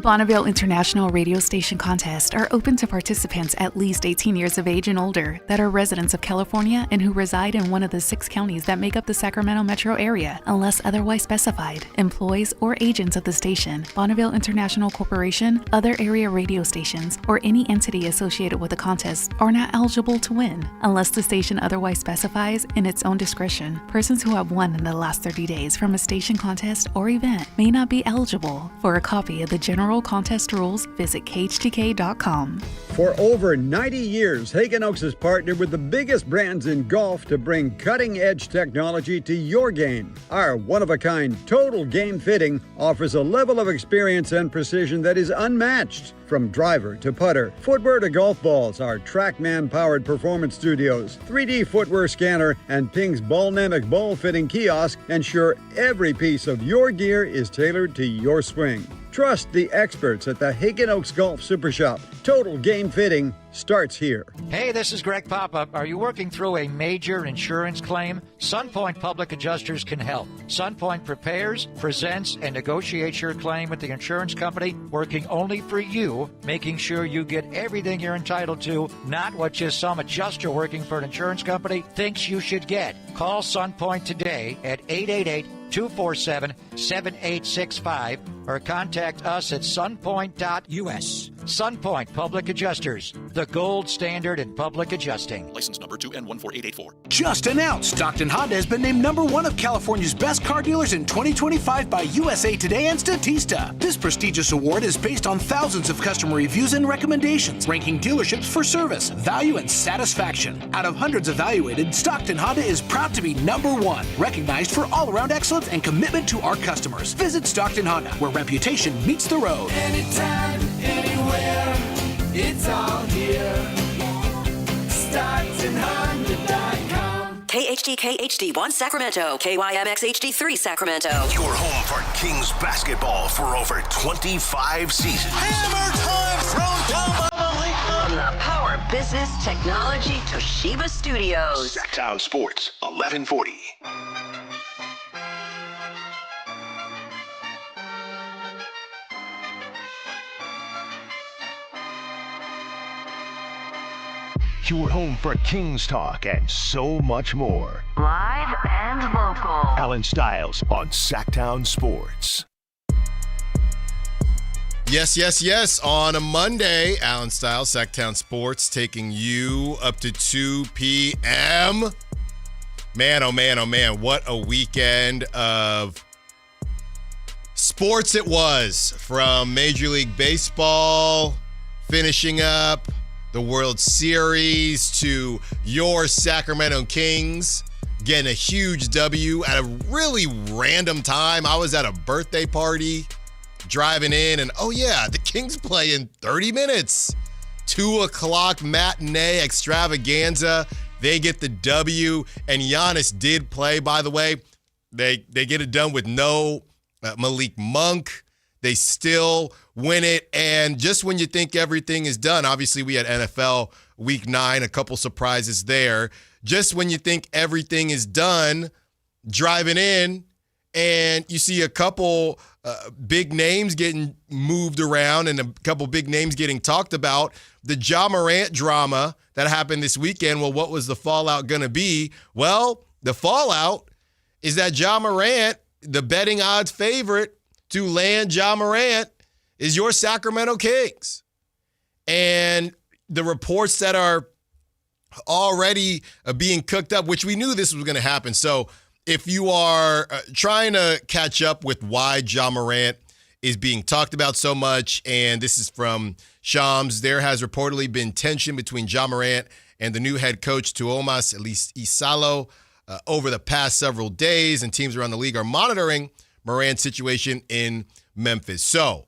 Bonneville International Radio Station contests are open to participants at least 18 years of age and older that are residents of California and who reside in one of the 6 counties that make up the Sacramento metro area, unless otherwise specified. Employees or agents of the station, Bonneville International Corporation, other area radio stations, or any entity associated with the contest are not eligible to win, unless the station otherwise specifies in its own discretion. Persons who have won in the last 30 days from a station contest or event may not be eligible. For a copy of the general contest rules, visit khtk.com. For over 90 years, Hagen Oaks has partnered with the biggest brands in golf to bring cutting-edge technology to your game. Our one-of-a-kind total game fitting offers a level of experience and precision that is unmatched. From driver to putter, footwear to golf balls, our TrackMan-powered performance studios, 3D footwear scanner, and Ping's Ballnamic ball fitting kiosk ensure every piece of your gear is tailored to your swing. Trust the experts at the Hagen Oaks Golf Super Shop. Total game fitting starts here. Hey, this is Greg Papa. Are you working through a major insurance claim? SunPoint Public Adjusters can help. SunPoint prepares, presents, and negotiates your claim with the insurance company, working only for you, making sure you get everything you're entitled to, not what just some adjuster working for an insurance company thinks you should get. Call SunPoint today at 888-247-7865 or contact us at sunpoint.us. SunPoint Public Adjusters, the gold standard in public adjusting. License number 2N14884. Just announced, Stockton Honda has been named #1 of California's best car dealers in 2025 by USA Today and Statista. This prestigious award is based on thousands of customer reviews and recommendations, ranking dealerships for service, value, and satisfaction. Out of hundreds evaluated, Stockton Honda is proud to be #1, recognized for all-around excellence and commitment to our customers. Visit Stockton Honda, where reputation meets the road. Anytime, anywhere, it's all here. StocktonHonda.com. KHTK HD1 Sacramento, KYMX HD3 Sacramento. Your home for Kings basketball for over 25 seasons. Hammer time thrown down by the league. From the Power Business Technology Toshiba Studios. Sactown Sports, 1140. Your home for Kings talk and so much more. Live and local. Allen Stiles on Sactown Sports. Yes. On a Monday, Allen Stiles, Sactown Sports, taking you up to 2 p.m. Man, oh man, what a weekend of sports it was. From Major League Baseball, finishing up the World Series, to your Sacramento Kings getting a huge W at a really random time. I was at a birthday party driving in, and oh yeah, the Kings play in 30 minutes. 2 o'clock matinee extravaganza. They get the W, and Giannis did play, by the way. They get it done with no Malik Monk. They still win it. And just when you think everything is done, obviously we had NFL Week 9, a couple surprises there. Just when you think everything is done, driving in, and you see a couple big names getting moved around and a couple big names getting talked about. The Ja Morant drama that happened this weekend, well, what was the fallout going to be? Well, the fallout is that Ja Morant, the betting odds favorite to land Ja Morant, is your Sacramento Kings. And the reports that are already being cooked up, which we knew this was going to happen. So if you are trying to catch up with why Ja Morant is being talked about so much, and this is from Shams, there has reportedly been tension between Ja Morant and the new head coach, Tuomas Isalo, over the past several days, and teams around the league are monitoring Morant's situation in Memphis. So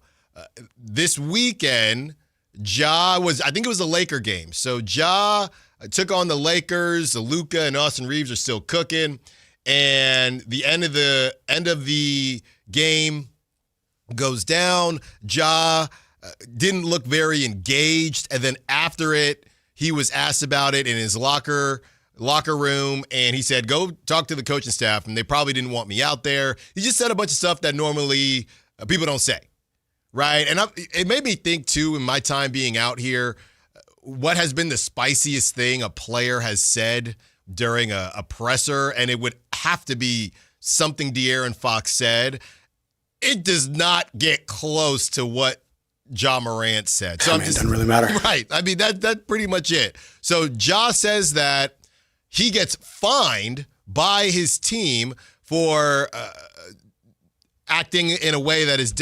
this weekend, I think it was a Laker game. So Ja took on the Lakers. Luka and Austin Reeves are still cooking. And the end of the game goes down. Ja didn't look very engaged. And then after it, he was asked about it in his locker room, and he said, go talk to the coaching staff, and they probably didn't want me out there. He just said a bunch of stuff that normally people don't say. right? And it made me think, too, in my time being out here, what has been the spiciest thing a player has said during a presser, and it would have to be something De'Aaron Fox said. It does not get close to what Ja Morant said. So it doesn't really matter. Right. I mean, that's pretty much it. So Ja says that he gets fined by his team for acting in a way that is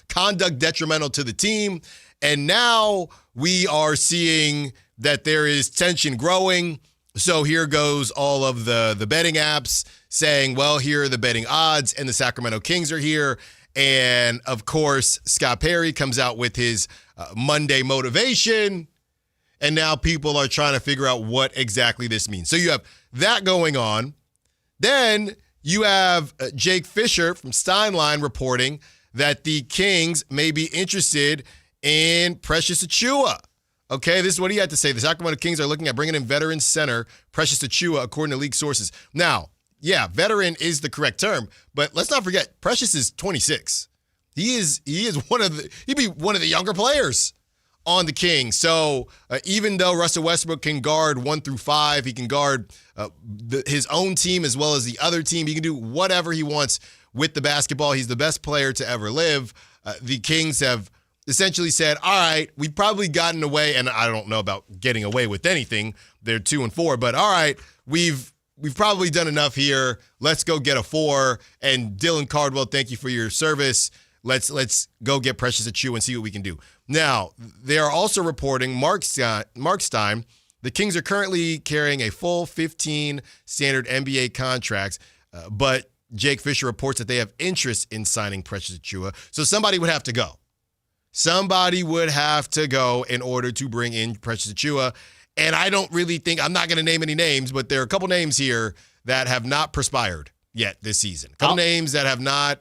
conduct detrimental to the team. And now we are seeing that there is tension growing. So here goes all of the betting apps saying, well, here are the betting odds, and the Sacramento Kings are here. And, of course, Scott Perry comes out with his Monday motivation, and now people are trying to figure out what exactly this means. So you have that going on. Then you have Jake Fisher from Steinline reporting that the Kings may be interested in Precious Achiuwa. Okay, this is what he had to say. The Sacramento Kings are looking at bringing in veteran center Precious Achiuwa, according to league sources. Now, yeah, veteran is the correct term, but let's not forget, Precious is 26. He'd be one of the younger players on the Kings. So even though Russell Westbrook can guard 1 through 5, he can guard his own team as well as the other team. He can do whatever he wants with the basketball. He's the best player to ever live. The Kings have essentially said, all right, we've probably gotten away, and I don't know about getting away with anything. They're 2-4, but all right, we've probably done enough here. Let's go get a 4. And Dylan Cardwell, thank you for your service. Let's go get Precious Achiuwa and see what we can do. Now, they are also reporting, Mark Stein, the Kings are currently carrying a full 15 standard NBA contracts, but Jake Fisher reports that they have interest in signing Precious Achiuwa. So somebody would have to go. Somebody would have to go in order to bring in Precious Achiuwa. And I don't really think, I'm not going to name any names, but there are a couple names here that have not perspired yet this season. A couple names that have not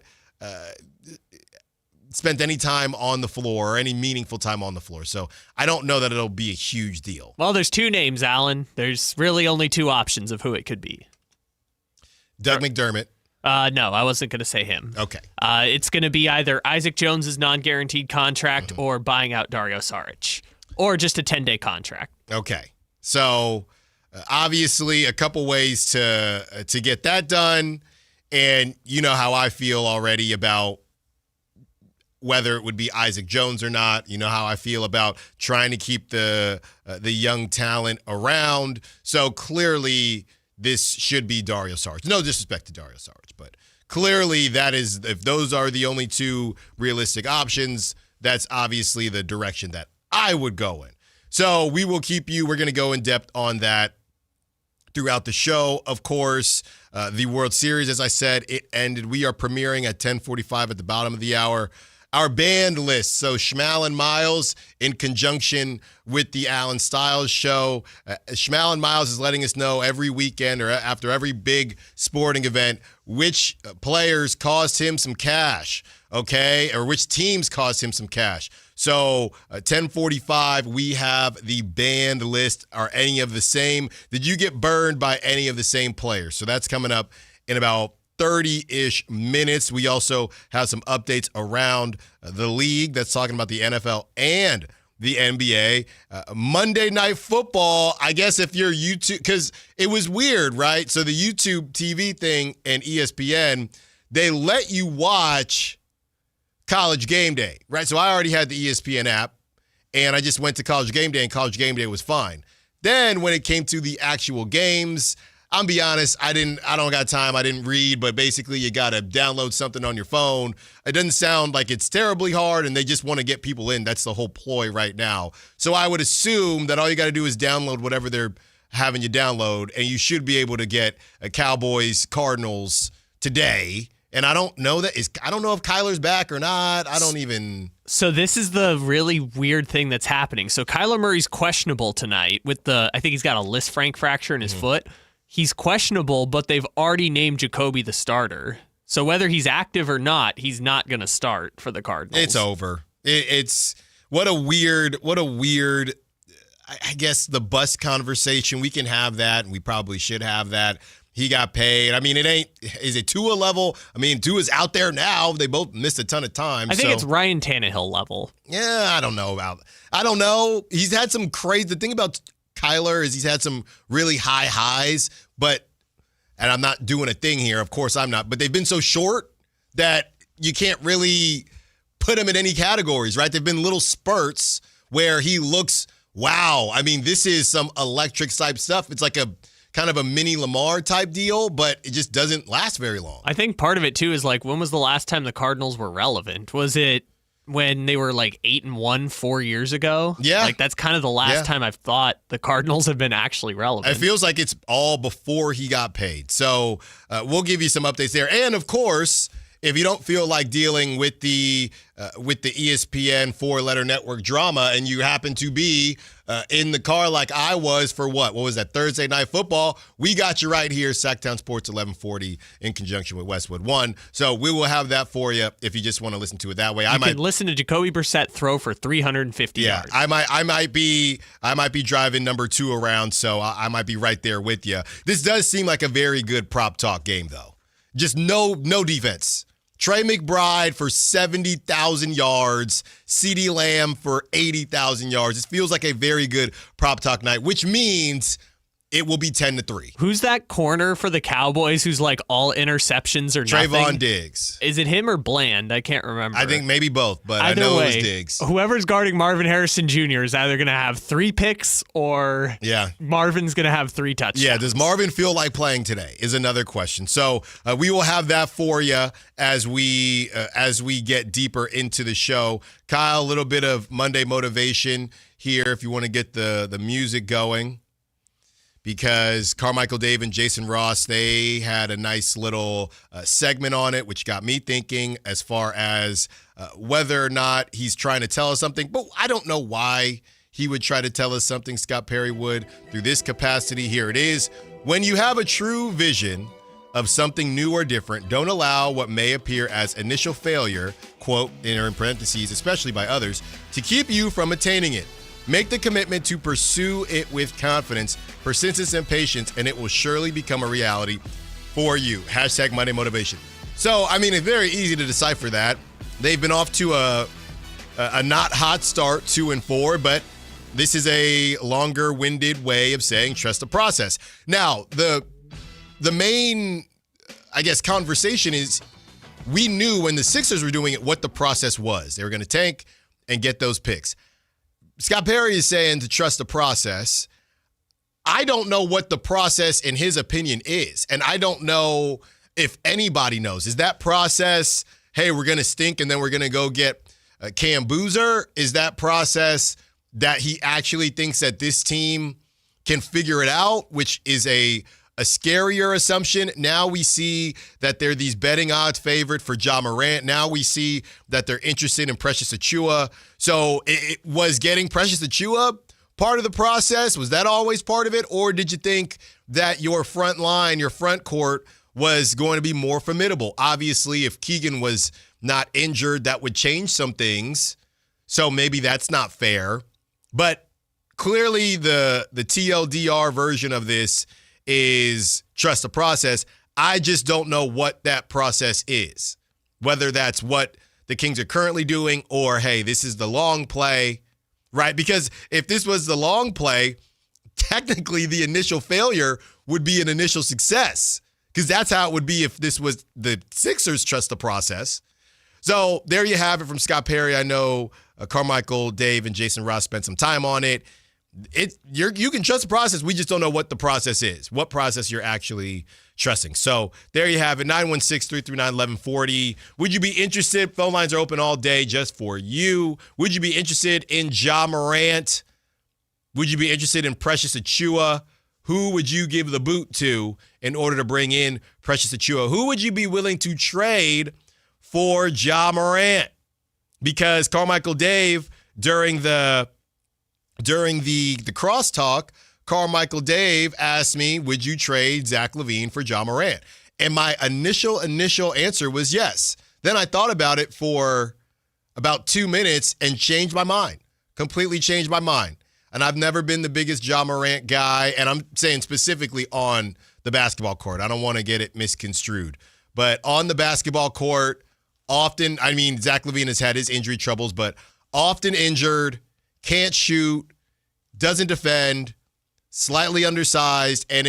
spent any time on the floor or any meaningful time on the floor. So I don't know that it'll be a huge deal. Well, there's 2 names, Allen. There's really only 2 options of who it could be. Doug McDermott. No, I wasn't going to say him. Okay. It's going to be either Isaac Jones's non-guaranteed contract or buying out Dario Saric, or just a 10-day contract. Okay. So obviously a couple ways to get that done. And you know how I feel already about whether it would be Isaac Jones or not. You know how I feel about trying to keep the young talent around. So clearly this should be Dario Saric. No disrespect to Dario Saric, but clearly that is, if those are the only 2 realistic options, that's obviously the direction that I would go in. So we will keep you. We're going to go in depth on that throughout the show. Of course, the World Series, as I said, it ended. We are premiering at 10:45 at the bottom of the hour. Our band list. So Schmal and Miles, in conjunction with the Allen Stiles Show. Schmal and Miles is letting us know every weekend or after every big sporting event which players caused him some cash, okay? Or which teams caused him some cash. So 10:45, we have the band list. Are any of the same? Did you get burned by any of the same players? So that's coming up in about 30-ish minutes. We also have some updates around the league that's talking about the NFL and the NBA. Monday Night Football, I guess if you're YouTube, because it was weird, right? So the YouTube TV thing and ESPN, they let you watch College Game Day, right? So I already had the ESPN app, and I just went to College Game Day, and College Game Day was fine. Then when it came to the actual games, I'm be honest, I don't got time. I didn't read, but basically you got to download something on your phone. It doesn't sound like it's terribly hard, and they just want to get people in. That's the whole ploy right now. So I would assume that all you got to do is download whatever they're having you download, and you should be able to get Cowboys, Cardinals today. And I don't know if Kyler's back or not. So this is the really weird thing that's happening. So Kyler Murray's questionable tonight with I think he's got a Lisfranc fracture in his foot. He's questionable, but they've already named Jacoby the starter. So whether he's active or not, he's not going to start for the Cardinals. It's over. It's what a weird, I guess the bus conversation. We can have that, and we probably should have that. he got paid. I mean, is it Tua level? I mean, Tua's out there now. They both missed a ton of time. I think it's Ryan Tannehill level. Yeah, I don't know. He's had some crazy. The thing about Kyler is he's had some really high highs, and I'm not doing a thing here. Of course I'm not. But they've been so short that you can't really put him in any categories, right? They've been little spurts where he looks, wow. I mean, this is some electric type stuff. It's like a kind of a mini Lamar type deal, but it just doesn't last very long. I think part of it too is like, when was the last time the Cardinals were relevant? Was it when they were like 8-1 4 years ago? Yeah. Like that's kind of the last time I've thought the Cardinals have been actually relevant. It feels like it's all before he got paid. So we'll give you some updates there. And of course, if you don't feel like dealing with the ESPN 4-letter network drama and you happen to be in the car like I was for what was that, Thursday Night Football, we got you right here, Sactown Sports 1140 in conjunction with Westwood One. So we will have that for you if you just want to listen to it that way. You can listen to Jacoby Brissett throw for 350 yards. I might be driving number 2 around, so I might be right there with you. This does seem like a very good prop talk game, though. Just no defense. Trey McBride for 70,000 yards, CeeDee Lamb for 80,000 yards. It feels like a very good prop talk night, which means it will be 10-3. Who's that corner for the Cowboys who's like all interceptions or nothing? Trayvon Diggs. Is it him or Bland? I can't remember. I think maybe both, but either I know way, it was Diggs. Whoever's guarding Marvin Harrison Jr. is either going to have 3 picks or Marvin's going to have 3 touchdowns. Yeah, does Marvin feel like playing today is another question. So we will have that for you as we get deeper into the show. Kyle, a little bit of Monday motivation here if you want to get the music going. Because Carmichael Dave and Jason Ross, they had a nice little segment on it, which got me thinking as far as whether or not he's trying to tell us something. But I don't know why he would try to tell us something, Scott Perry would, through this capacity. Here it is. When you have a true vision of something new or different, don't allow what may appear as initial failure, quote, in parentheses, especially by others, to keep you from attaining it. Make the commitment to pursue it with confidence, persistence, and patience, and it will surely become a reality for you. Hashtag Monday Motivation. So, I mean, it's very easy to decipher that. They've been off to a not hot start, 2-4, but this is a longer-winded way of saying trust the process. Now, the main, I guess, conversation is we knew when the Sixers were doing it what the process was. They were going to tank and get those picks. Scott Perry is saying to trust the process. I don't know what the process, in his opinion, is. And I don't know if anybody knows. Is that process, hey, we're going to stink and then we're going to go get Cam Boozer? Is that process that he actually thinks that this team can figure it out, which is a scarier assumption? Now we see that they're these betting odds favorite for Ja Morant. Now we see that they're interested in Precious Achiuwa. So it was getting Precious Achiuwa part of the process? Was that always part of it? Or did you think that your front line, your front court was going to be more formidable? Obviously, if Keegan was not injured, that would change some things. So maybe that's not fair. But clearly the TLDR version of this is trust the process. I just don't know what that process is, whether that's what the Kings are currently doing or, hey, this is the long play, right? Because if this was the long play, technically the initial failure would be an initial success, because that's how it would be if this was the Sixers trust the process. So there you have it from Scott Perry. I know Carmichael, Dave, and Jason Ross spent some time on it. You can trust the process. We just don't know what the process is, what process you're actually trusting. So there you have it, 916-339-1140. Would you be interested? Phone lines are open all day just for you. Would you be interested in Ja Morant? Would you be interested in Precious Achiuwa? Who would you give the boot to in order to bring in Precious Achiuwa? Who would you be willing to trade for Ja Morant? Because Carmichael Dave, during the crosstalk, Carmichael Dave asked me, would you trade Zach LaVine for Ja Morant? And my initial answer was yes. Then I thought about it for about 2 minutes and changed my mind, completely changed my mind. And I've never been the biggest Ja Morant guy, and I'm saying specifically on the basketball court. I don't want to get it misconstrued. But on the basketball court, often, I mean, Zach LaVine has had his injury troubles, but often injured, can't shoot, doesn't defend, slightly undersized, and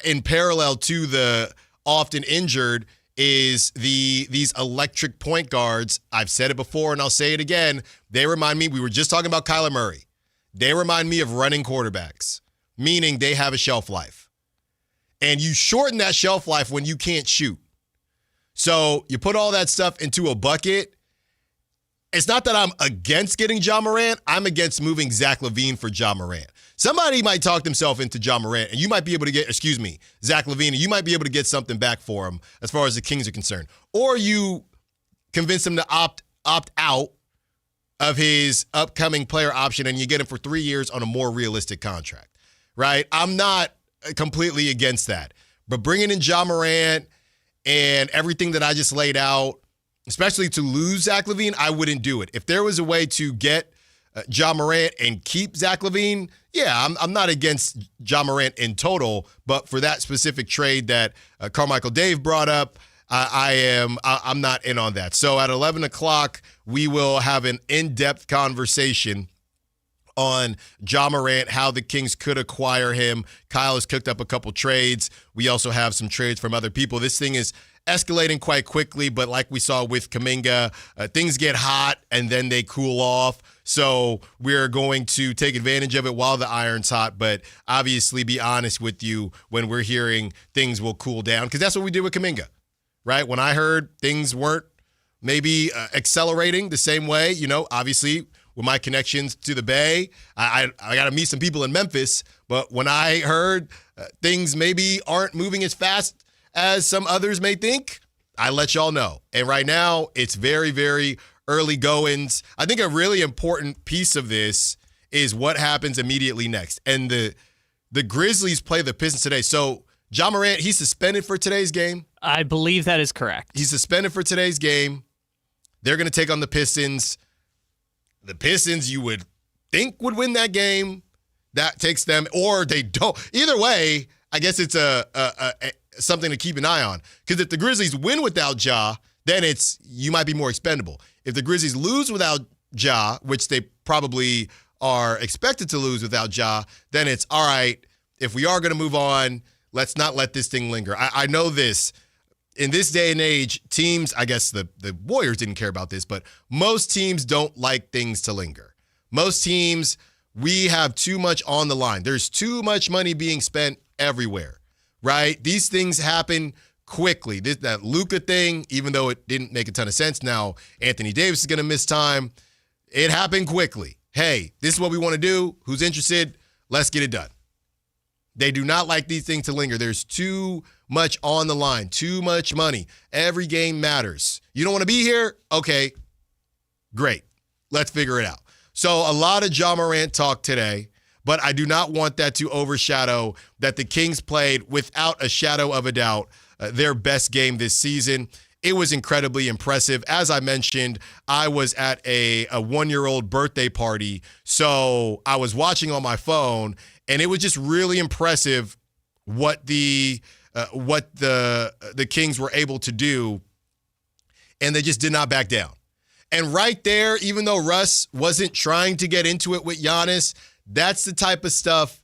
in parallel to the often injured is these electric point guards. I've said it before and I'll say it again. They remind me, we were just talking about Kyler Murray. They remind me of running quarterbacks, meaning they have a shelf life. And you shorten that shelf life when you can't shoot. So you put all that stuff into a bucket. It's not that I'm against getting Ja Morant. I'm against moving Zach LaVine for Ja Morant. Somebody might talk themselves into Ja Morant, and you might be able to get, Zach LaVine, and you might be able to get something back for him as far as the Kings are concerned. Or you convince him to opt out of his upcoming player option, and you get him for 3 years on a more realistic contract, right? I'm not completely against that. But bringing in Ja Morant and everything that I just laid out, especially to lose Zach LaVine, I wouldn't do it. If there was a way to get Ja Morant and keep Zach LaVine, yeah, I'm not against Ja Morant in total, but for that specific trade that Carmichael Dave brought up, I'm not in on that. So at 11 o'clock, we will have an in-depth conversation on Ja Morant, how the Kings could acquire him. Kyle has cooked up a couple trades. We also have some trades from other people. This thing is escalating quite quickly, but like we saw with Kuminga, things get hot and then they cool off. So we're going to take advantage of it while the iron's hot, but obviously be honest with you when we're hearing things will cool down, because that's what we did with Kuminga, right? When I heard things weren't maybe accelerating the same way, obviously with my connections to the Bay, I got to meet some people in Memphis, but when I heard things maybe aren't moving as fast as some others may think, I let y'all know. And right now, it's very, very early goings. I think a really important piece of this is what happens immediately next. And the Grizzlies play the Pistons today. So Ja Morant, he's suspended for today's game. I believe that is correct. He's suspended for today's game. They're going to take on the Pistons. The Pistons, you would think, would win that game. That takes them, or they don't. Either way, I guess it's something to keep an eye on. Because if the Grizzlies win without Ja, then you might be more expendable. If the Grizzlies lose without Ja, which they probably are expected to lose without Ja, then it's all right. If we are going to move on, let's not let this thing linger. I know this. In this day and age, teams, I guess the Warriors didn't care about this, but most teams don't like things to linger. Most teams, we have too much on the line. There's too much money being spent everywhere, right? These things happen quickly. That Luka thing, even though it didn't make a ton of sense, now Anthony Davis is going to miss time. It happened quickly. Hey, this is what we want to do. Who's interested? Let's get it done. They do not like these things to linger. There's too much on the line, too much money. Every game matters. You don't want to be here? Okay, great. Let's figure it out. So a lot of Ja Morant talk today, but I do not want that to overshadow that the Kings played, without a shadow of a doubt, their best game this season. It was incredibly impressive. As I mentioned, I was at a 1-year-old birthday party, so I was watching on my phone, and it was just really impressive what the Kings were able to do, and they just did not back down. And right there, even though Russ wasn't trying to get into it with Giannis, that's the type of stuff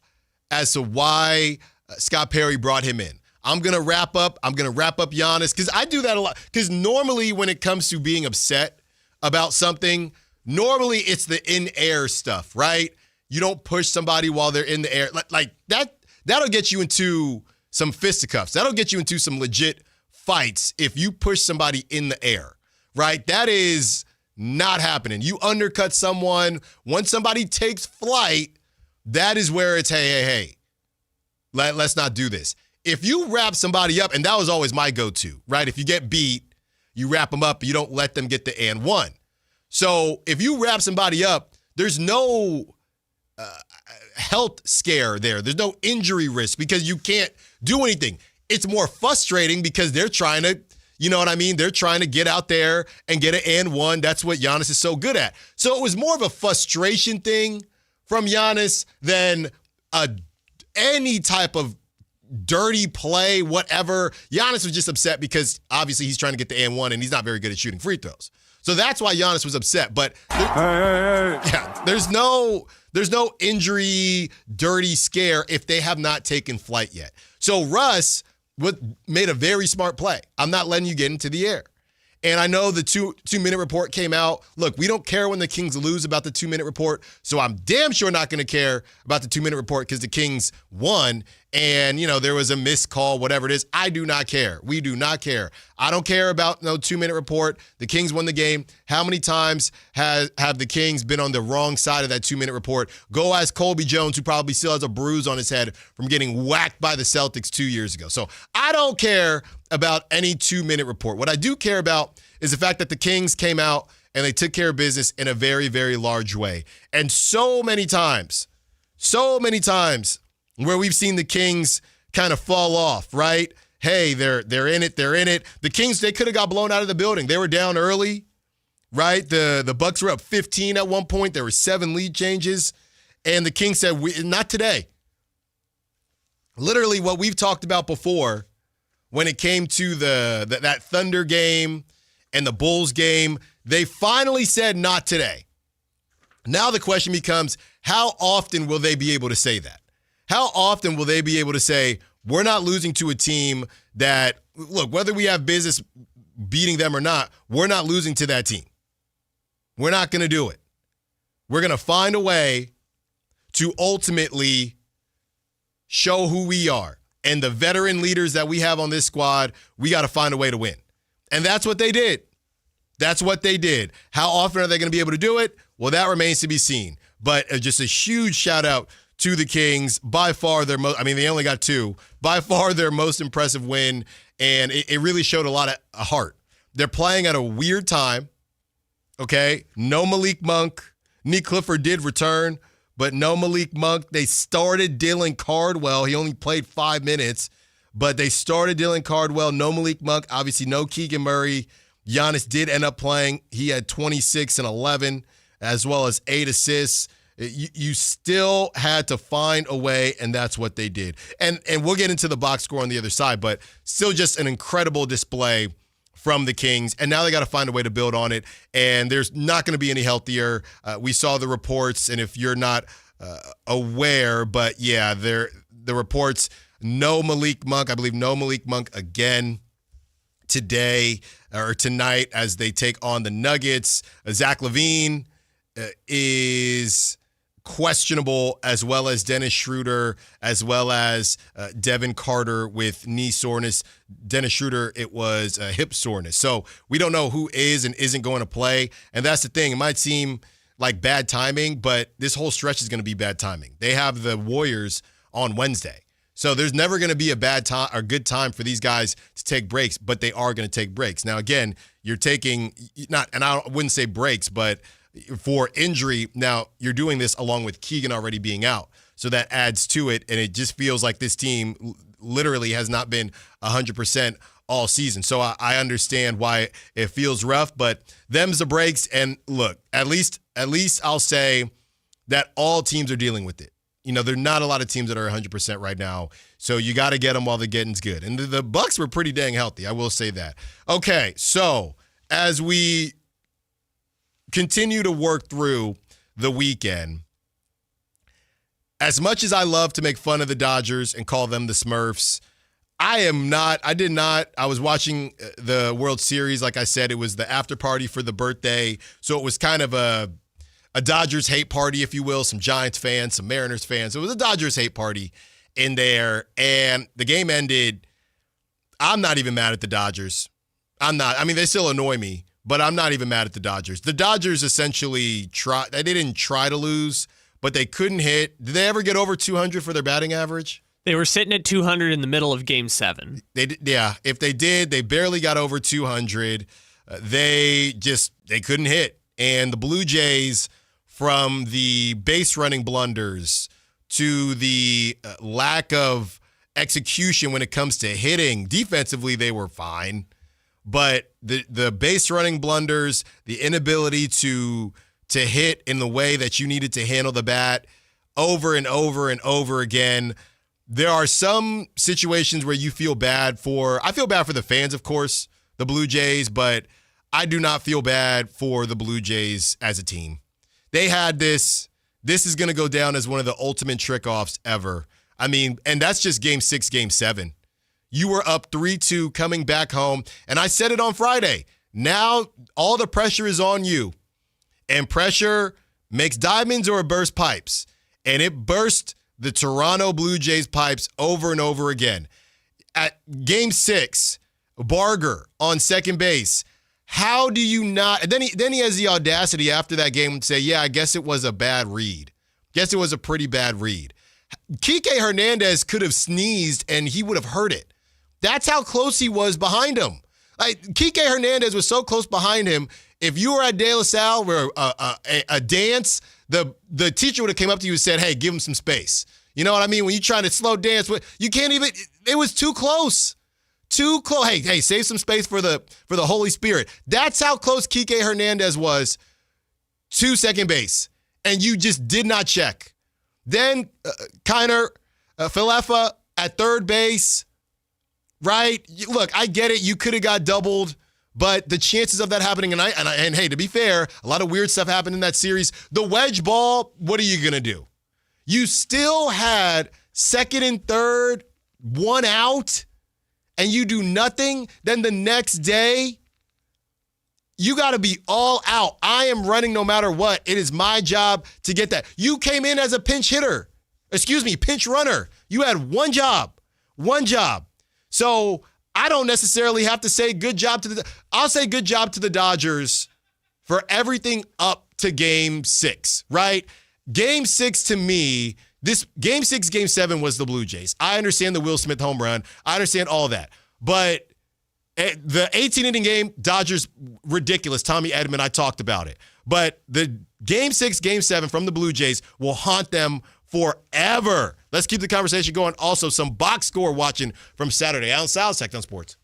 as to why Scott Perry brought him in. I'm going to wrap up Giannis, because I do that a lot. Because normally when it comes to being upset about something, normally it's the in-air stuff, right? You don't push somebody while they're in the air. Like that'll get you into some fisticuffs. That'll get you into some legit fights if you push somebody in the air, right? That is not happening. You undercut someone. Once somebody takes flight, that is where it's, hey. Let's not do this. If you wrap somebody up, and that was always my go-to, right? If you get beat, you wrap them up, but you don't let them get the and one. So if you wrap somebody up, there's no health scare there. There's no injury risk because you can't do anything. It's more frustrating because they're trying to, you know what I mean? They're trying to get out there and get an and one. That's what Giannis is so good at. So it was more of a frustration thing from Giannis than any type of dirty play, whatever. Giannis was just upset because obviously he's trying to get the and one and he's not very good at shooting free throws. So that's why Giannis was upset. But yeah, there's no injury, dirty scare if they have not taken flight yet. So Russ made a very smart play. I'm not letting you get into the air. And I know the two-minute report came out. Look, we don't care when the Kings lose about the 2-minute report, so I'm damn sure not going to care about the 2-minute report because the Kings won and, there was a missed call, whatever it is. I do not care. We do not care. I don't care about no 2-minute report. The Kings won the game. How many times have the Kings been on the wrong side of that 2-minute report? Go ask Colby Jones, who probably still has a bruise on his head from getting whacked by the Celtics 2 years ago. So I don't care about any 2-minute report. What I do care about is the fact that the Kings came out and they took care of business in a very, very large way. And so many times where we've seen the Kings kind of fall off, right? Hey, they're in it. The Kings, they could have got blown out of the building. They were down early, right? The Bucks were up 15 at one point. There were 7 lead changes. And the Kings said, not today. Literally what we've talked about before when it came to that Thunder game and the Bulls game, they finally said not today. Now the question becomes, how often will they be able to say that? How often will they be able to say, we're not losing to a team that, look, whether we have business beating them or not, we're not losing to that team. We're not going to do it. We're going to find a way to ultimately show who we are. And the veteran leaders that we have on this squad, we got to find a way to win. And that's what they did. How often are they going to be able to do it? Well, that remains to be seen. But just a huge shout out to the Kings. By far their most, they only got 2. By far their most impressive win. And it really showed a lot of heart. They're playing at a weird time. Okay? No Malik Monk. Nick Clifford did return, but no Malik Monk. They started Dylan Cardwell. He only played 5 minutes, but they started Dylan Cardwell. No Malik Monk. Obviously no Keegan Murray. Giannis did end up playing. He had 26 and 11, as well as 8 assists. You still had to find a way, and that's what they did. And we'll get into the box score on the other side, but still just an incredible display from the Kings. And now they got to find a way to build on it, and there's not going to be any healthier. We saw the reports, and if you're not aware, but yeah, the reports, no Malik Monk. I believe no Malik Monk again today or tonight as they take on the Nuggets. Zach LaVine is questionable, as well as Dennis Schroeder, as well as Devin Carter with knee soreness. Dennis Schroeder, it was hip soreness. So we don't know who is and isn't going to play. And that's the thing. It might seem like bad timing, but this whole stretch is going to be bad timing. They have the Warriors on Wednesday. So there's never going to be a bad time or good time for these guys to take breaks, but they are going to take breaks. Now, again, you're taking and I wouldn't say breaks, but for injury. Now, you're doing this along with Keegan already being out. So that adds to it, and it just feels like this team literally has not been 100% all season. So I understand why it feels rough, but them's the breaks. And look, at least I'll say that all teams are dealing with it. There are not a lot of teams that are 100% right now. So you got to get them while the getting's good. And the Bucks were pretty dang healthy. I will say that. Okay, so as we continue to work through the weekend, as much as I love to make fun of the Dodgers and call them the Smurfs, I was watching the World Series. Like I said, it was the after party for the birthday. So it was kind of a Dodgers hate party, if you will. Some Giants fans, some Mariners fans. It was a Dodgers hate party in there. And the game ended. I'm not even mad at the Dodgers. I'm not. They still annoy me, but I'm not even mad at the Dodgers. The Dodgers essentially they didn't try to lose, but they couldn't hit. Did they ever get over 200 for their batting average? They were sitting at 200 in the middle of Game 7. If they did, they barely got over 200. They couldn't hit. And the Blue Jays, from the base running blunders to the lack of execution when it comes to hitting, defensively they were fine. But the base running blunders, the inability to hit in the way that you needed to handle the bat over and over and over again, there are some situations where you feel bad for, I feel bad for the fans, of course, the Blue Jays, but I do not feel bad for the Blue Jays as a team. They had this is going to go down as one of the ultimate trick-offs ever. I mean, and that's just game 6, game 7. You were up 3-2 coming back home, and I said it on Friday. Now all the pressure is on you, and pressure makes diamonds or it bursts pipes, and it burst the Toronto Blue Jays pipes over and over again. At game 6, Barger on second base. How do you not? And then he has the audacity after that game to say, yeah, I guess it was a bad read. Guess it was a pretty bad read. Kike Hernandez could have sneezed and he would have heard it. That's how close he was behind him. Like, Kike Hernandez was so close behind him. If you were at De La Salle where a dance, the teacher would have came up to you and said, hey, give him some space. You know what I mean? When you're trying to slow dance, you can't even, it was too close. Too close. Hey, save some space for the Holy Spirit. That's how close Kike Hernandez was to second base. And you just did not check. Then Kiner Falefa at third base, right? Look, I get it. You could have got doubled. But the chances of that happening, and hey, to be fair, a lot of weird stuff happened in that series. The wedge ball, what are you going to do? You still had second and third, one out, and you do nothing. Then the next day, you got to be all out. I am running no matter what. It is my job to get that. You came in as a pinch runner. You had one job. So I don't necessarily have to say good job I'll say good job to the Dodgers for everything up to game 6, right? Game 6 to me, game 6, game 7 was the Blue Jays. I understand the Will Smith home run. I understand all that. But the 18-inning game, Dodgers, ridiculous. Tommy Edman, I talked about it. But the game 6, game 7 from the Blue Jays will haunt them forever. Let's keep the conversation going. Also, some box score watching from Saturday. Allen Stiles, Sactown Sports.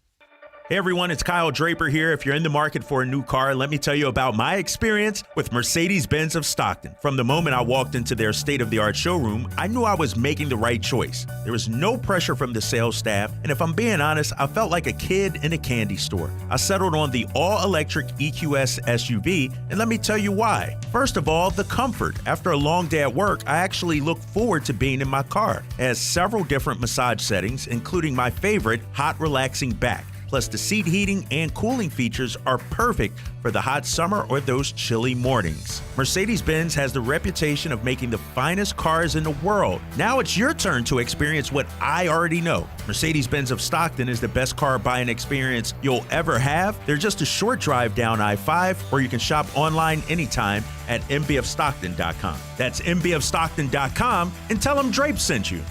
Hey everyone, it's Kyle Draper here. If you're in the market for a new car, let me tell you about my experience with Mercedes-Benz of Stockton. From the moment I walked into their state-of-the-art showroom, I knew I was making the right choice. There was no pressure from the sales staff, and if I'm being honest, I felt like a kid in a candy store. I settled on the all-electric EQS SUV, and let me tell you why. First of all, the comfort. After a long day at work, I actually look forward to being in my car. It has several different massage settings, including my favorite, hot relaxing back. Plus, the seat heating and cooling features are perfect for the hot summer or those chilly mornings. Mercedes-Benz has the reputation of making the finest cars in the world. Now it's your turn to experience what I already know. Mercedes-Benz of Stockton is the best car buying experience you'll ever have. They're just a short drive down I-5, or you can shop online anytime at mbfstockton.com. That's mbfstockton.com, and tell them Drape sent you.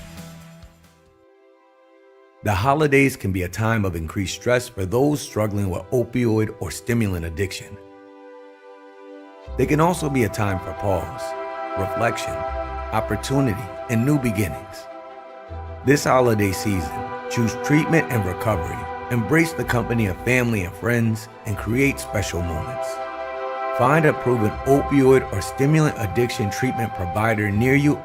The holidays can be a time of increased stress for those struggling with opioid or stimulant addiction. They can also be a time for pause, reflection, opportunity, and new beginnings. This holiday season, choose treatment and recovery. Embrace the company of family and friends and create special moments. Find a proven opioid or stimulant addiction treatment provider near you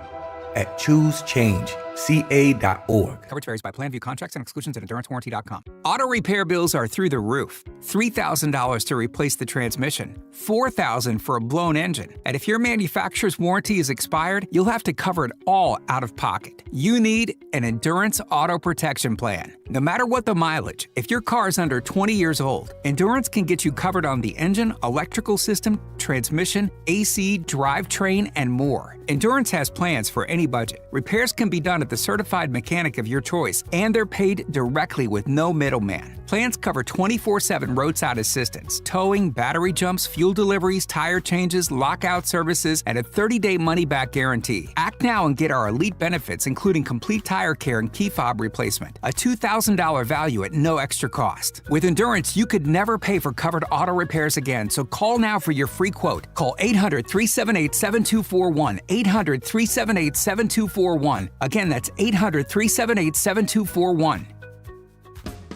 at ChooseChangeCA.org. Coverage varies by plan, view contracts and exclusions at EnduranceWarranty.com. Auto repair bills are through the roof. $3,000 to replace the transmission. $4,000 for a blown engine. And if your manufacturer's warranty is expired, you'll have to cover it all out of pocket. You need an Endurance Auto Protection Plan. No matter what the mileage, if your car is under 20 years old, Endurance can get you covered on the engine, electrical system, transmission, AC, drivetrain, and more. Endurance has plans for any budget. Repairs can be done at the certified mechanic of your choice, and they're paid directly with no middleman. Plans cover 24/7 roadside assistance, towing, battery jumps, fuel deliveries, tire changes, lockout services, and a 30-day money-back guarantee. Act now and get our elite benefits, including complete tire care and key fob replacement. A $2,000 value at no extra cost. With Endurance, you could never pay for covered auto repairs again, so call now for your free quote. Call 800-378-7241. 800-378-7241. Again, that's 800-378-7241.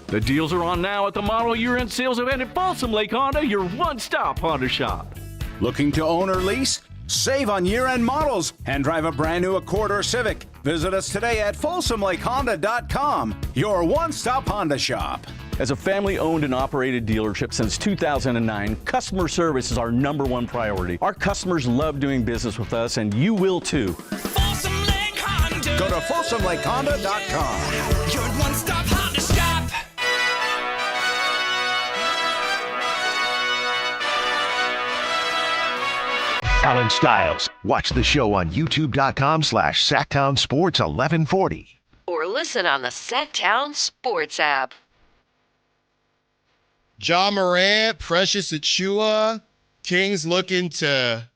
The deals are on now at the model year-end sales event at Balsam Lake Honda, your one-stop Honda shop. Looking to own or lease? Save on year-end models and drive a brand new Accord or Civic. Visit us today at FolsomLakeHonda.com, your one-stop Honda shop. As a family-owned and operated dealership since 2009, customer service is our #1 priority. Our customers love doing business with us, and you will too. Go to FolsomLakeHonda.com. Your one-stop Honda shop. Allen Stiles. Watch the show on youtube.com/Sactown Sports 1140. Or listen on the Sactown Sports app. Ja Morant, Precious Achiuwa, Kings looking to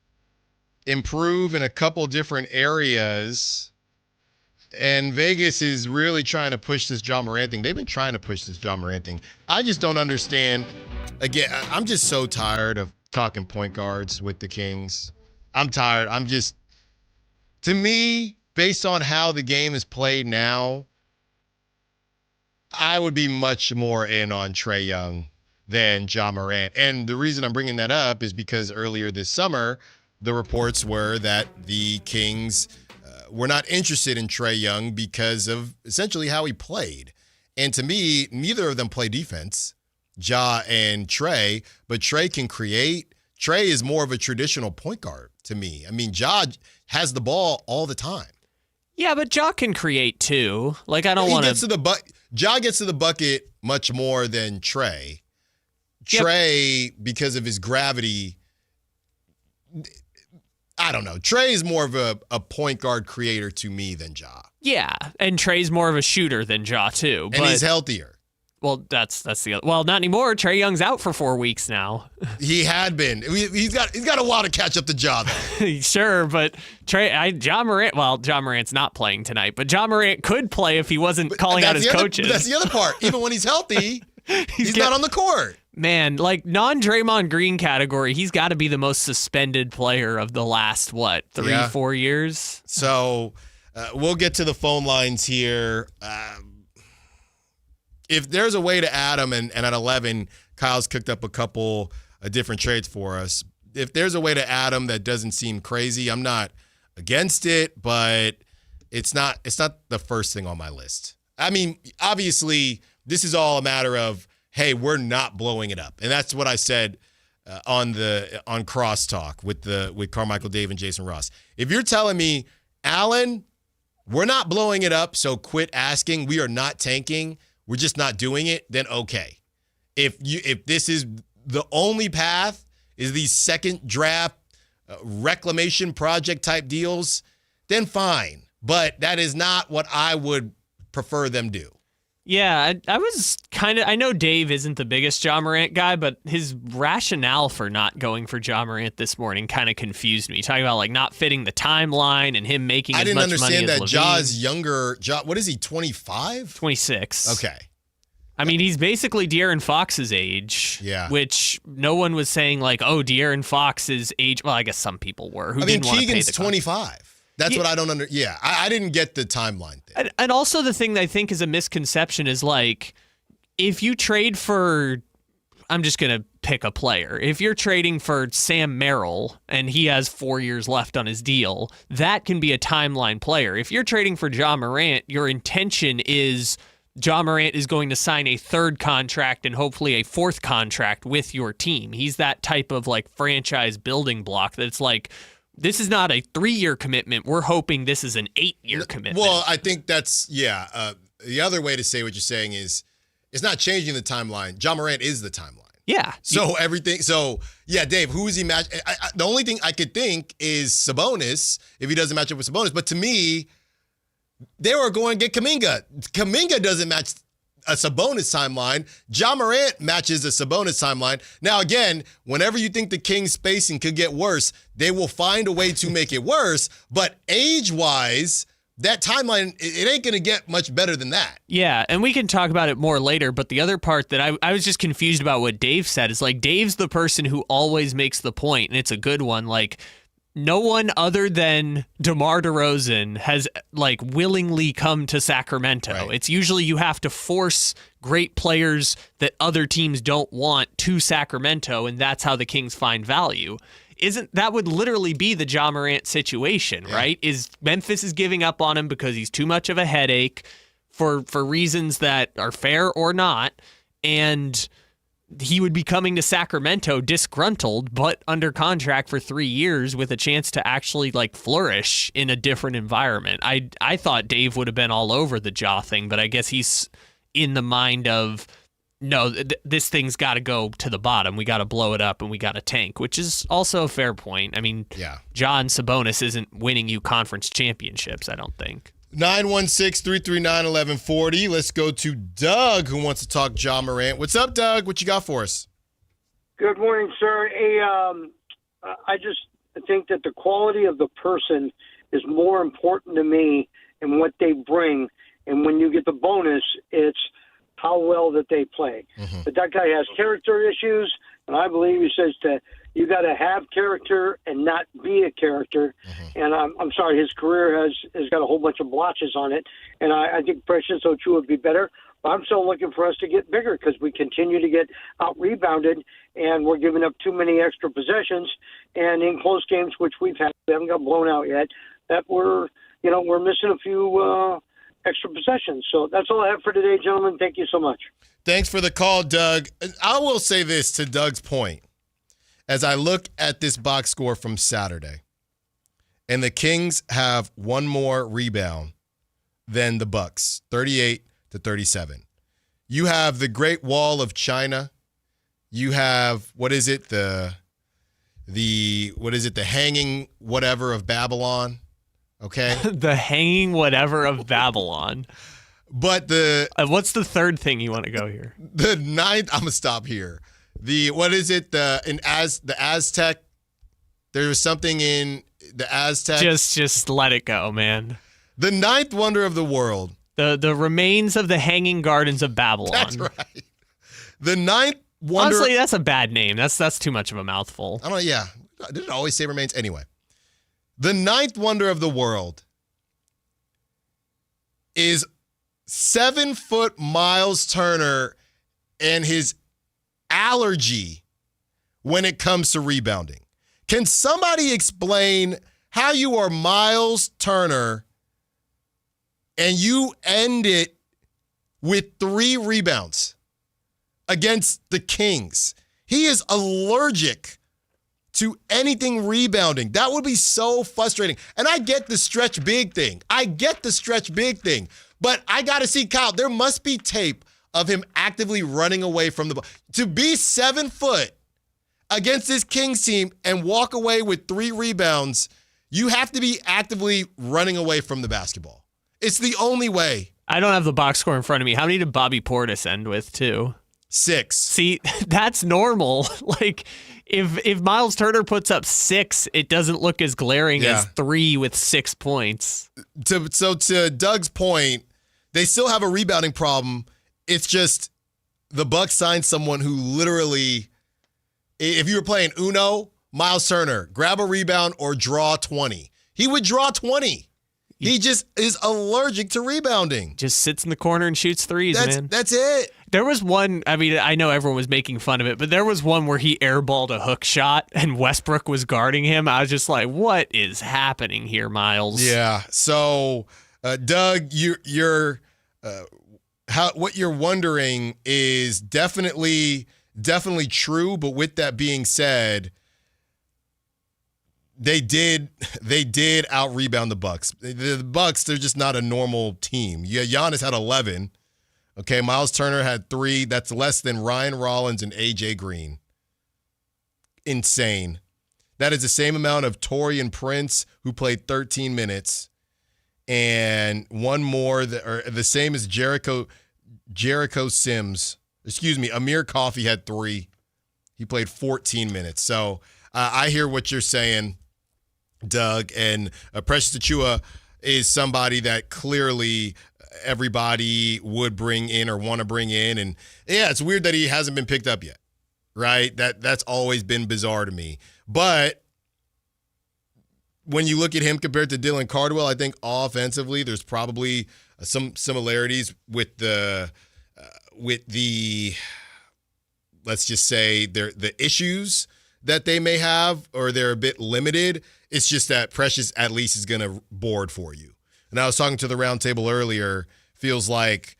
improve in a couple different areas. And Vegas is really trying to push this Ja Morant thing. They've been trying to push this Ja Morant thing. I just don't understand. Again, I'm just so tired of talking point guards with the Kings. I'm tired. To me, based on how the game is played now, I would be much more in on Trae Young than Ja Morant. And the reason I'm bringing that up is because earlier this summer, the reports were that the Kings were not interested in Trae Young because of essentially how he played. And to me, neither of them play defense, Ja and Trae, but Trae can create. Trae is more of a traditional point guard to me. I mean, Ja has the ball all the time. Yeah, but Ja can create too. Like, I don't want to. Ja gets to the bucket much more than Trae. Trae, because of his gravity, I don't know. Trae is more of a point guard creator to me than Ja. Yeah, and Trae's more of a shooter than Ja too. And he's healthier. Well, that's the other. Well, not anymore. Trae Young's out for 4 weeks now. He had been. He's got a while to catch up to Ja, though. Sure, but Ja Morant. Well, Ja Morant's not playing tonight, but Ja Morant could play if he wasn't calling out his coaches. That's the other part. Even when he's healthy, he's not on the court. Man, like non-Draymond Green category, he's got to be the most suspended player of the last 4 years. So we'll get to the phone lines here. If there's a way to add him, and at 11, Kyle's cooked up a couple of different trades for us. If there's a way to add him that doesn't seem crazy, I'm not against it, but it's not the first thing on my list. I mean, obviously, this is all a matter of, hey, we're not blowing it up, and that's what I said on Crosstalk with Carmichael Dave and Jason Ross. If you're telling me, Allen, we're not blowing it up, so quit asking. We are not tanking. We're just not doing it, then okay. If this is the only path, is these second draft reclamation project type deals, then fine. But that is not what I would prefer them do. Yeah, I know Dave isn't the biggest Ja Morant guy, but his rationale for not going for Ja Morant this morning kind of confused me. Talking about like not fitting the timeline and him making as much money as I didn't understand that Levine. Ja's younger. Ja, what is he, 25? 26. Okay. I mean, he's basically De'Aaron Fox's age. Yeah. Which no one was saying like, oh, De'Aaron Fox's age. Well, I guess some people were. Who didn't want to pay Keegan's the 25. That's what I don't understand. Yeah, I didn't get the timeline thing. And also the thing that I think is a misconception is like, if you trade for, I'm just going to pick a player. If you're trading for Sam Merrill and he has 4 years left on his deal, that can be a timeline player. If you're trading for Ja Morant, your intention is Ja Morant is going to sign a third contract and hopefully a fourth contract with your team. He's that type of like franchise building block that's like, this is not a 3-year commitment. We're hoping this is an 8-year commitment. Well, I think that's, the other way to say what you're saying is it's not changing the timeline. Ja Morant is the timeline. Yeah. So Dave, who is he match? The only thing I could think is Sabonis, if he doesn't match up with Sabonis. But to me, they were going to get Kuminga. Kuminga doesn't match a Sabonis timeline. Ja Morant matches a Sabonis timeline. Now, again, whenever you think the Kings' spacing could get worse, they will find a way to make it worse. But age-wise, that timeline, it ain't going to get much better than that. Yeah, and we can talk about it more later, but the other part that I was just confused about what Dave said is like, Dave's the person who always makes the point, and it's a good one, like, no one other than DeMar DeRozan has like willingly come to Sacramento. Right. It's usually you have to force great players that other teams don't want to Sacramento, and that's how the Kings find value. that would literally be the Ja Morant situation, right? Is Memphis is giving up on him because he's too much of a headache for reasons that are fair or not, and he would be coming to Sacramento disgruntled, but under contract for 3 years with a chance to actually flourish in a different environment. I thought Dave would have been all over the Ja thing, but I guess he's in the mind of, no, this thing's got to go to the bottom. We got to blow it up and we got to tank, which is also a fair point. I mean, Ja and Sabonis isn't winning you conference championships, I don't think. 916-339-1140. Let's go to Doug, who wants to talk Ja Morant. What's up, Doug? What you got for us? Good morning, sir. I just think that the quality of the person is more important to me and what they bring. And when you get the bonus, it's how well that they play. But that guy has character issues, and I believe he says that you got to have character and not be a character. And I'm sorry, his career has got a whole bunch of blotches on it. And I think Precious Ochoa would be better. But I'm still looking for us to get bigger because we continue to get out-rebounded, and we're giving up too many extra possessions. And in close games, which we haven't got blown out yet, that we're missing a few extra possessions. So that's all I have for today, gentlemen. Thank you so much. Thanks for the call, Doug. I will say this to Doug's point. As I look at this box score from Saturday, and the Kings have one more rebound than the Bucks, 38-37. You have the Great Wall of China. You have, the hanging whatever of Babylon. Okay. The hanging whatever of Babylon. But what's the third thing you want to go here? The ninth, I'm gonna stop here. The Aztec. There was something in the Aztec. Just let it go, man. The ninth wonder of the world. The remains of the Hanging Gardens of Babylon. That's right. The ninth wonder. Honestly, that's a bad name. That's too much of a mouthful. I don't know. Yeah, did it always say remains? Anyway, the ninth wonder of the world is 7-foot Miles Turner and his allergy when it comes to rebounding. Can somebody explain how you are Miles Turner and you end it with 3 rebounds against the Kings? He is allergic to anything rebounding. That would be so frustrating. And I get the stretch big thing. But I got to see, Kyle, there must be tape of him actively running away from the ball. To be 7 foot against this Kings team and walk away with 3 rebounds, you have to be actively running away from the basketball. It's the only way. I don't have the box score in front of me. How many did Bobby Portis end with, too? 6. See, that's normal. If Miles Turner puts up 6, it doesn't look as glaring as 3 with 6 points. So to Doug's point, they still have a rebounding problem. It's just the Bucks signed someone who literally, if you were playing Uno, Miles Turner, grab a rebound or draw 20. He would draw 20. He just is allergic to rebounding. Just sits in the corner and shoots threes, man. That's it. There was one, I know everyone was making fun of it, but there was one where he airballed a hook shot and Westbrook was guarding him. I was just like, what is happening here, Miles? Yeah. So, Doug, what you're wondering is definitely true. But with that being said, they did out rebound the Bucks. The Bucks, they're just not a normal team. Yeah, Giannis had 11. Okay, Miles Turner had 3. That's less than Ryan Rollins and AJ Green. Insane. That is the same amount of Taurean Prince, who played 13 minutes, and one more the same as Jericho Sims. Excuse me, Amir Coffey had 3. He played 14 minutes. So I hear what you're saying, Doug, and Precious Achiuwa is somebody that clearly everybody would bring in or want to bring in. And yeah, it's weird that he hasn't been picked up yet, right? That's always been bizarre to me. But when you look at him compared to Dylan Cardwell, I think offensively there's probably some similarities with the let's just say the issues that they may have, or they're a bit limited. It's just that Precious at least is going to board for you. And I was talking to the roundtable earlier, feels like,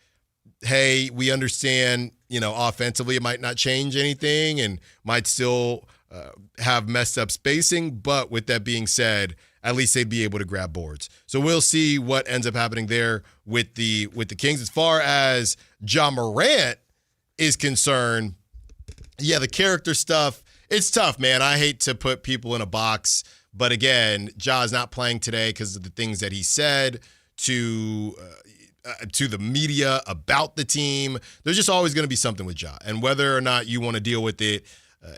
hey, we understand, offensively it might not change anything and might still have messed up spacing. But with that being said, at least they'd be able to grab boards. So we'll see what ends up happening there with the Kings. As far as Ja Morant is concerned, yeah, the character stuff, it's tough, man. I hate to put people in a box. But again, Ja is not playing today because of the things that he said to the media about the team. There's just always going to be something with Ja. And whether or not you want to deal with it,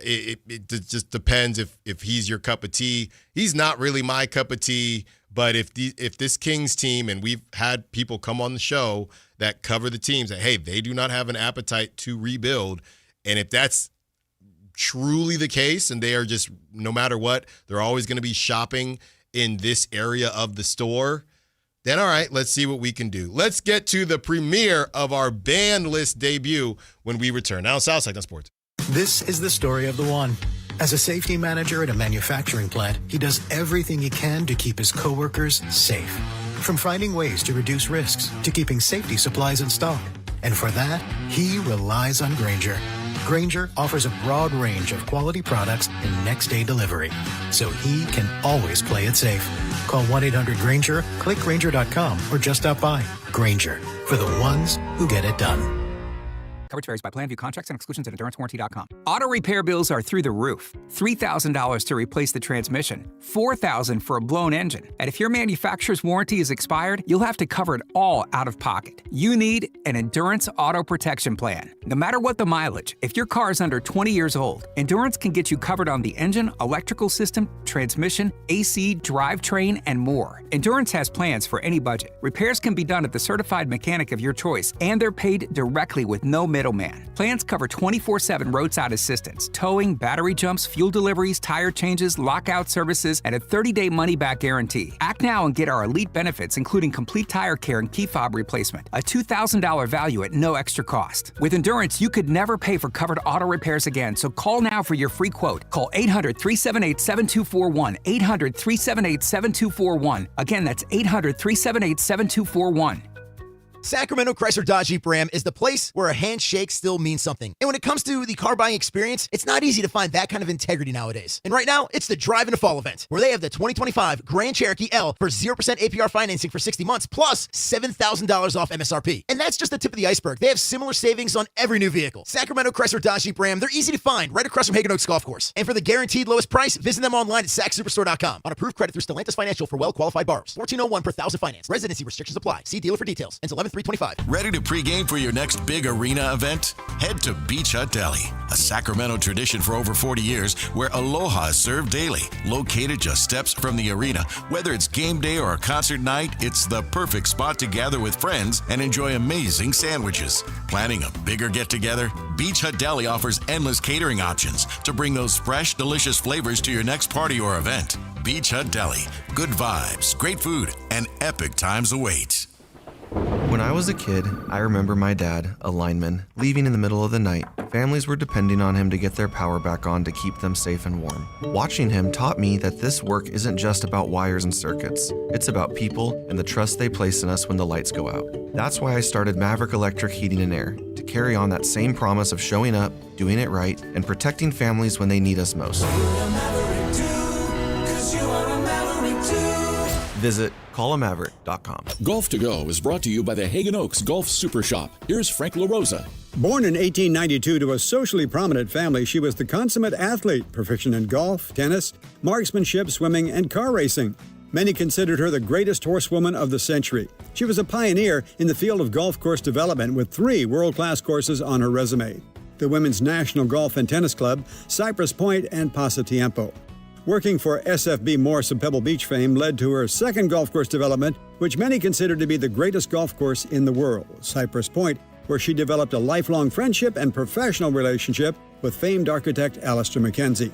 it just depends if he's your cup of tea. He's not really my cup of tea, but if this Kings team, and we've had people come on the show that cover the teams, that, hey, they do not have an appetite to rebuild, and if that's truly the case, and they are just, no matter what, they're always going to be shopping in this area of the store, then all right, let's see what we can do. Let's get to the premiere of our banned list debut when we return. Now, Sactown Sports. This is the story of the one. As a safety manager at a manufacturing plant, he does everything he can to keep his coworkers safe. From finding ways to reduce risks to keeping safety supplies in stock. And for that, he relies on Grainger. Grainger offers a broad range of quality products and next-day delivery, so he can always play it safe. Call 1-800-GRAINGER, click Grainger.com, or just stop by. Grainger, for the ones who get it done. Coverage varies by plan, view contracts and exclusions at EnduranceWarranty.com. Auto repair bills are through the roof. $3,000 to replace the transmission. $4,000 for a blown engine. And if your manufacturer's warranty is expired, you'll have to cover it all out of pocket. You need an Endurance Auto Protection Plan. No matter what the mileage, if your car is under 20 years old, Endurance can get you covered on the engine, electrical system, transmission, AC, drivetrain, and more. Endurance has plans for any budget. Repairs can be done at the certified mechanic of your choice, and they're paid directly with no middleman. Plans cover 24/7 roadside assistance, towing, battery jumps, fuel deliveries, tire changes, lockout services, and a 30-day money-back guarantee. Act now and get our elite benefits, including complete tire care and key fob replacement, a $2,000 value at no extra cost. With Endurance, you could never pay for covered auto repairs again, so call now for your free quote. Call 800-378-7241, 800-378-7241. Again, that's 800-378-7241. Sacramento Chrysler Dodge Jeep Ram is the place where a handshake still means something. And when it comes to the car buying experience, it's not easy to find that kind of integrity nowadays. And right now, it's the Drive into Fall event, where they have the 2025 Grand Cherokee L for 0% APR financing for 60 months, plus $7,000 off MSRP. And that's just the tip of the iceberg. They have similar savings on every new vehicle. Sacramento Chrysler Dodge Jeep Ram, they're easy to find right across from Hagan Oaks Golf Course. And for the guaranteed lowest price, visit them online at sacsuperstore.com. On approved credit through Stellantis Financial for well-qualified borrowers. $1,401 per thousand finance. Residency restrictions apply. See dealer for details. Until 11/3/25. Ready to pregame for your next big arena event? Head to Beach Hut Deli, a Sacramento tradition for over 40 years where aloha is served daily. Located just steps from the arena, whether it's game day or a concert night, it's the perfect spot to gather with friends and enjoy amazing sandwiches. Planning a bigger get-together? Beach Hut Deli offers endless catering options to bring those fresh, delicious flavors to your next party or event. Beach Hut Deli. Good vibes, great food, and epic times await. When I was a kid, I remember my dad, a lineman, leaving in the middle of the night. Families were depending on him to get their power back on to keep them safe and warm. Watching him taught me that this work isn't just about wires and circuits. It's about people and the trust they place in us when the lights go out. That's why I started Maverick Electric Heating and Air, to carry on that same promise of showing up, doing it right, and protecting families when they need us most. Visit callamaverick.com. Golf to Go is brought to you by the Hagan Oaks Golf Super Shop. Here's Frank LaRosa. Born in 1892 to a socially prominent family, she was the consummate athlete, proficient in golf, tennis, marksmanship, swimming, and car racing. Many considered her the greatest horsewoman of the century. She was a pioneer in the field of golf course development with 3 world-class courses on her resume: the Women's National Golf and Tennis Club, Cypress Point, and Pasatiempo. Working for SFB Morse of Pebble Beach fame led to her second golf course development, which many consider to be the greatest golf course in the world, Cypress Point, where she developed a lifelong friendship and professional relationship with famed architect Alistair McKenzie.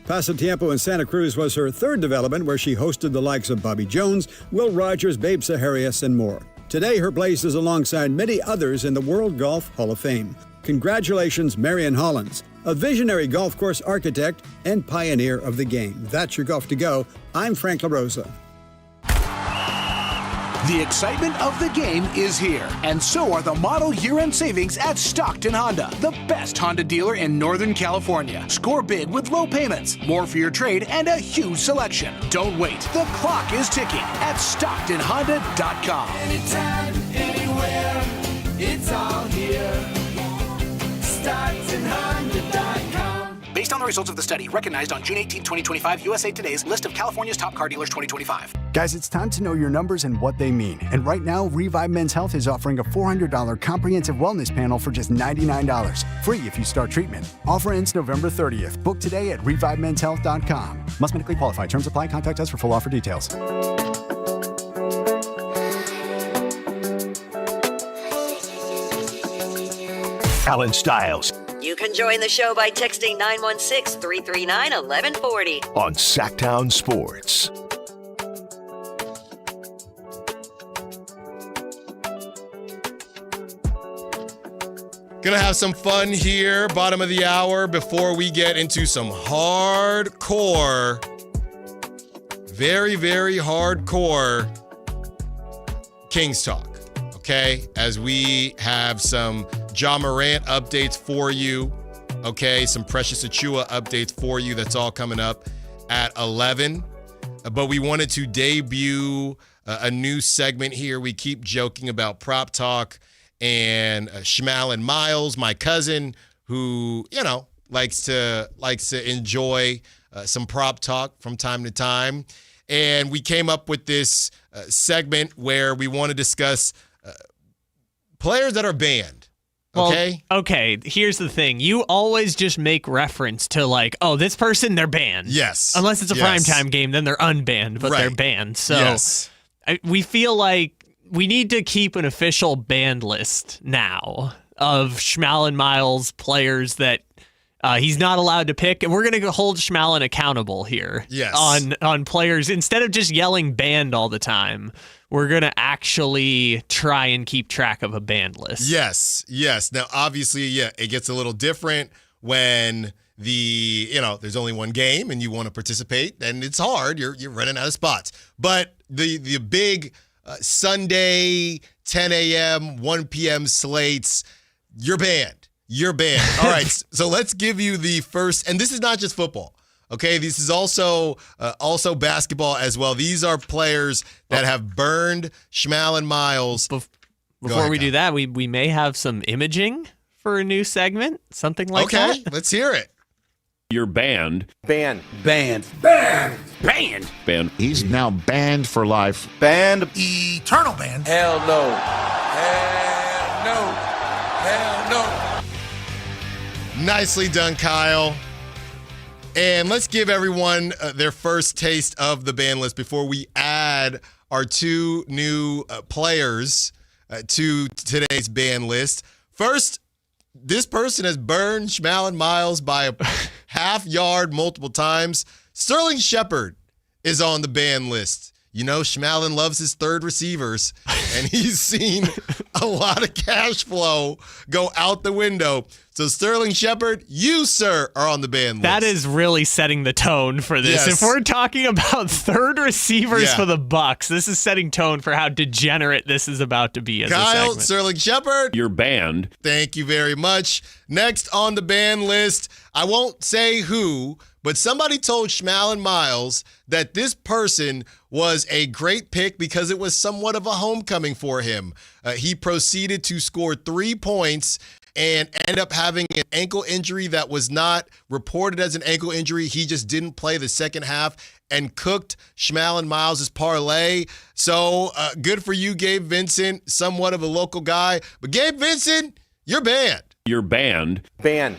Pasatiempo in Santa Cruz was her third development, where she hosted the likes of Bobby Jones, Will Rogers, Babe Saharias, and more. Today, her place is alongside many others in the World Golf Hall of Fame. Congratulations, Marion Hollins. a visionary golf course architect and pioneer of the game. That's your Golf to Go. I'm Frank LaRosa. The excitement of the game is here, and so are the model year-end savings at Stockton Honda, the best Honda dealer in Northern California. Score big with low payments, more for your trade, and a huge selection. Don't wait. The clock is ticking at StocktonHonda.com. Anytime, anywhere, it's all here. StocktonHonda.com. Based on the results of the study, recognized on June 18, 2025, USA Today's list of California's top car dealers 2025. Guys, it's time to know your numbers and what they mean. And right now, Revive Men's Health is offering a $400 comprehensive wellness panel for just $99. Free if you start treatment. Offer ends November 30th. Book today at ReviveMen'sHealth.com. Must medically qualify. Terms apply. Contact us for full offer details. Allen Stiles You can join the show by texting 916-339-1140. on Sactown Sports. Gonna have some fun here, bottom of the hour, before we get into some hardcore, very, very hardcore Kings talk, okay? As we have some Ja Morant updates for you, okay? Some Precious Achiuwa updates for you. That's all coming up at 11. But we wanted to debut a new segment here. We keep joking about prop talk. And Schmal and Miles, my cousin, who, you know, likes to enjoy some prop talk from time to time. And we came up with this segment where we want to discuss players that are banned. Okay? Well, okay, here's the thing. You always just make reference to like, oh, this person, they're banned. Yes. Unless it's a primetime game, then they're unbanned, but they're banned. So we feel like we need to keep an official banned list now of Schmal and Miles players that he's not allowed to pick. And we're going to hold Schmallen accountable here on players. Instead of just yelling banned all the time, we're going to actually try and keep track of a banned list. Yes. Now, obviously, it gets a little different when there's only one game and you want to participate, and it's hard. You're running out of spots. But the big Sunday, 10 a.m., 1 p.m. slates, you're banned. All right, so let's give you the first, and this is not just football, okay? This is also basketball as well. These are players that have burned Schmal and Miles. Before we do that, we may have some imaging for a new segment, something like that. Okay, let's hear it. You're banned. Banned. He's now banned for life. Banned. Eternal ban. Hell no. Nicely done, Kyle. And let's give everyone their first taste of the ban list before we add our two new players to today's ban list. First, this person has burned Schmal and Miles by a half yard multiple times. Sterling Shepard is on the ban list. You know, Schmallen loves his third receivers, and he's seen a lot of cash flow go out the window. So Sterling Shepard, you, sir, are on the ban list. That is really setting the tone for this. Yes. If we're talking about third receivers for the Bucs, this is setting tone for how degenerate this is about to be as a Kyle, segment. Sterling Shepard. You're banned. Thank you very much. Next on the ban list, I won't say who, but somebody told Schmal and Miles that this person was a great pick because it was somewhat of a homecoming for him. He proceeded to score 3 points and ended up having an ankle injury that was not reported as an ankle injury. He just didn't play the second half and cooked Schmal and Miles' parlay. So good for you, Gabe Vincent, somewhat of a local guy. But Gabe Vincent, you're banned. You're banned. Banned.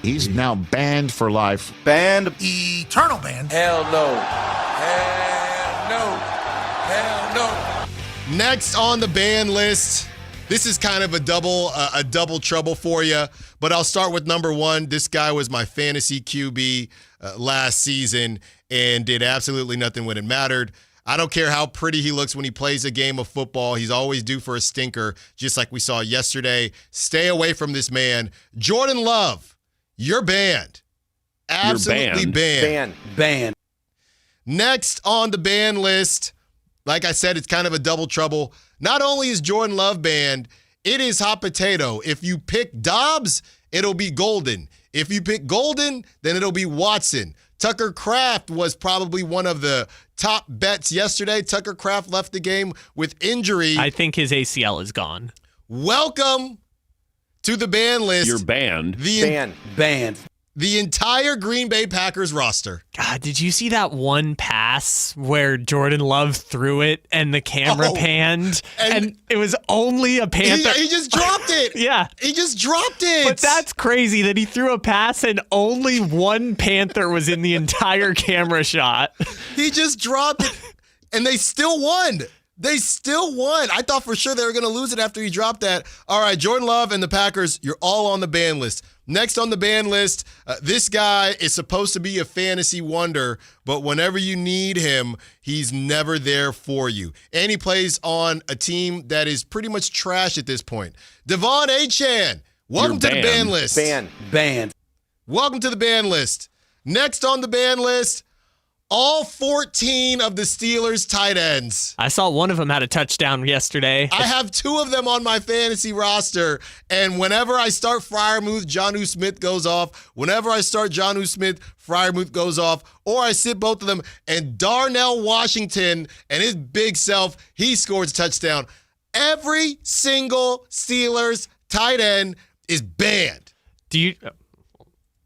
He's now banned for life. Banned. Eternal ban. Hell no. Next on the ban list, this is kind of a double trouble for you, but I'll start with number one. This guy was my fantasy QB last season and did absolutely nothing when it mattered. I don't care how pretty he looks when he plays a game of football. He's always due for a stinker, just like we saw yesterday. Stay away from this man. Jordan Love, you're banned. Absolutely banned. Banned. Next on the ban list, like I said, it's kind of a double trouble. Not only is Jordan Love banned, it is hot potato. If you pick Dobbs, it'll be Golden. If you pick Golden, then it'll be Watson. Tucker Kraft was probably one of the top bets yesterday. Tucker Kraft left the game with injury. I think his ACL is gone. Welcome to the ban list. You're banned. Banned. The entire Green Bay Packers roster. God, did you see that one pass where Jordan Love threw it and the camera panned and it was only a Panther? He just dropped it. Yeah. He just dropped it. But that's crazy that he threw a pass and only one Panther was in the entire camera shot. He just dropped it and they still won. They still won. I thought for sure they were going to lose it after he dropped that. All right, Jordan Love and the Packers, you're all on the ban list. Next on the ban list, this guy is supposed to be a fantasy wonder, but whenever you need him, he's never there for you. And he plays on a team that is pretty much trash at this point. Devon Achane, welcome to the ban list. Banned. Welcome to the ban list. Next on the ban list, all 14 of the Steelers tight ends. I saw one of them had a touchdown yesterday. I have 2 of them on my fantasy roster, and whenever I start Freiermuth, Jonnu Smith goes off. Whenever I start Jonnu Smith, Freiermuth goes off, or I sit both of them, and Darnell Washington and his big self, he scores a touchdown. Every single Steelers tight end is banned.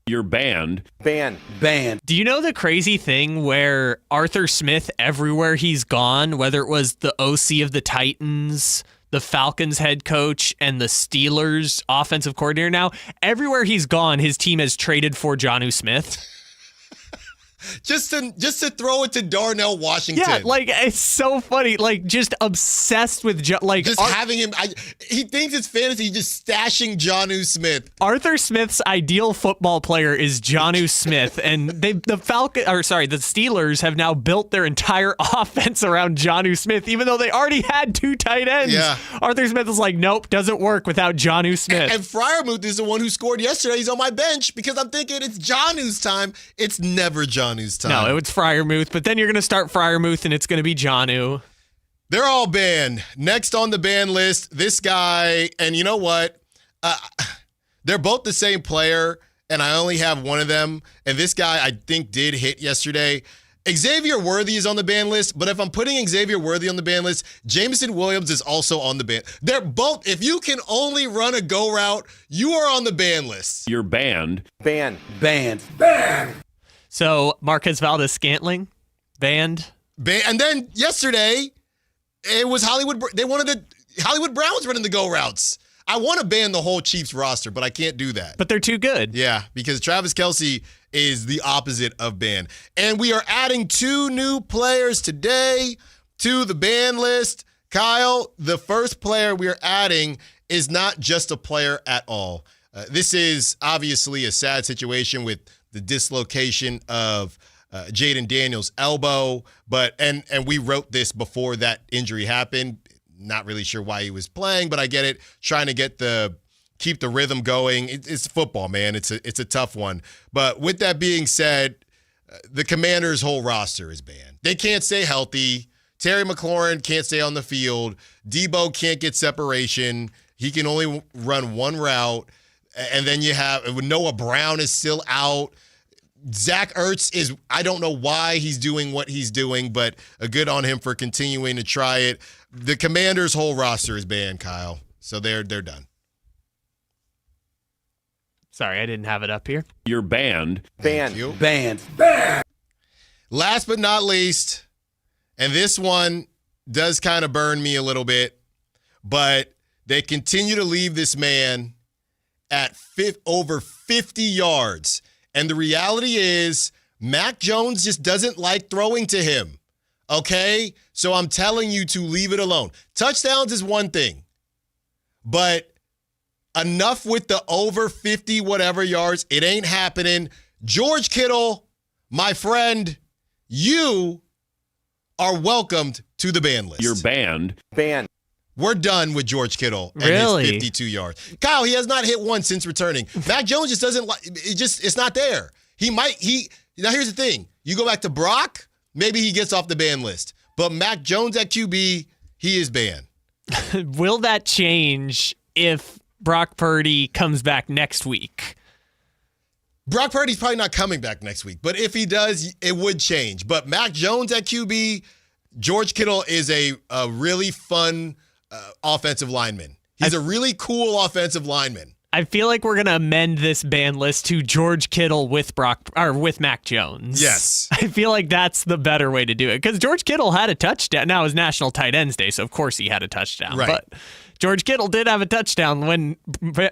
You're banned. Banned. Do you know the crazy thing where Arthur Smith, everywhere he's gone, whether it was the OC of the Titans, the Falcons head coach, and the Steelers offensive coordinator now, everywhere he's gone, his team has traded for Jonnu Smith? Just to throw it to Darnell Washington. Yeah, like, it's so funny. Like, just obsessed with having him. He thinks it's fantasy. He's just stashing Jonnu Smith. Arthur Smith's ideal football player is Jonnu Smith, and the Steelers have now built their entire offense around Jonnu Smith, even though they already had 2 tight ends. Yeah. Arthur Smith is like, nope, doesn't work without Jonnu Smith. And Freiermuth is the one who scored yesterday. He's on my bench because I'm thinking it's Jonnu's time. It's never Jonnu's time. No, it's Freiermuth, but then you're going to start Freiermuth and it's going to be Jonnu. They're all banned. Next on the ban list, this guy, and you know what? They're both the same player, and I only have one of them. And this guy, I think, did hit yesterday. Xavier Worthy is on the ban list, but if I'm putting Xavier Worthy on the ban list, Jameson Williams is also on the ban. They're both, if you can only run a go route, you are on the ban list. You're banned. Banned. So Marquez Valdez-Scantling, banned. And then yesterday, it was Hollywood. They wanted the Hollywood Browns running the go routes. I want to ban the whole Chiefs roster, but I can't do that. But they're too good. Yeah, because Travis Kelce is the opposite of ban. And we are adding 2 new players today to the ban list. Kyle, the first player we are adding is not just a player at all. This is obviously a sad situation with the dislocation of Jaden Daniels' elbow, and we wrote this before that injury happened. Not really sure why he was playing, but I get it. Trying to keep the rhythm going. It's football, man. It's a tough one. But with that being said, the Commanders' whole roster is banned. They can't stay healthy. Terry McLaurin can't stay on the field. Debo can't get separation. He can only run one route. And then you have Noah Brown is still out. Zach Ertz is, I don't know why he's doing what he's doing, but good on him for continuing to try it. The Commanders' whole roster is banned, Kyle. So they're done. Sorry, I didn't have it up here. You're banned. Banned. Last but not least, and this one does kind of burn me a little bit, but they continue to leave this man at over 50 yards. And the reality is, Mac Jones just doesn't like throwing to him. Okay? So I'm telling you to leave it alone. Touchdowns is one thing, but enough with the over 50 whatever yards. It ain't happening. George Kittle, my friend, you are welcomed to the ban list. You're banned. Banned. We're done with George Kittle and Really? his 52 yards. Kyle, he has not hit one since returning. Mac Jones just doesn't like it's not there. Now here's the thing. You go back to Brock, maybe he gets off the ban list. But Mac Jones at QB, he is banned. Will that change if Brock Purdy comes back next week? Brock Purdy's probably not coming back next week, but if he does, it would change. But Mac Jones at QB, George Kittle is a really fun offensive lineman. He's a really cool offensive lineman. I feel like we're gonna amend this ban list to George Kittle with Mac Jones. Yes, I feel like that's the better way to do it because George Kittle had a touchdown. Now it was National Tight Ends Day, so of course he had a touchdown. Right. But George Kittle did have a touchdown when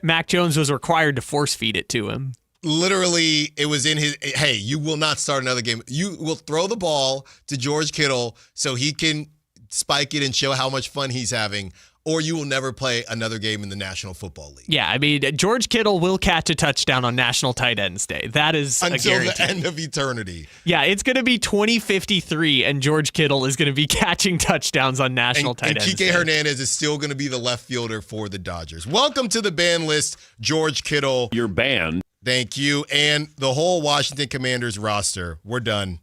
Mac Jones was required to force feed it to him. Literally, it was in his, hey, you will not start another game. You will throw the ball to George Kittle so he can spike it and show how much fun he's having, or you will never play another game in the National Football League. Yeah, I mean, George Kittle will catch a touchdown on National Tight Ends Day. That is until a guarantee. The end of eternity. Yeah, it's going to be 2053, and George Kittle is going to be catching touchdowns on National Tight Ends Kike Day. Hernandez is still going to be the left fielder for the Dodgers. Welcome to the ban list, George Kittle. You're banned. Thank you. And the whole Washington Commanders roster. We're done.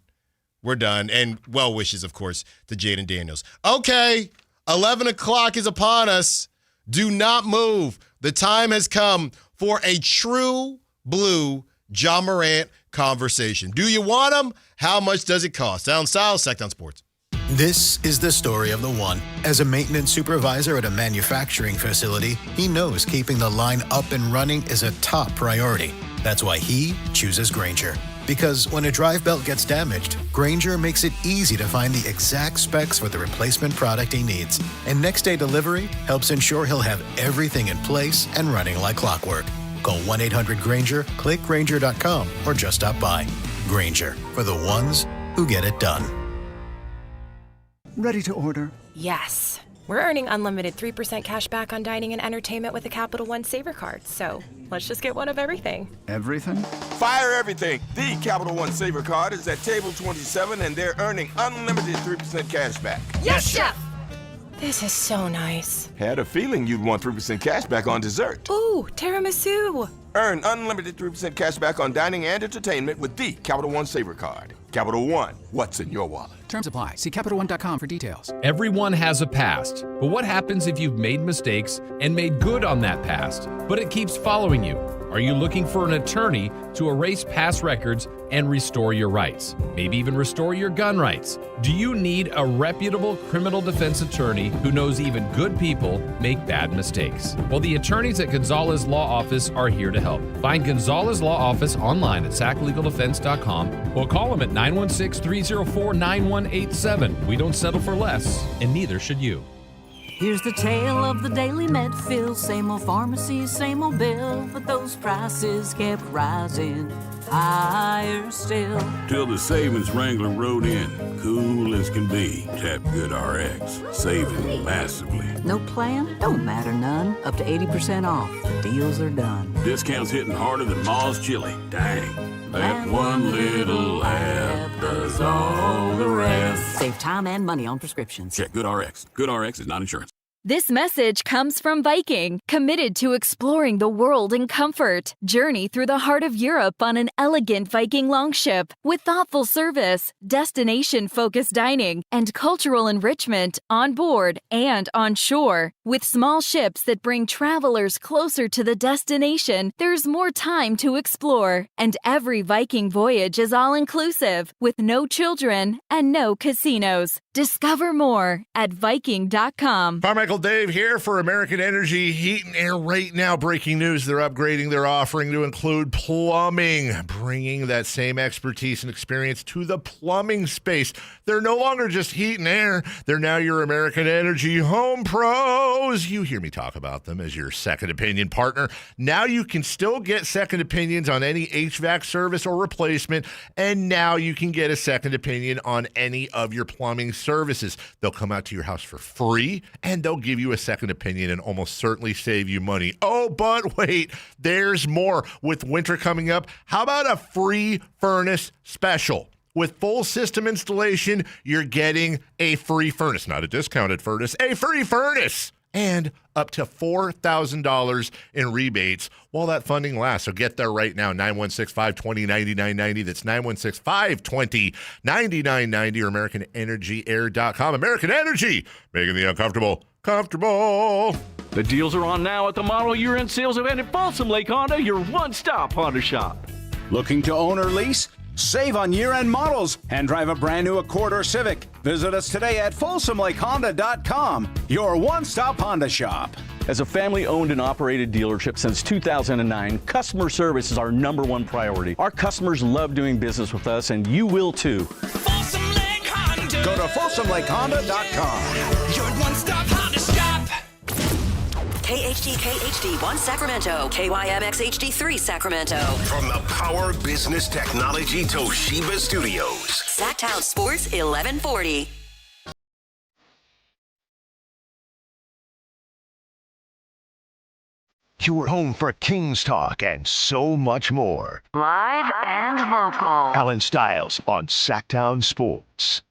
We're done. And well wishes, of course, to Jaden Daniels. Okay, 11 o'clock is upon us. Do not move. The time has come for a true blue Ja Morant conversation. Do you want him? How much does it cost? Allen Stiles, Sactown Sports. This is the story of the one. As a maintenance supervisor at a manufacturing facility, he knows keeping the line up and running is a top priority. That's why he chooses Grainger. Because when a drive belt gets damaged, Grainger makes it easy to find the exact specs for the replacement product he needs. And next day delivery helps ensure he'll have everything in place and running like clockwork. Call 1-800-GRAINGER, click Grainger.com, or just stop by. Grainger, for the ones who get it done. Ready to order? Yes. We're earning unlimited 3% cash back on dining and entertainment with a Capital One Saver card. So let's just get one of everything. Everything? Fire everything. The Capital One Saver card is at table 27 and they're earning unlimited 3% cash back. Yes, Chef! This is so nice. Had a feeling you'd want 3% cash back on dessert. Ooh, tiramisu. Earn unlimited 3% cash back on dining and entertainment with the Capital One Saver card. Capital One, what's in your wallet? Terms apply. See CapitalOne.com for details. Everyone has a past, but what happens if you've made mistakes and made good on that past, but it keeps following you? Are you looking for an attorney to erase past records and restore your rights? Maybe even restore your gun rights? Do you need a reputable criminal defense attorney who knows even good people make bad mistakes? Well, the attorneys at Gonzalez Law Office are here to help. Find Gonzalez Law Office online at saclegaldefense.com or call them at 916-304-9187. We don't settle for less, and neither should you. Here's the tale of the daily med fill. Same old pharmacy, same old bill, but those prices kept rising higher still. Till the savings wrangler rode in, cool as can be. Tap Good RX, saving massively. No plan? Don't matter none. Up to 80% off. The deals are done. Discounts hitting harder than Ma's chili. Dang. That one little app does all the rest. Save time and money on prescriptions. Check Good RX. Good RX is not insurance. This message comes from Viking, committed to exploring the world in comfort. Journey through the heart of Europe on an elegant Viking longship with thoughtful service, destination-focused dining, and cultural enrichment on board and on shore. With small ships that bring travelers closer to the destination, there's more time to explore. And every Viking voyage is all-inclusive, with no children and no casinos. Discover more at Viking.com. Carmichael Dave here for American Energy Heat and Air. Right now, breaking news, they're upgrading their offering to include plumbing, bringing that same expertise and experience to the plumbing space. They're no longer just heat and air. They're now your American Energy Home Pros. You hear me talk about them as your second opinion partner. Now you can still get second opinions on any HVAC service or replacement, and now you can get a second opinion on any of your plumbing services. They'll come out to your house for free, and they'll give you a second opinion and almost certainly save you money. Oh, but wait, there's more. With winter coming up, how about a free furnace special? With full system installation, you're getting a free furnace, not a discounted furnace, a free furnace, and up to $4,000 in rebates while that funding lasts. So get there right now, 916-520-9990. That's 916-520-9990 or AmericanEnergyAir.com. American Energy, making the uncomfortable comfortable. The deals are on now at the model year-end sales event at Balsam Lake Honda, your one-stop Honda shop. Looking to own or lease? Save on year-end models and drive a brand new Accord or Civic. Visit us today at FolsomLakeHonda.com, your one-stop Honda shop. As a family-owned and operated dealership since 2009, customer service is our #1 priority. Our customers love doing business with us, and you will too. Go to FolsomLakeHonda.com. Your one-stop Honda shop. KHD1 Sacramento, KYMX HD3 Sacramento. From the Power Business Technology Toshiba Studios. Sactown Sports 1140. Your home for Kings talk and so much more. Live and local. Allen Stiles on Sactown Sports.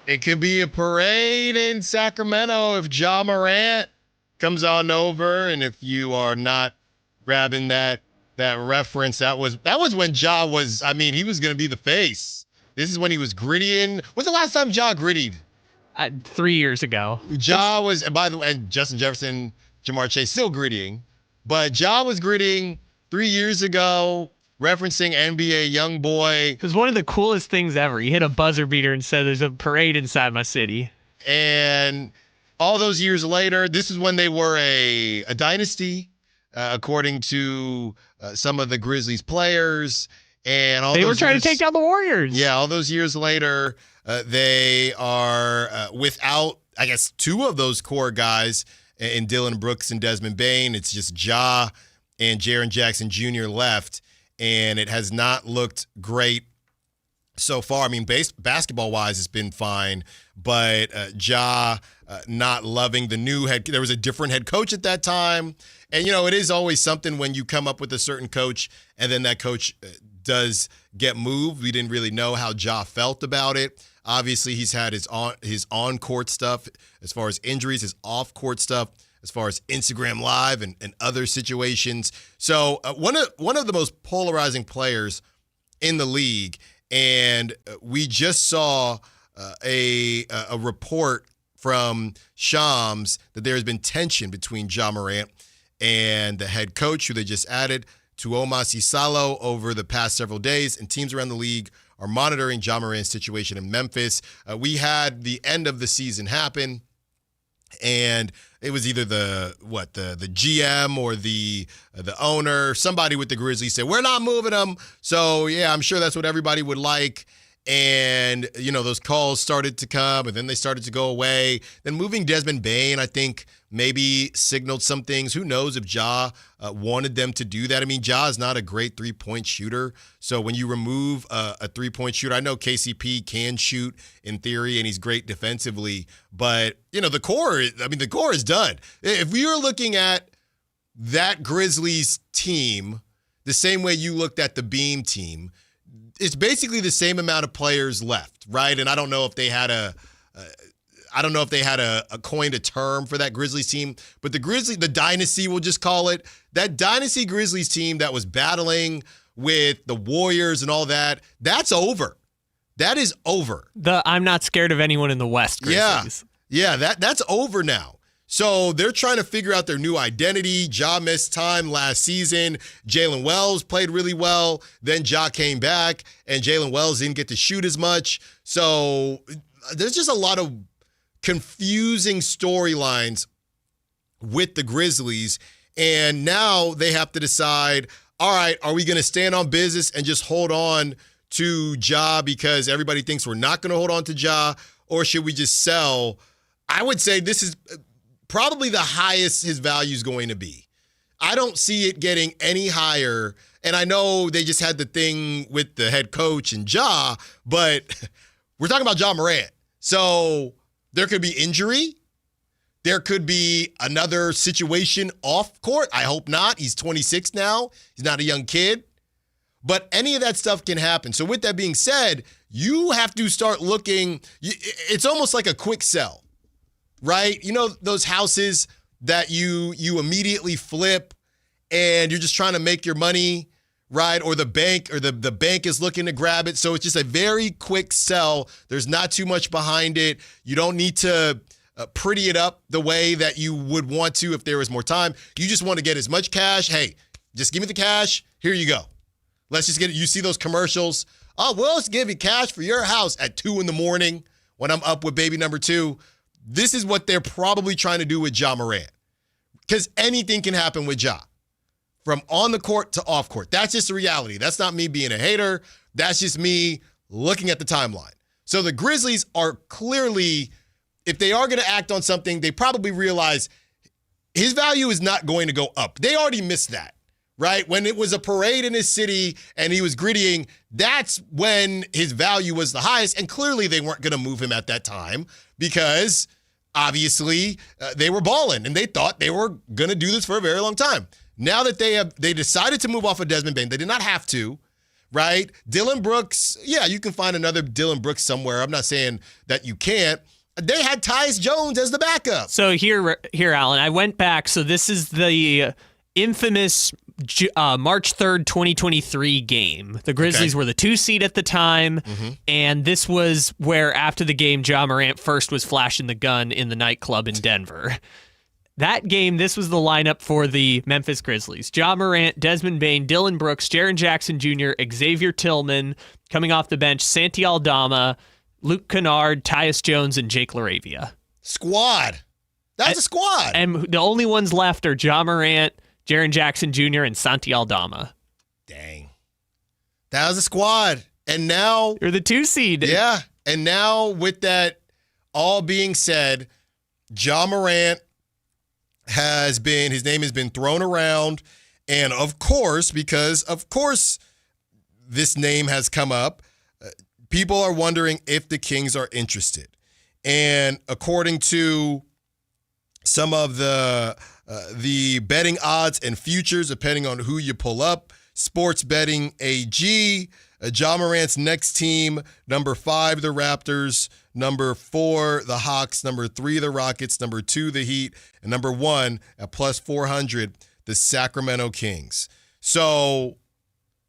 It could be a parade in Sacramento if Ja Morant comes on over, and if you are not grabbing that reference, that was when Ja was. I mean, he was going to be the face. This is when he was grittying. When's the last time Ja grittied? 3 years ago. Ja was, and by the way, and Justin Jefferson, Jamar Chase still grittying, but Ja was grittying 3 years ago. Referencing NBA YoungBoy. It was one of the coolest things ever. He hit a buzzer beater and said, "There's a parade inside my city." And all those years later, this is when they were a dynasty, according to some of the Grizzlies players. And all they were those trying years, to take down the Warriors. Yeah, all those years later, they are without, I guess, two of those core guys in Dylan Brooks and Desmond Bane. It's just Ja and Jaren Jackson Jr. left. And it has not looked great so far. I mean, basketball-wise, it's been fine, but Ja not loving the new head. There was a different head coach at that time. And, you know, it is always something when you come up with a certain coach and then that coach does get moved. We didn't really know how Ja felt about it. Obviously, he's had his on-court stuff as far as injuries, his off-court stuff as far as Instagram Live and other situations. So one of the most polarizing players in the league, and we just saw a report from Shams that there has been tension between Ja Morant and the head coach, who they just added, Tuoma Sisalo, over the past several days, and teams around the league are monitoring Ja Morant's situation in Memphis. We had the end of the season happen, and it was either the GM or the owner, somebody with the Grizzlies said, "We're not moving them." So yeah, I'm sure that's what everybody would like. And, you know, those calls started to come, and then they started to go away. Then moving Desmond Bane, I think, maybe signaled some things. Who knows if Ja wanted them to do that? I mean, Ja is not a great three-point shooter. So when you remove a three-point shooter, I know KCP can shoot in theory, and he's great defensively. But, you know, the core is done. If we were looking at that Grizzlies team the same way you looked at the Beam team, it's basically the same amount of players left, right? And I don't know if they had a coined a term for that Grizzlies team, but the dynasty, we'll just call it, that dynasty Grizzlies team that was battling with the Warriors and all that, that's over. That is over. I'm not scared of anyone in the West Grizzlies. Yeah, that's over now. So they're trying to figure out their new identity. Ja missed time last season. Jalen Wells played really well. Then Ja came back, and Jalen Wells didn't get to shoot as much. So there's just a lot of confusing storylines with the Grizzlies. And now they have to decide, all right, are we going to stand on business and just hold on to Ja because everybody thinks we're not going to hold on to Ja, or should we just sell? I would say this is probably the highest his value is going to be. I don't see it getting any higher. And I know they just had the thing with the head coach and Ja, but we're talking about Ja Morant. So there could be injury. There could be another situation off court. I hope not. He's 26 now. He's not a young kid. But any of that stuff can happen. So with that being said, you have to start looking. It's almost like a quick sell, right? You know those houses that you immediately flip and you're just trying to make your money, right? Or the bank is looking to grab it. So it's just a very quick sell. There's not too much behind it. You don't need to pretty it up the way that you would want to if there was more time. You just want to get as much cash. Hey, just give me the cash. Here you go. Let's just get it. You see those commercials? Oh, we'll just give you cash for your house at 2 a.m. when I'm up with baby number 2. This is what they're probably trying to do with Ja Morant. Because anything can happen with Ja. From on the court to off court. That's just the reality. That's not me being a hater. That's just me looking at the timeline. So the Grizzlies are clearly, if they are going to act on something, they probably realize his value is not going to go up. They already missed that. Right? When it was a parade in his city and he was grittying, that's when his value was the highest. And clearly they weren't going to move him at that time because obviously they were balling and they thought they were going to do this for a very long time. Now that they decided to move off of Desmond Bane, they did not have to, right? Dylan Brooks, yeah, you can find another Dylan Brooks somewhere. I'm not saying that you can't. They had Tyus Jones as the backup. So here, Allen, I went back. So this is the infamous March 3rd, 2023 game. The Grizzlies were the 2 seed at the time, and this was where after the game, Ja Morant first was flashing the gun in the nightclub in Denver. That game, this was the lineup for the Memphis Grizzlies. Ja Morant, Desmond Bane, Dylan Brooks, Jaren Jackson Jr., Xavier Tillman, coming off the bench, Santi Aldama, Luke Kennard, Tyus Jones, and Jake LaRavia. Squad. That's a squad. And the only ones left are Ja Morant, Jaren Jackson Jr., and Santi Aldama. Dang. That was a squad. And now... You're the 2 seed. Yeah. And now with that all being said, Ja Morant his name has been thrown around. And of course, because of course this name has come up, people are wondering if the Kings are interested. And according to some of the betting odds and futures, depending on who you pull up, Sports Betting AG, Ja Morant's next team, number 5, the Raptors, number 4, the Hawks, number 3, the Rockets, number 2, the Heat, and number 1 at plus 400, the Sacramento Kings. So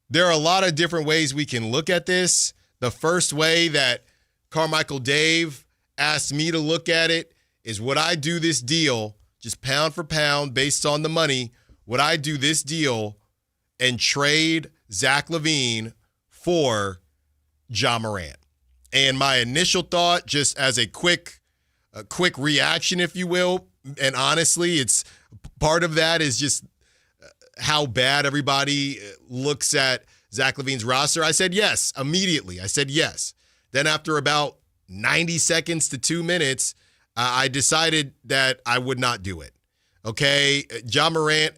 there are a lot of different ways we can look at this. The first way that Carmichael Dave asked me to look at it is, would I do this deal just pound for pound based on the money? Would I do this deal and trade Zach LaVine for Ja Morant? And my initial thought, just as a quick reaction, if you will, and honestly, it's part of that is just how bad everybody looks at Zach LaVine's roster. I said yes immediately. I said yes. Then after about 90 seconds to 2 minutes, I decided that I would not do it. Okay, Ja Morant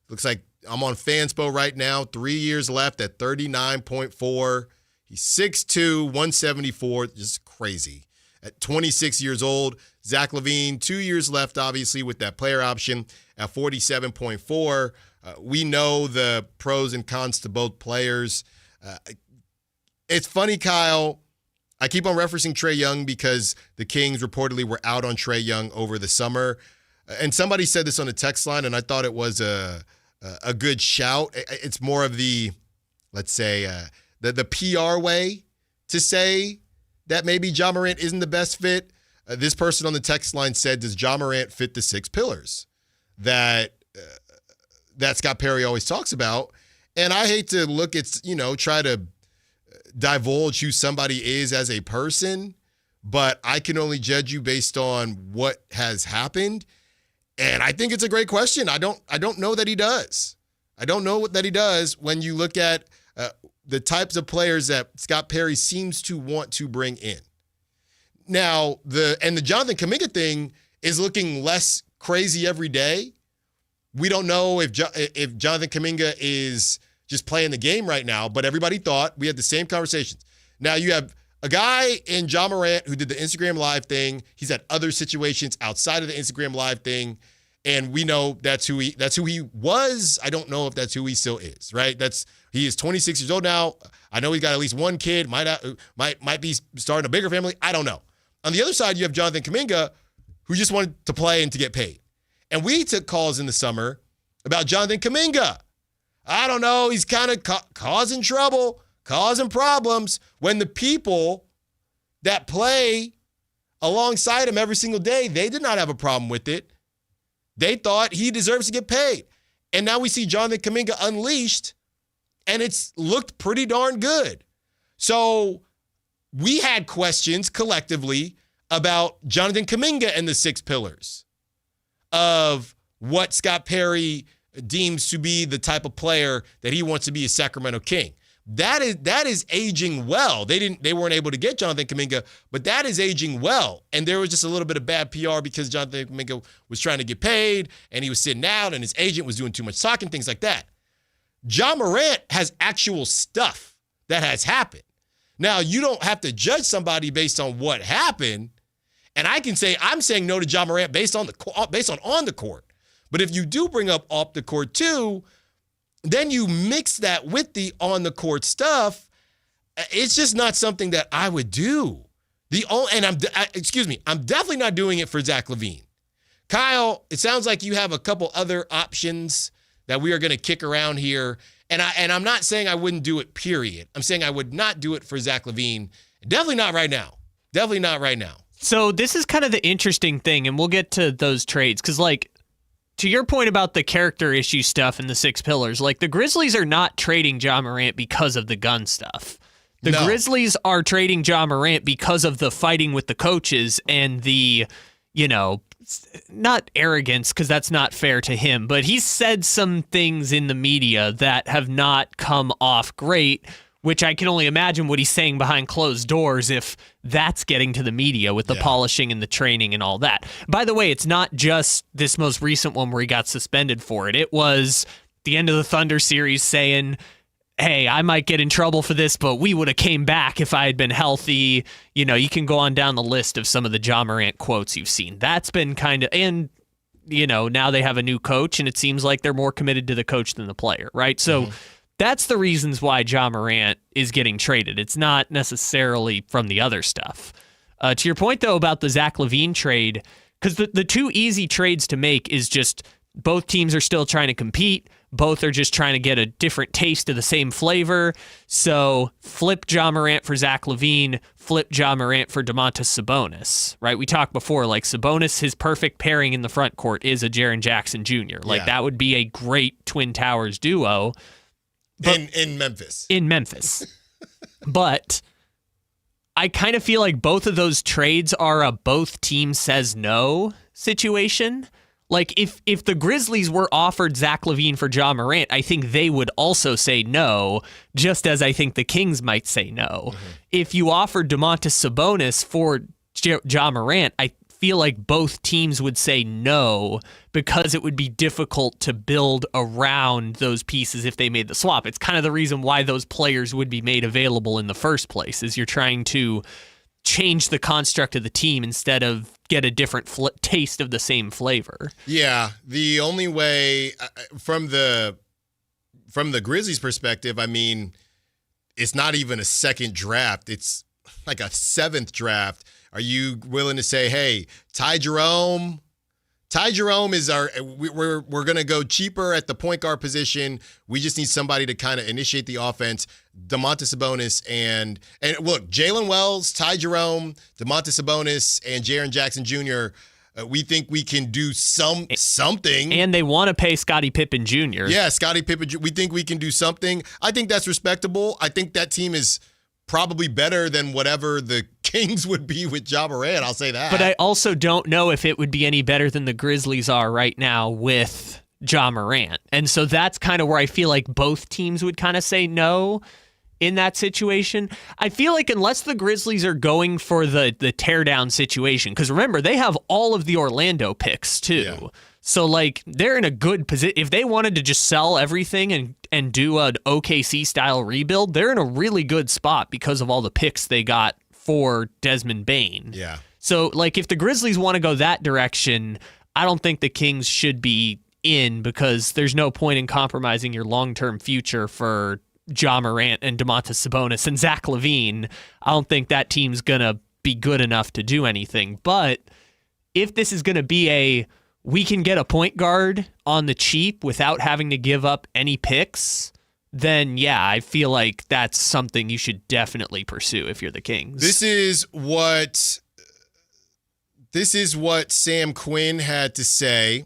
looks like I'm on Fanspo right now, 3 years left at 39.4. He's 6'2", 174, just crazy. At 26 years old, Zach LaVine, 2 years left, obviously, with that player option at 47.4. We know the pros and cons to both players. It's funny, Kyle. I keep on referencing Trae Young because the Kings reportedly were out on Trae Young over the summer. And somebody said this on the text line, and I thought it was a good shout. It's more of the, let's say, the PR way to say that maybe Ja Morant isn't the best fit. This person on the text line said, does Ja Morant fit the 6 pillars that Scott Perry always talks about? And I hate to look at, try to divulge who somebody is as a person, but I can only judge you based on what has happened. And I think it's a great question. I don't know that he does. I don't know that he does when you look at the types of players that Scott Perry seems to want to bring in. Now, the Jonathan Kuminga thing is looking less crazy every day. We don't know if Jonathan Kuminga is just playing the game right now, but everybody thought we had the same conversations. Now you have a guy in Ja Morant who did the Instagram Live thing. He's had other situations outside of the Instagram Live thing. And we know that's who he was. I don't know if that's who he still is, right? He is 26 years old now. I know he's got at least one kid, might be starting a bigger family. I don't know. On the other side, you have Jonathan Kuminga, who just wanted to play and to get paid. And we took calls in the summer about Jonathan Kuminga. I don't know. He's kind of causing trouble, causing problems when the people that play alongside him every single day, they did not have a problem with it. They thought he deserves to get paid. And now we see Jonathan Kuminga unleashed, and it's looked pretty darn good. So we had questions collectively about Jonathan Kuminga and the 6 pillars of what Scott Perry deems to be the type of player that he wants to be a Sacramento King. That is aging well. They weren't able to get Jonathan Kuminga, but that is aging well. And there was just a little bit of bad PR because Jonathan Kuminga was trying to get paid and he was sitting out and his agent was doing too much talking, things like that. Ja Morant has actual stuff that has happened. Now, you don't have to judge somebody based on what happened. And I can say I'm saying no to Ja Morant based on on the court. But if you do bring up off the court too, then you mix that with the on the court stuff. It's just not something that I would do. I'm definitely not doing it for Zach LaVine. Kyle, it sounds like you have a couple other options that we are going to kick around here. And I'm not saying I wouldn't do it, period. I'm saying I would not do it for Zach LaVine. Definitely not right now. Definitely not right now. So this is kind of the interesting thing, and we'll get to those trades, because, like, to your point about the character issue stuff and the 6 pillars, like, the Grizzlies are not trading Ja Morant because of the gun stuff. The Grizzlies are trading Ja Morant because of the fighting with the coaches and the, not arrogance, because that's not fair to him, but he's said some things in the media that have not come off great, which I can only imagine what he's saying behind closed doors if that's getting to the media with the polishing and the training and all that. By the way, it's not just this most recent one where he got suspended for it. It was the end of the Thunder series saying, hey, I might get in trouble for this, but we would have came back if I had been healthy. You can go on down the list of some of the Ja Morant quotes you've seen. That's been kind of, and, now they have a new coach, and it seems like they're more committed to the coach than the player, right? So that's the reasons why Ja Morant is getting traded. It's not necessarily from the other stuff. To your point, though, about the Zach LaVine trade, because the two easy trades to make is just both teams are still trying to compete. Both are just trying to get a different taste of the same flavor. So flip Ja Morant for Zach LaVine, flip Ja Morant for Domantas Sabonis, right? We talked before, like Sabonis, his perfect pairing in the front court is a Jaren Jackson Jr. Like that would be a great Twin Towers duo. In Memphis. In Memphis. But I kind of feel like both of those trades are a both team says no situation. Like, if the Grizzlies were offered Zach LaVine for Ja Morant, I think they would also say no, just as I think the Kings might say no. If you offered Domantas Sabonis for Ja Morant, I feel like both teams would say no, because it would be difficult to build around those pieces if they made the swap. It's kind of the reason why those players would be made available in the first place, is you're trying to change the construct of the team instead of get a different taste of the same flavor. Yeah, the only way from the Grizzlies' perspective, I mean, it's not even a second draft. It's like a 7th draft. Are you willing to say, hey, Ty Jerome is we're going to go cheaper at the point guard position. We just need somebody to kind of initiate the offense. Domantas Sabonis and look, Jalen Wells, Ty Jerome, Domantas Sabonis, and Jaren Jackson Jr., we think we can do something. And they want to pay Scottie Pippen Jr. Yeah, Scottie Pippen. We think we can do something. I think that's respectable. I think that team is probably better than whatever the Kings would be with Ja Morant, I'll say that. But I also don't know if it would be any better than the Grizzlies are right now with Ja Morant. And so that's kind of where I feel like both teams would kind of say no in that situation. I feel like unless the Grizzlies are going for the teardown situation, because remember, they have all of the Orlando picks too. Yeah. So, like, they're in a good position. If they wanted to just sell everything and do an OKC-style rebuild, they're in a really good spot because of all the picks they got for Desmond Bane. Yeah. So, like, if the Grizzlies want to go that direction, I don't think the Kings should be in because there's no point in compromising your long-term future for Ja Morant and Domantas Sabonis and Zach LaVine. I don't think that team's going to be good enough to do anything. But if this is going to be we can get a point guard on the cheap without having to give up any picks, then yeah, I feel like that's something you should definitely pursue if you're the Kings. This is what Sam Quinn had to say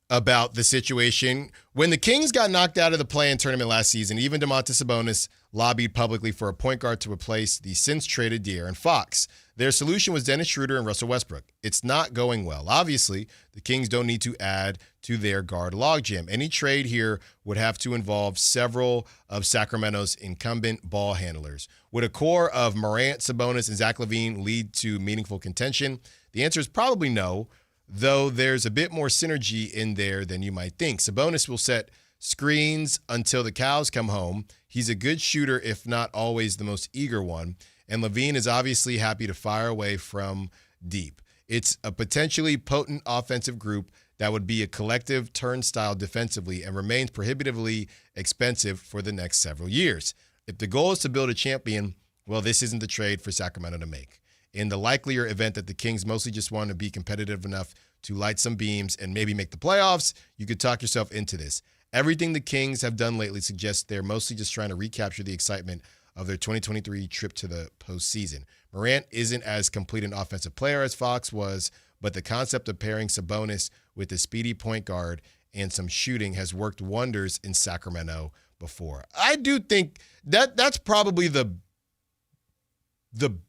about the situation. When the Kings got knocked out of the play-in tournament last season, even Domantas Sabonis lobbied publicly for a point guard to replace the since-traded De'Aaron Fox. Their solution was Dennis Schroeder and Russell Westbrook. It's not going well. Obviously, the Kings don't need to add to their guard logjam. Any trade here would have to involve several of Sacramento's incumbent ball handlers. Would a core of Morant, Sabonis, and Zach LaVine lead to meaningful contention? The answer is probably no, though there's a bit more synergy in there than you might think. Sabonis will set screens until the cows come home. He's a good shooter, if not always the most eager one. And LaVine is obviously happy to fire away from deep. It's a potentially potent offensive group that would be a collective turnstile defensively and remains prohibitively expensive for the next several years. If the goal is to build a champion, well, this isn't the trade for Sacramento to make. In the likelier event that the Kings mostly just want to be competitive enough to light some beams and maybe make the playoffs, you could talk yourself into this. Everything the Kings have done lately suggests they're mostly just trying to recapture the excitement of their 2023 trip to the postseason. Morant isn't as complete an offensive player as Fox was, but the concept of pairing Sabonis with a speedy point guard and some shooting has worked wonders in Sacramento before. I do think that's probably the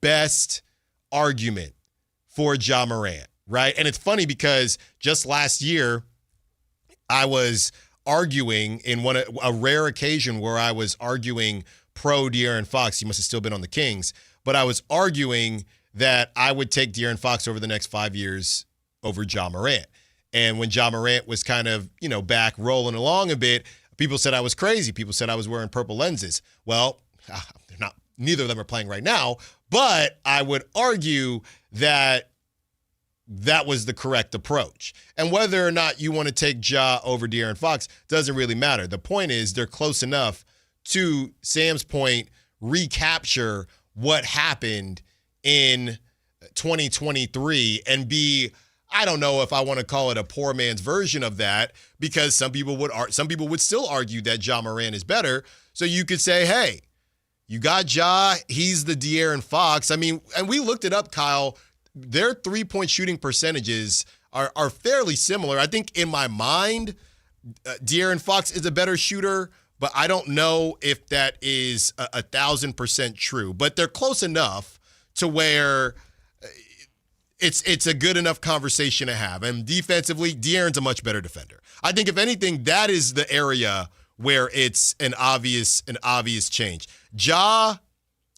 best argument for Ja Morant, right? And it's funny because just last year I was arguing in a rare occasion where I was arguing pro De'Aaron Fox. He must have still been on the Kings, but I was arguing that I would take De'Aaron Fox over the next 5 years over Ja Morant. And when Ja Morant was kind of, back rolling along a bit, people said I was crazy. People said I was wearing purple lenses. Well, neither of them are playing right now, but I would argue that that was the correct approach. And whether or not you want to take Ja over De'Aaron Fox doesn't really matter. The point is they're close enough to Sam's point, recapture what happened in 2023 and be, I don't know if I want to call it a poor man's version of that, because some people would still argue that Ja Morant is better. So you could say, hey, you got Ja, he's the De'Aaron Fox. I mean, and we looked it up, Kyle. Their three-point shooting percentages are fairly similar. I think in my mind, De'Aaron Fox is a better shooter, but I don't know if that is 1,000% true. But they're close enough to where it's a good enough conversation to have. And defensively, De'Aaron's a much better defender. I think, if anything, that is the area where it's an obvious change. Ja,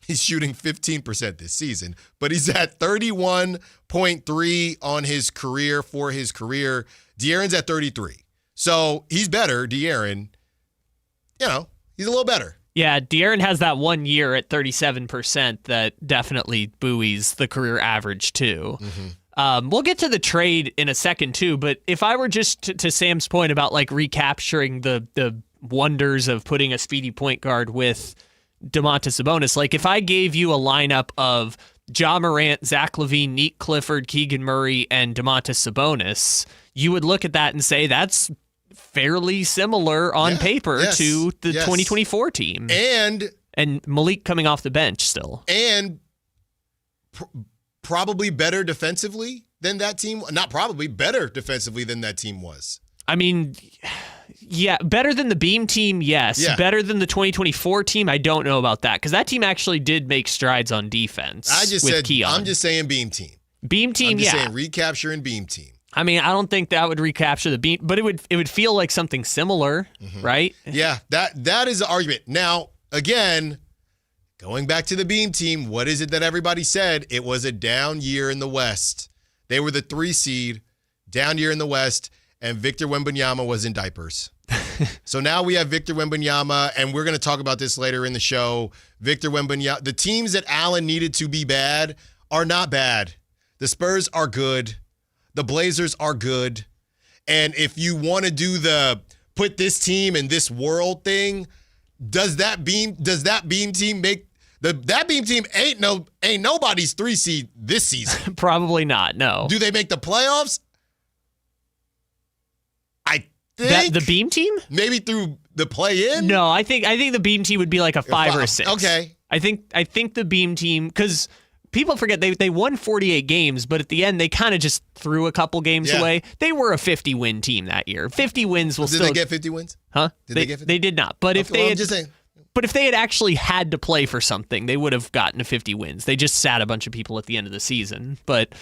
he's shooting 15% this season, but he's at 31.3 on his career for his career. De'Aaron's at 33. So he's better, De'Aaron. He's a little better. Yeah, De'Aaron has that 1 year at 37% that definitely buoys the career average too. Mm-hmm. We'll get to the trade in a second too, but if I were just to Sam's point about like recapturing the wonders of putting a speedy point guard with Domantas Sabonis, like if I gave you a lineup of Ja Morant, Zach LaVine, Neek Clifford, Keegan Murray, and Domantas Sabonis, you would look at that and say that's fairly similar on paper to the 2024 team. And Malik coming off the bench still. And probably better defensively than that team. Not probably, better defensively than that team was. I mean, yeah, better than the Beam team, yes. Yeah. Better than the 2024 team, I don't know about that, because that team actually did make strides on defense. I'm just saying Beam team. Beam team, I'm just saying recapturing Beam team. I mean, I don't think that would recapture the Beam, but it would feel like something similar, right? Yeah, that is the argument. Now, again, going back to the Beam team, what is it that everybody said? It was a down year in the West. They were the 3 seed, down year in the West, and Victor Wembanyama was in diapers. So now we have Victor Wembanyama, and we're going to talk about this later in the show. Victor Wembanyama, the teams that Allen needed to be bad are not bad. The Spurs are good. The Blazers are good. And if you want to do the put this team in this world thing, does that beam team make that beam team ain't nobody's 3 seed this season? Probably not. No. Do they make the playoffs? I think the beam team? Maybe through the play-in? No, I think the beam team would be like a 5 or a 6. Okay. I think the beam team, because people forget they won 48 games, but at the end they kind of just threw a couple games away. They were a 50-win team that year. 50 wins will Did they get 50 wins? Huh? Did they get 50? They did not. But if they I'm had, just saying. But if they had actually had to play for something, they would have gotten to 50 wins. They just sat a bunch of people at the end of the season. But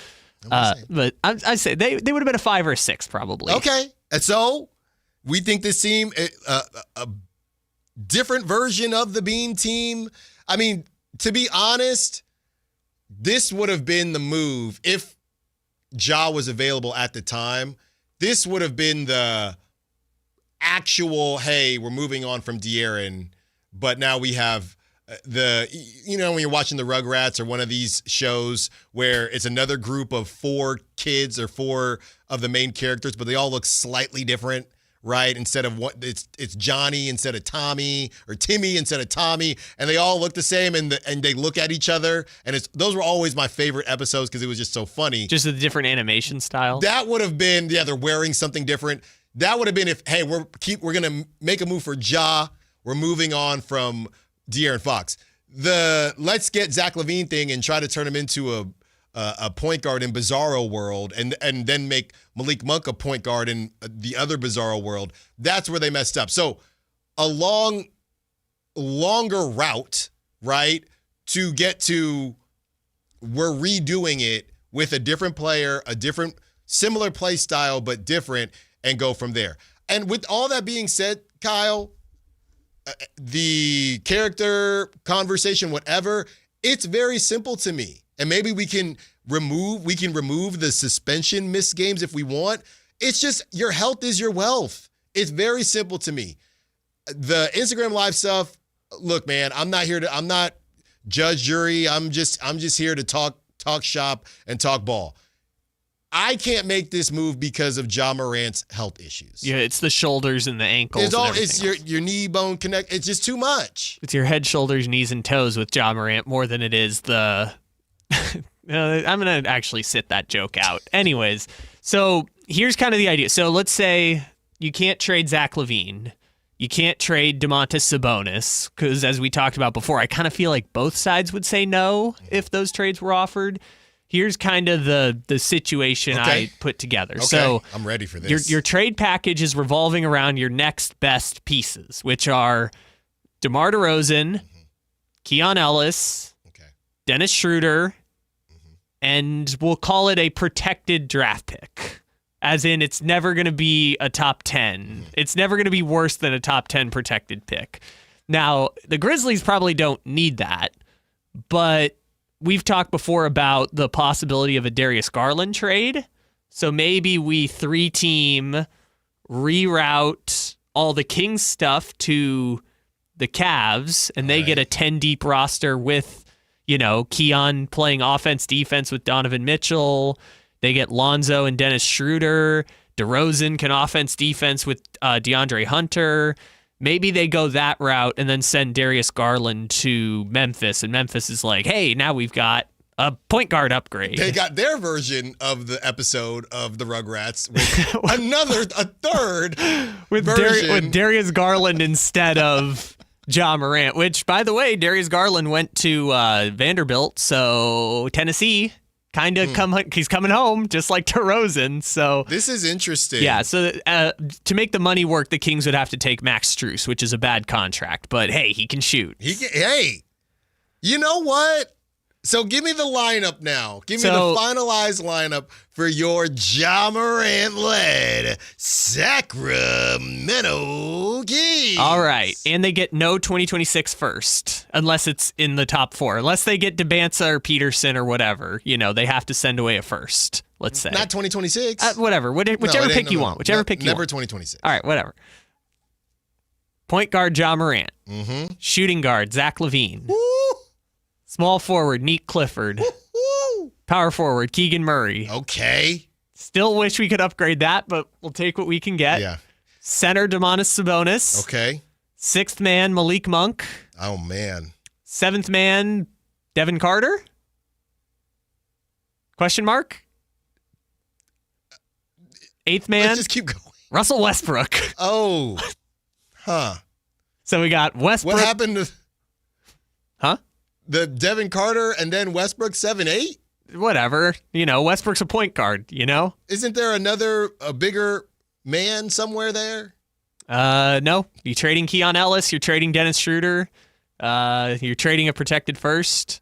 I say they would have been a 5 or a 6 probably. Okay. And so we think this team, a different version of the beam team. I mean, to be honest, this would have been the move if Ja was available at the time. This would have been the actual, hey, we're moving on from De'Aaron, but now we have when you're watching the Rugrats or one of these shows where it's another group of 4 kids or 4 of the main characters, but they all look slightly different, right? Instead of it's Johnny instead of Tommy, or Timmy instead of Tommy, and they all look the same, and they look at each other, and those were always my favorite episodes because it was just so funny. Just a different animation style. That would have been, they're wearing something different. That would have been if, hey, we're gonna make a move for Ja. We're moving on from De'Aaron Fox. Let's get Zach LaVine thing and try to turn him into a point guard in Bizarro world, and then make Malik Monk a point guard in the other Bizarro world. That's where they messed up. So a longer route, right, to get to we're redoing it with a different player, a different similar play style but different, and go from there. And with all that being said, Kyle, the character conversation, whatever, it's very simple to me. And maybe we can remove the suspension missed games if we want. It's just your health is your wealth. It's very simple to me. The Instagram Live stuff, look, man, I'm not judge, jury. I'm just here to talk shop and talk ball. I can't make this move because of Ja Morant's health issues. Yeah, it's the shoulders and the ankles. It's your knee bone connect. It's just too much. It's your head, shoulders, knees, and toes with Ja Morant more than it is the. I'm gonna actually sit that joke out. Anyways, so here's kind of the idea. So let's say you can't trade Zach LaVine. You can't trade Domantas Sabonis because, as we talked about before, I kind of feel like both sides would say no if those trades were offered. Here's kind of the situation I put together. Okay. So I'm ready for this. Your trade package is revolving around your next best pieces, which are DeMar DeRozan, Keon Ellis, Dennis Schroeder, and we'll call it a protected draft pick. As in, it's never going to be a top 10. It's never going to be worse than a top 10 protected pick. Now, the Grizzlies probably don't need that, but we've talked before about the possibility of a Darius Garland trade. So maybe we 3-team reroute all the Kings stuff to the Cavs, and they get a 10-deep roster with, Keon playing offense, defense with Donovan Mitchell. They get Lonzo and Dennis Schroeder. DeRozan can offense, defense with DeAndre Hunter. Maybe they go that route and then send Darius Garland to Memphis, and Memphis is like, hey, now we've got a point guard upgrade. They got their version of the episode of the Rugrats with a third version. With Darius Garland instead of Ja Morant, which, by the way, Darius Garland went to Vanderbilt, so Tennessee kind of he's coming home just like DeRozan. So this is interesting. Yeah. So to make the money work, the Kings would have to take Max Strus, which is a bad contract. But hey, he can shoot. Hey, you know what? So give me the lineup now. Give me the finalized lineup for your Ja Morant-led Sacramento Kings. All right. And they get no 2026 first, unless it's in the top 4. Unless they get DeBanza or Peterson or whatever. They have to send away a first, let's say. Not 2026? Whatever. Whichever pick you want. Whichever pick you want. Never 2026. All right, whatever. Point guard, Ja Morant. Mm-hmm. Shooting guard, Zach LaVine. Woo! Small forward, Neek Clifford. Woo-hoo! Power forward, Keegan Murray. Okay. Still wish we could upgrade that, but we'll take what we can get. Yeah. Center, Domantas Sabonis. Okay. 6th man, Malik Monk. Oh, man. 7th man, Devin Carter? Question mark? 8th man? Let's just keep going. Russell Westbrook. Oh. Huh. So we got Westbrook. What happened to... Huh? The Devin Carter and then Westbrook 7-8? Whatever. Westbrook's a point guard, Isn't there a bigger man somewhere there? No. You're trading Keon Ellis. You're trading Dennis Schroeder. You're trading a protected first.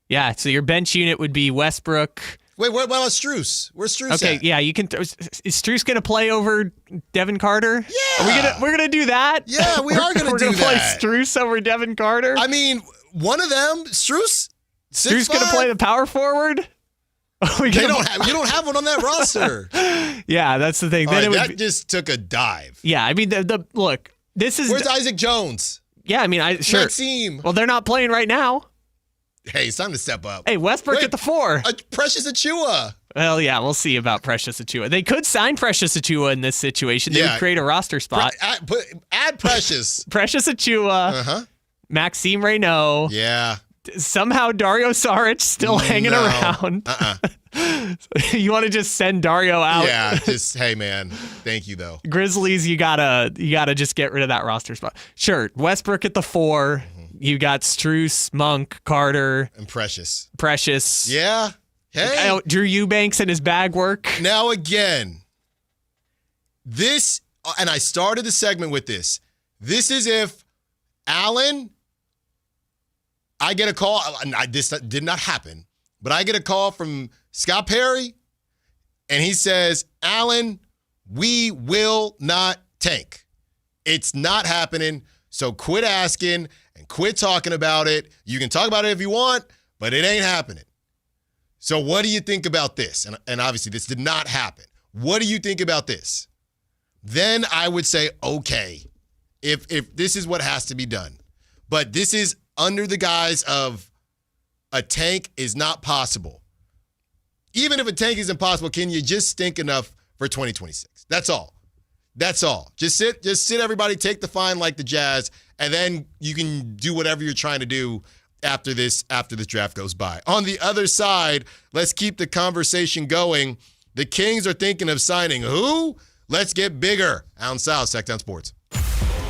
Yeah, so your bench unit would be Westbrook. Wait, what about Strus? Where's Strus Okay, at? yeah, you can. Is Strus going to play over Devin Carter? Yeah. We're gonna do that? Yeah, we are going to do that. We're going to play Strus over Devin Carter? I mean, one of them, Strus, 6'5". Strus going to play the power forward? You don't have one on that roster. Yeah, that's the thing. All Then right, that just took a dive. Yeah, I mean, look, this is... Where's Isaac Jones? Yeah, I mean, sure. Maxime. Well, they're not playing right now. Hey, it's time to step up. Hey, Westbrook at the 4. Precious Achiuwa. Well, yeah, we'll see about Precious Achiuwa. They could sign Precious Achiuwa in this situation. They would create a roster spot. Add Precious. Precious Achiuwa. Maxime Reynaud. Yeah. Somehow Dario Saric still hanging around. You want to just send Dario out? Yeah, just hey man, thank you though. Grizzlies, you gotta just get rid of that roster spot. Sure, Westbrook at the 4. You got Strus, Monk, Carter, and Precious. Yeah. Hey, Drew Eubanks and his bag work. Now again, this, and I started the segment with this. This is if Allen. I get a call. This did not happen, but I get a call from Scott Perry, and he says, Allen, we will not tank. It's not happening, so quit asking and quit talking about it. You can talk about it if you want, but it ain't happening. So what do you think about this? And obviously this did not happen. What do you think about this? Then I would say, okay, if this is what has to be done. But this is under the guise of a tank is not possible. Even if a tank is impossible, can you just stink enough for 2026? That's all. Just sit everybody, take the fine like the Jazz, and then you can do whatever you're trying to do after this draft goes by. On the other side, let's keep the conversation going. The Kings are thinking of signing who? Let's get bigger. Allen Stiles, Sactown Sports.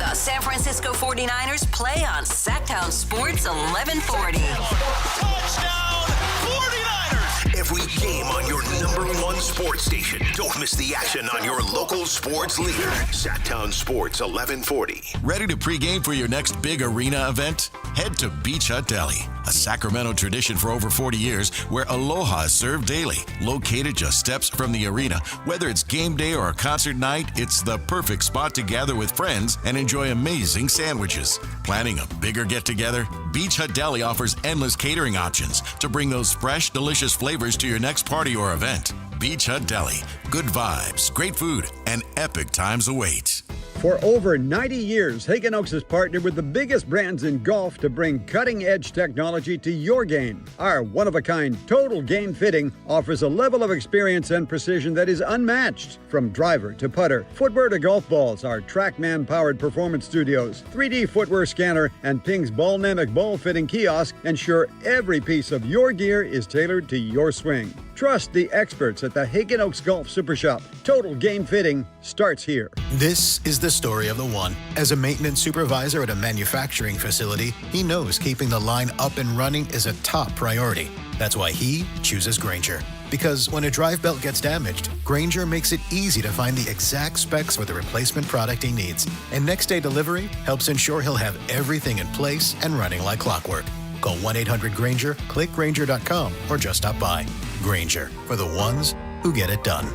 The San Francisco 49ers play on Sactown Sports 1140. Touchdown 49ers! Every game on your #1 sports station. Don't miss the action on your local sports leader. Sactown Sports 1140. Ready to pregame for your next big arena event? Head to Beach Hut Deli, a Sacramento tradition for over 40 years where aloha is served daily. Located just steps from the arena, whether it's game day or a concert night, it's the perfect spot to gather with friends and enjoy amazing sandwiches. Planning a bigger get-together? Beach Hut Deli offers endless catering options to bring those fresh, delicious flavors to your next party or event. Beach Hut Deli. Good vibes, great food, and epic times await. For over 90 years, Hagen Oaks has partnered with the biggest brands in golf to bring cutting-edge technology to your game. Our one-of-a-kind total game fitting offers a level of experience and precision that is unmatched. From driver to putter, footwear to golf balls, our TrackMan-powered performance studios, 3D footwear scanner, and Ping's Ballnamic ball fitting kiosk ensure every piece of your gear is tailored to your swing. Trust the experts at the Hagen Oaks Golf Super Shop. Total game fitting starts here. This is the story of the one. As a maintenance supervisor at a manufacturing facility, he knows keeping the line up and running is a top priority. That's why he chooses Grainger. Because when a drive belt gets damaged, Grainger makes it easy to find the exact specs for the replacement product he needs. And next day delivery helps ensure he'll have everything in place and running like clockwork. Call 1-800-GRAINGER, click Grainger.com, or just stop by. Grainger, for the ones who get it done.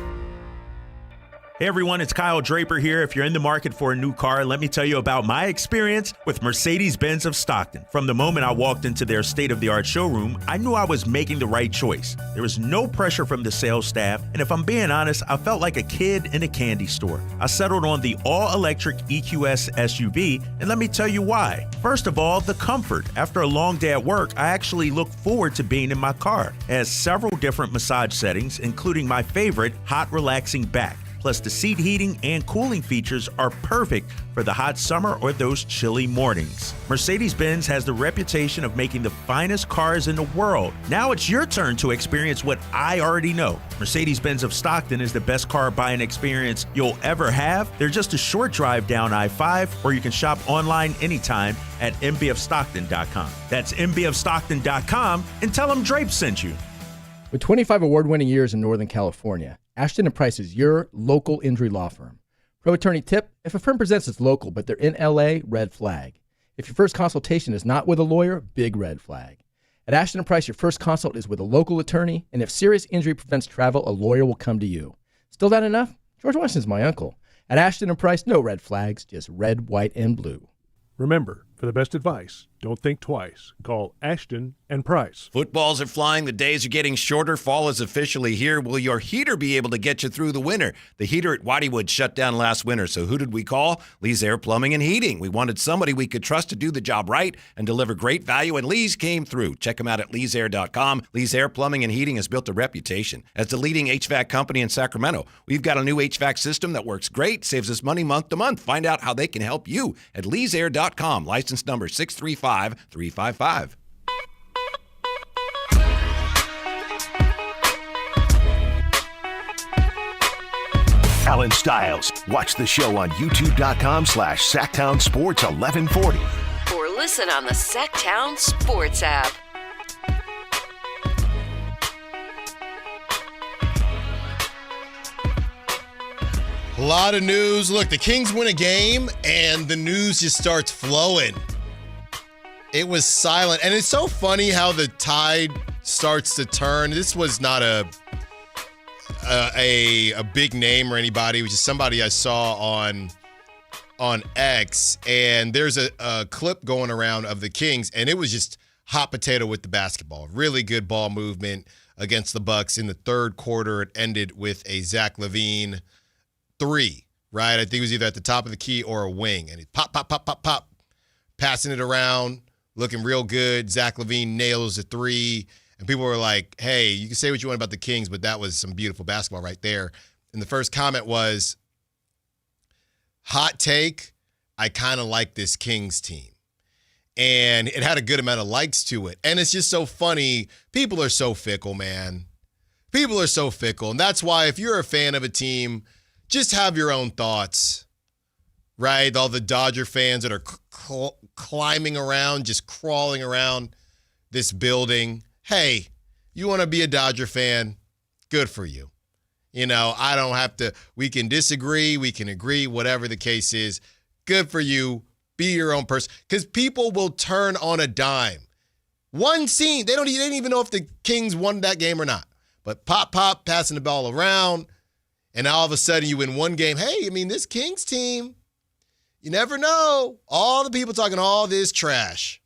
Hey everyone, it's Kyle Draper here. If you're in the market for a new car, let me tell you about my experience with Mercedes-Benz of Stockton. From the moment I walked into their state-of-the-art showroom, I knew I was making the right choice. There was no pressure from the sales staff, and if I'm being honest, I felt like a kid in a candy store. I settled on the all-electric EQS SUV, and let me tell you why. First of all, the comfort. After a long day at work, I actually look forward to being in my car. It has several different massage settings, including my favorite, hot relaxing back. Plus, the seat heating and cooling features are perfect for the hot summer or those chilly mornings. Mercedes-Benz has the reputation of making the finest cars in the world. Now it's your turn to experience what I already know. Mercedes-Benz of Stockton is the best car buying experience you'll ever have. They're just a short drive down I-5, or you can shop online anytime at mbfstockton.com. That's mbfstockton.com, and tell them Drape sent you. With 25 award-winning years in Northern California, Ashton & Price is your local injury law firm. Pro attorney tip: if a firm presents as local but they're in LA, red flag. If your first consultation is not with a lawyer, big red flag. At Ashton & Price, your first consult is with a local attorney, and if serious injury prevents travel, a lawyer will come to you. Still not enough? George Washington's my uncle. At Ashton & Price, no red flags, just red, white, and blue. Remember, for the best advice, don't think twice. Call Ashton and Price. Footballs are flying. The days are getting shorter. Fall is officially here. Will your heater be able to get you through the winter? The heater at Whiteywood shut down last winter. So who did we call? Lee's Air Plumbing and Heating. We wanted somebody we could trust to do the job right and deliver great value, and Lee's came through. Check them out at leesair.com. Lee's Air Plumbing and Heating has built a reputation as the leading HVAC company in Sacramento. We've got a new HVAC system that works great, saves us money month to month. Find out how they can help you at leesair.com. License number 635355. Allen Stiles. Watch the show on youtube.com/Sactown Sports 1140. Or listen on the Sactown Sports app. A lot of news. Look, the Kings win a game, and the news just starts flowing. It was silent, and it's so funny how the tide starts to turn. This was not a big name or anybody. It was just somebody I saw on X, and there's a clip going around of the Kings, and it was just hot potato with the basketball. Really good ball movement against the Bucks in the third quarter. It ended with a Zach LaVine 3, right? I think it was either at the top of the key or a wing, and he pop, passing it around, looking real good. Zach LaVine nails a 3. And people were like, hey, you can say what you want about the Kings, but that was some beautiful basketball right there. And the first comment was, hot take, I kind of like this Kings team. And it had a good amount of likes to it. And it's just so funny. People are so fickle, man. People are so fickle. And that's why if you're a fan of a team, just have your own thoughts, right? All the Dodger fans that are climbing around, just crawling around this building. Hey, you want to be a Dodger fan? Good for you. You know, I don't have to. We can disagree. We can agree, whatever the case is. Good for you. Be your own person. Because people will turn on a dime. One scene, they didn't even know if the Kings won that game or not. But pop, passing the ball around. And all of a sudden you win one game. Hey, I mean, this Kings team, you never know. All the people talking all this trash.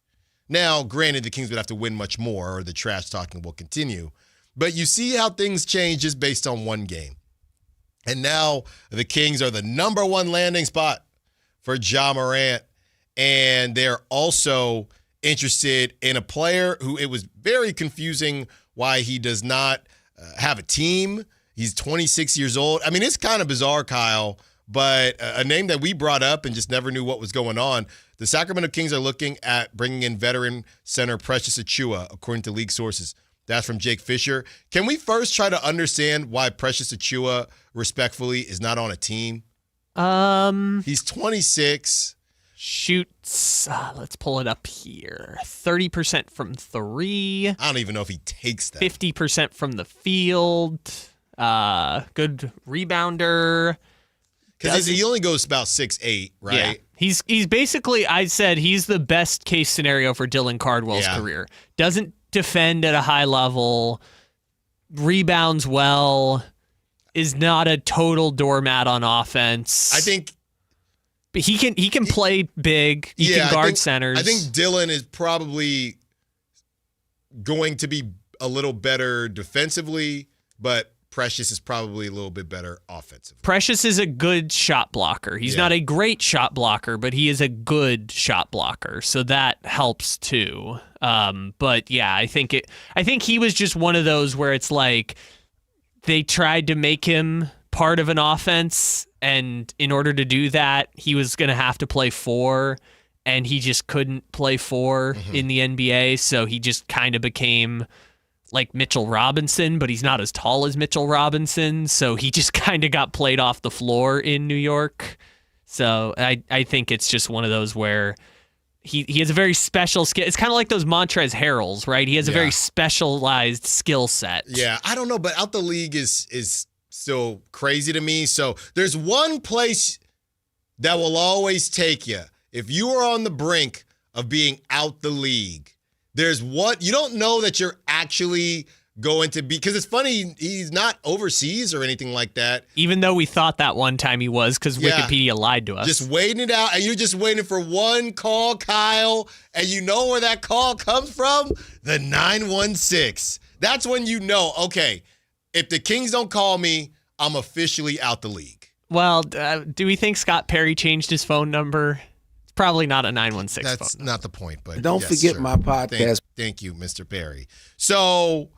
Now, granted, the Kings would have to win much more, or the trash talking will continue. But you see how things change just based on one game. And now the Kings are the number 1 landing spot for Ja Morant. And they're also interested in a player who it was very confusing why he does not have a team. He's 26 years old. I mean, it's kind of bizarre, Kyle, but a name that we brought up and just never knew what was going on. The Sacramento Kings are looking at bringing in veteran center Precious Achiuwa, according to league sources. That's from Jake Fisher. Can we first try to understand why Precious Achiuwa, respectfully, is not on a team? He's 26. Shoots, let's pull it up here. 30% from 3. I don't even know if he takes that. 50% from the field. Good rebounder. Because he only goes about 6'8", right? Yeah. He's basically, I said, he's the best case scenario for Dylan Cardwell's career. Doesn't defend at a high level, rebounds well. is not a total doormat on offense. I think but he can play big. He can guard centers. I think Dillon is probably going to be a little better defensively, but Precious is probably a little bit better offensively. Precious is a good shot blocker. He's not a great shot blocker, but he is a good shot blocker, so that helps too. But yeah, I think he was just one of those where it's like they tried to make him part of an offense, and in order to do that, he was going to have to play 4, and he just couldn't play 4 in the NBA, so he just kind of became like Mitchell Robinson, but he's not as tall as Mitchell Robinson, so he just kind of got played off the floor in New York. So I think it's just one of those where he has a very special skill. It's kind of like those Montrezl Harrells, right? He has a very specialized skill set. Yeah, I don't know, but out the league is still crazy to me. So there's one place that will always take you. If you are on the brink of being out the league, there's what you don't know that you're actually going to be, because it's funny, he's not overseas or anything like that. Even though we thought that one time he was, because Wikipedia lied to us. Just waiting it out, and you're just waiting for one call, Kyle, and you know where that call comes from? The 916. That's when you know, okay, if the Kings don't call me, I'm officially out the league. Well, do we think Scott Perry changed his phone number? Probably not a 916 phone. That's not the point, but don't forget my podcast. Thank you, Mr. Perry. So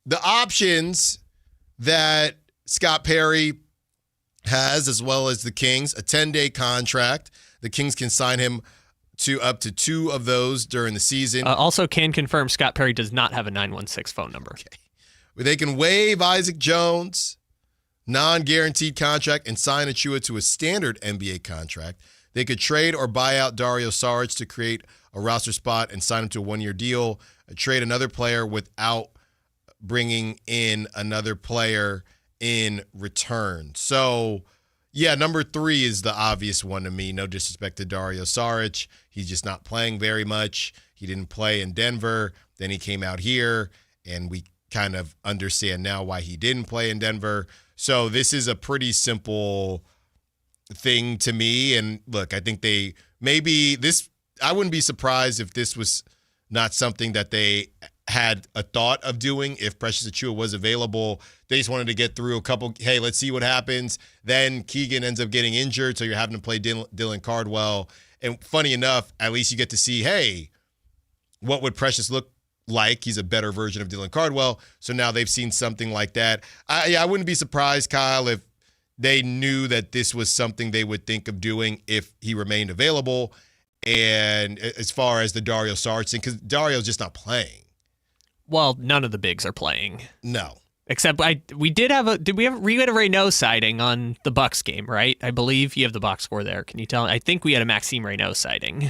the options that Scott Perry has, as well as the Kings, a 10-day contract. The Kings can sign him to up to 2 of those during the season. Also can confirm Scott Perry does not have a 916 phone number. Okay. They can waive Isaac Jones, non-guaranteed contract, and sign Achua to a standard NBA contract. They could trade or buy out Dario Saric to create a roster spot and sign him to a 1-year deal, trade another player without bringing in another player in return. So, yeah, number 3 is the obvious one to me. No disrespect to Dario Saric. He's just not playing very much. He didn't play in Denver. Then he came out here, and we kind of understand now why he didn't play in Denver. So this is a pretty simple thing to me. And look, I think I wouldn't be surprised if this was not something that they had a thought of doing if Precious Achiuwa was available. They just wanted to get through a couple, hey, let's see what happens. Then Keegan ends up getting injured, so you're having to play Dylan Cardwell. And funny enough, at least you get to see, hey, what would Precious look like? He's a better version of Dylan Cardwell. So now they've seen something like that. I wouldn't be surprised, Kyle, if they knew that this was something they would think of doing if he remained available. And as far as the Dario Saric thing, because Dario's just not playing. Well, none of the bigs are playing. No. Except we had a Reynaud sighting on the Bucks game, right? I believe you have the box score there. Can you tell? I think we had a Maxime Reynaud sighting.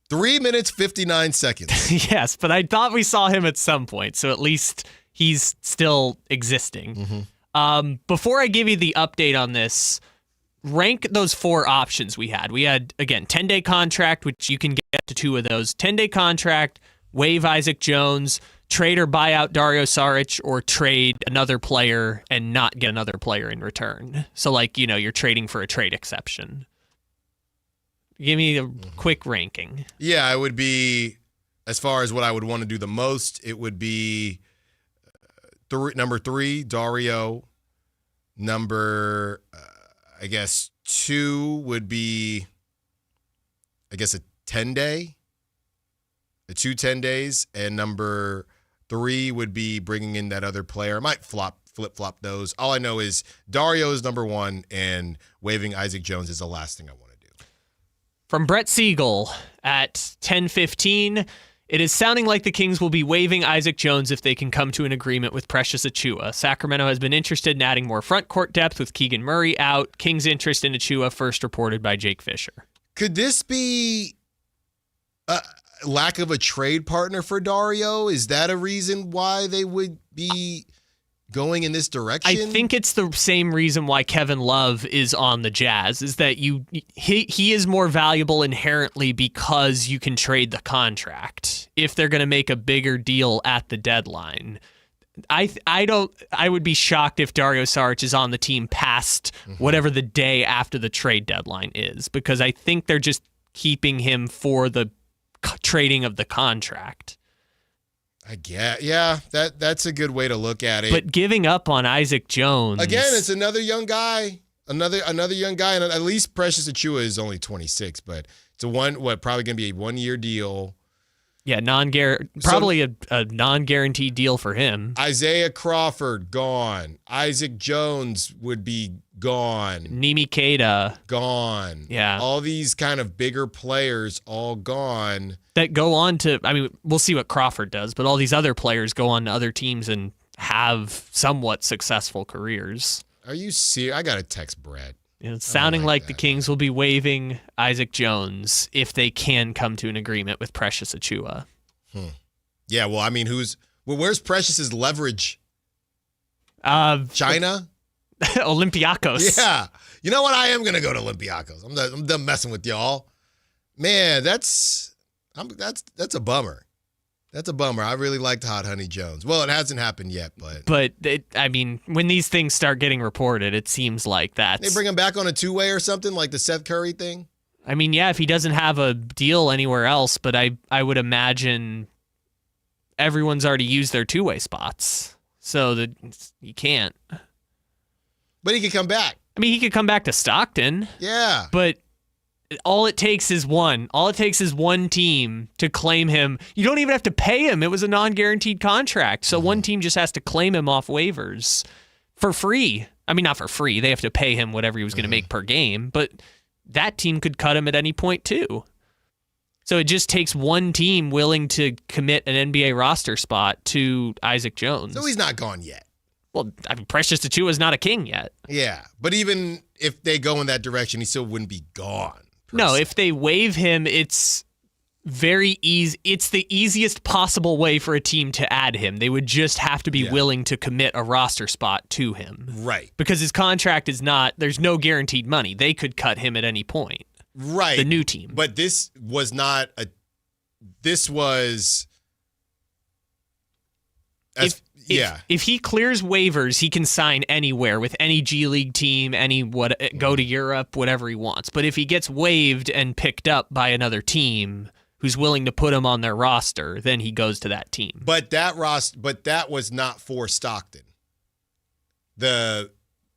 3 minutes, 59 seconds. Yes, but I thought we saw him at some point, so at least he's still existing. Mm-hmm. Before I give you the update on this, rank those 4 options we had. We had, again, 10-day contract, which you can get to 2 of those. 10-day contract, waive Isaac Jones, trade or buy out Dario Saric, or trade another player and not get another player in return. So, you're trading for a trade exception. Give me a quick ranking. Yeah, it would be, as far as what I would want to do the most, it would be number 3, Dario. Number, 2 would be, a 10-day. The 2 10 days. And number 3 would be bringing in that other player. I might flip-flop those. All I know is Dario is number 1, and waiving Isaac Jones is the last thing I want to do. From Brett Siegel at 10:15, it is sounding like the Kings will be waiving Isaac Jones if they can come to an agreement with Precious Achiuwa. Sacramento has been interested in adding more front court depth with Keegan Murray out. Kings' interest in Achiuwa first reported by Jake Fisher. Could this be a lack of a trade partner for Dario? Is that a reason why they would be going in this direction? I think it's the same reason why Kevin Love is on the Jazz, is that he is more valuable inherently because you can trade the contract. If they're going to make a bigger deal at the deadline, I would be shocked if Dario Saric is on the team past whatever the day after the trade deadline is, because I think they're just keeping him for the trading of the contract. I get, yeah, that's a good way to look at it. But giving up on Isaac Jones again, it's another young guy, another young guy, and at least Precious Achiuwa is only 26, but it's probably going to be a 1-year deal. Yeah, probably a non-guaranteed deal for him. Isaiah Crawford, gone. Isaac Jones would be gone. Nimi Keita. Gone. Yeah. All these kind of bigger players all gone. That go on to, I mean, we'll see what Crawford does, but all these other players go on to other teams and have somewhat successful careers. Are you serious? I got to text Brett. It's sounding like the Kings will be waiving Isaac Jones if they can come to an agreement with Precious Achiuwa. Yeah, well, I mean, where's Precious's leverage? China? Olympiacos. Yeah. You know what? I am going to go to Olympiacos. I'm done messing with y'all. Man, that's a bummer. That's a bummer. I really liked Hot Honey Jones. Well, it hasn't happened yet, but I mean, when these things start getting reported, it seems like that. They bring him back on a 2-way or something, like the Seth Curry thing? I mean, yeah, if he doesn't have a deal anywhere else, but I would imagine everyone's already used their 2-way spots, so that you can't. But he could come back. I mean, he could come back to Stockton. Yeah. But all it takes is one. All it takes is one team to claim him. You don't even have to pay him. It was a non-guaranteed contract. So one team just has to claim him off waivers for free. I mean, not for free. They have to pay him whatever he was going to make per game. But that team could cut him at any point too. So it just takes one team willing to commit an NBA roster spot to Isaac Jones. So he's not gone yet. Well, I mean, Precious Achiuwa is not a King yet. Yeah, but even if they go in that direction, he still wouldn't be gone. No, if they waive him, it's very easy. It's the easiest possible way for a team to add him. They would just have to be willing to commit a roster spot to him. Right. Because his contract is not, there's no guaranteed money. They could cut him at any point. Right. The new team. But this was not a, this was, If he clears waivers, he can sign anywhere with any G League team, go to Europe, whatever he wants. But if he gets waived and picked up by another team who's willing to put him on their roster, then he goes to that team. But that was not for Stockton. The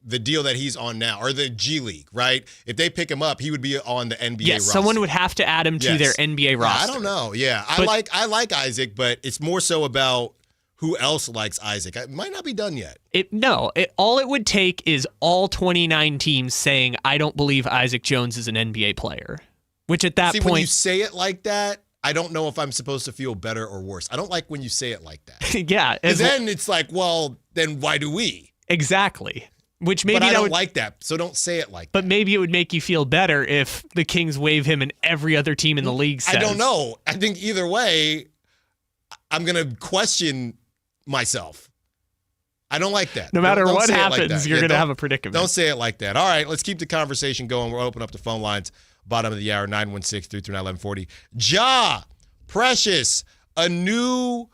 deal that he's on now, or the G League, right? If they pick him up, he would be on the NBA roster. Someone would have to add him to their NBA roster. I don't know. Yeah, I like Isaac, but it's more so about who else likes Isaac. It might not be done yet. All it would take is all 29 teams saying, I don't believe Isaac Jones is an NBA player. Which at that point, when you say it like that, I don't know if I'm supposed to feel better or worse. I don't like when you say it like that. Yeah. Because then it's like, well, then why do we? Exactly. Which maybe but I don't like that, so don't say it like that. But maybe it would make you feel better if the Kings waive him and every other team in the league says. I don't know. I think either way, I'm going to question myself. I don't like that. No matter don't what happens, like you're going to have a predicament. Don't say it like that. All right, let's keep the conversation going. We'll open up the phone lines. Bottom of the hour, 916-339-1140. Ja, Precious, a new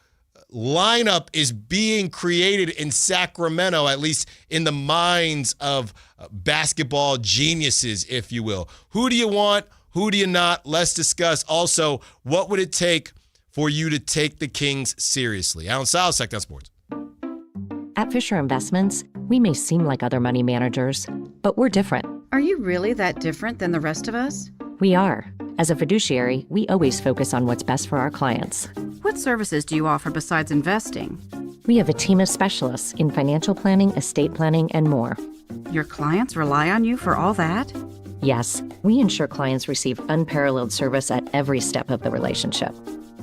lineup is being created in Sacramento, at least in the minds of basketball geniuses, if you will. Who do you want? Who do you not? Let's discuss. Also, what would it take for you to take the Kings seriously? Allen Stiles, Sactown Sports. At Fisher Investments, we may seem like other money managers, but we're different. Are you really that different than the rest of us? We are. As a fiduciary, we always focus on what's best for our clients. What services do you offer besides investing? We have a team of specialists in financial planning, estate planning, and more. Your clients rely on you for all that? Yes, we ensure clients receive unparalleled service at every step of the relationship.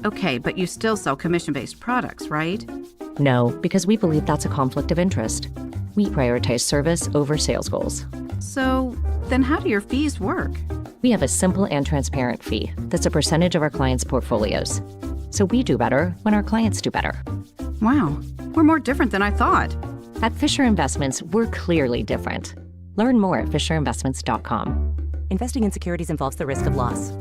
Okay, but you still sell commission-based products, right? No, because we believe that's a conflict of interest. We prioritize service over sales goals. So, then how do your fees work? We have a simple and transparent fee that's a percentage of our clients' portfolios. So we do better when our clients do better. Wow, we're more different than I thought. At Fisher Investments, we're clearly different. Learn more at fisherinvestments.com. Investing in securities involves the risk of loss.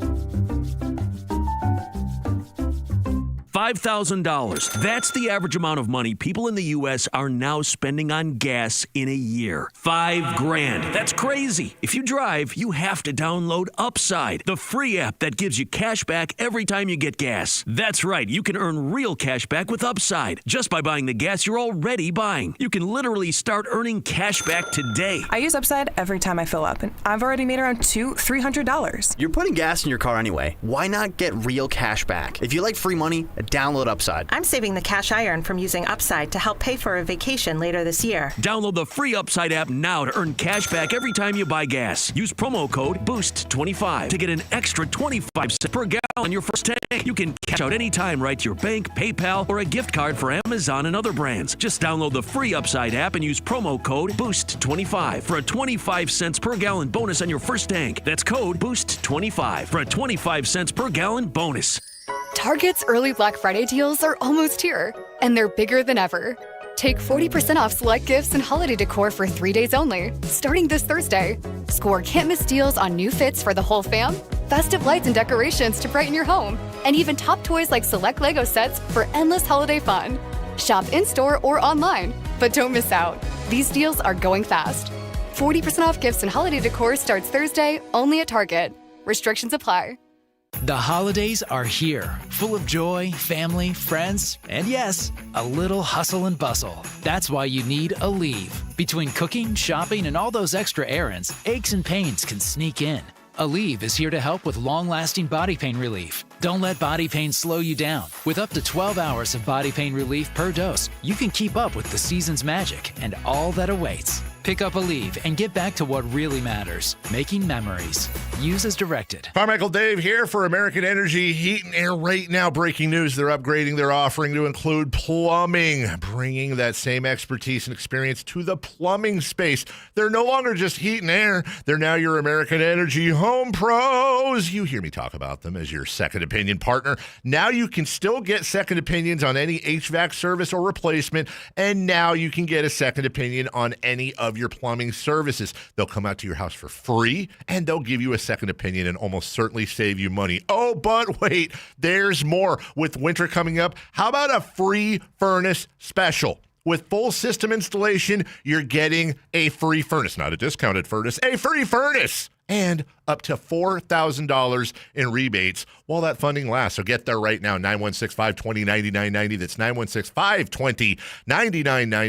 $5,000. That's the average amount of money people in the U.S. are now spending on gas in a year. $5,000. That's crazy. If you drive, you have to download Upside, the free app that gives you cash back every time you get gas. That's right. You can earn real cash back with Upside just by buying the gas you're already buying. You can literally start earning cash back today. I use Upside every time I fill up, and I've already made around $200-$300. You're putting gas in your car anyway. Why not get real cash back? If you like free money, download Upside. I'm saving the cash I earn from using Upside to help pay for a vacation later this year. Download the free Upside app now to earn cash back every time you buy gas. Use promo code BOOST25 to get an extra 25 cents per gallon on your first tank. You can cash out anytime right to your bank, PayPal, or a gift card for Amazon and other brands. Just download the free Upside app and use promo code BOOST25 for a 25 cents per gallon bonus on your first tank. That's code BOOST25 for a 25 cents per gallon bonus. Target's early Black Friday deals are almost here, and they're bigger than ever. Take 40% off select gifts and holiday decor for 3 days only, starting this Thursday. Score can't-miss deals on new fits for the whole fam, festive lights and decorations to brighten your home, and even top toys like select Lego sets for endless holiday fun. Shop in-store or online, but don't miss out. These deals are going fast. 40% off gifts and holiday decor starts Thursday, only at Target. Restrictions apply. The holidays are here, full of joy, family, friends, and yes, a little hustle and bustle. That's why you need Aleve. Between cooking, shopping, and all those extra errands, aches and pains can sneak in. Aleve is here to help with long-lasting body pain relief. Don't let body pain slow you down. With up to 12 hours of body pain relief per dose, you can keep up with the season's magic and all that awaits. Pick up Aleve and get back to what really matters, making memories. Use as directed. Carmichael Dave here for American Energy Heat and Air. Right now, breaking news, they're upgrading their offering to include plumbing, bringing that same expertise and experience to the plumbing space. They're no longer just heat and air. They're now your American Energy home pros. You hear me talk about them as your second opinion partner. Now you can still get second opinions on any HVAC service or replacement, and now you can get a second opinion on any of your plumbing services. They'll come out to your house for free, and they'll give you a second opinion and almost certainly save you money. Oh, but wait, there's more. With winter coming up, how about a free furnace special? With full system installation, you're getting a free furnace, not a discounted furnace, a free furnace, and up to $4,000 in rebates while that funding lasts. So get there right now, 916-520-9990. That's 916-520-9990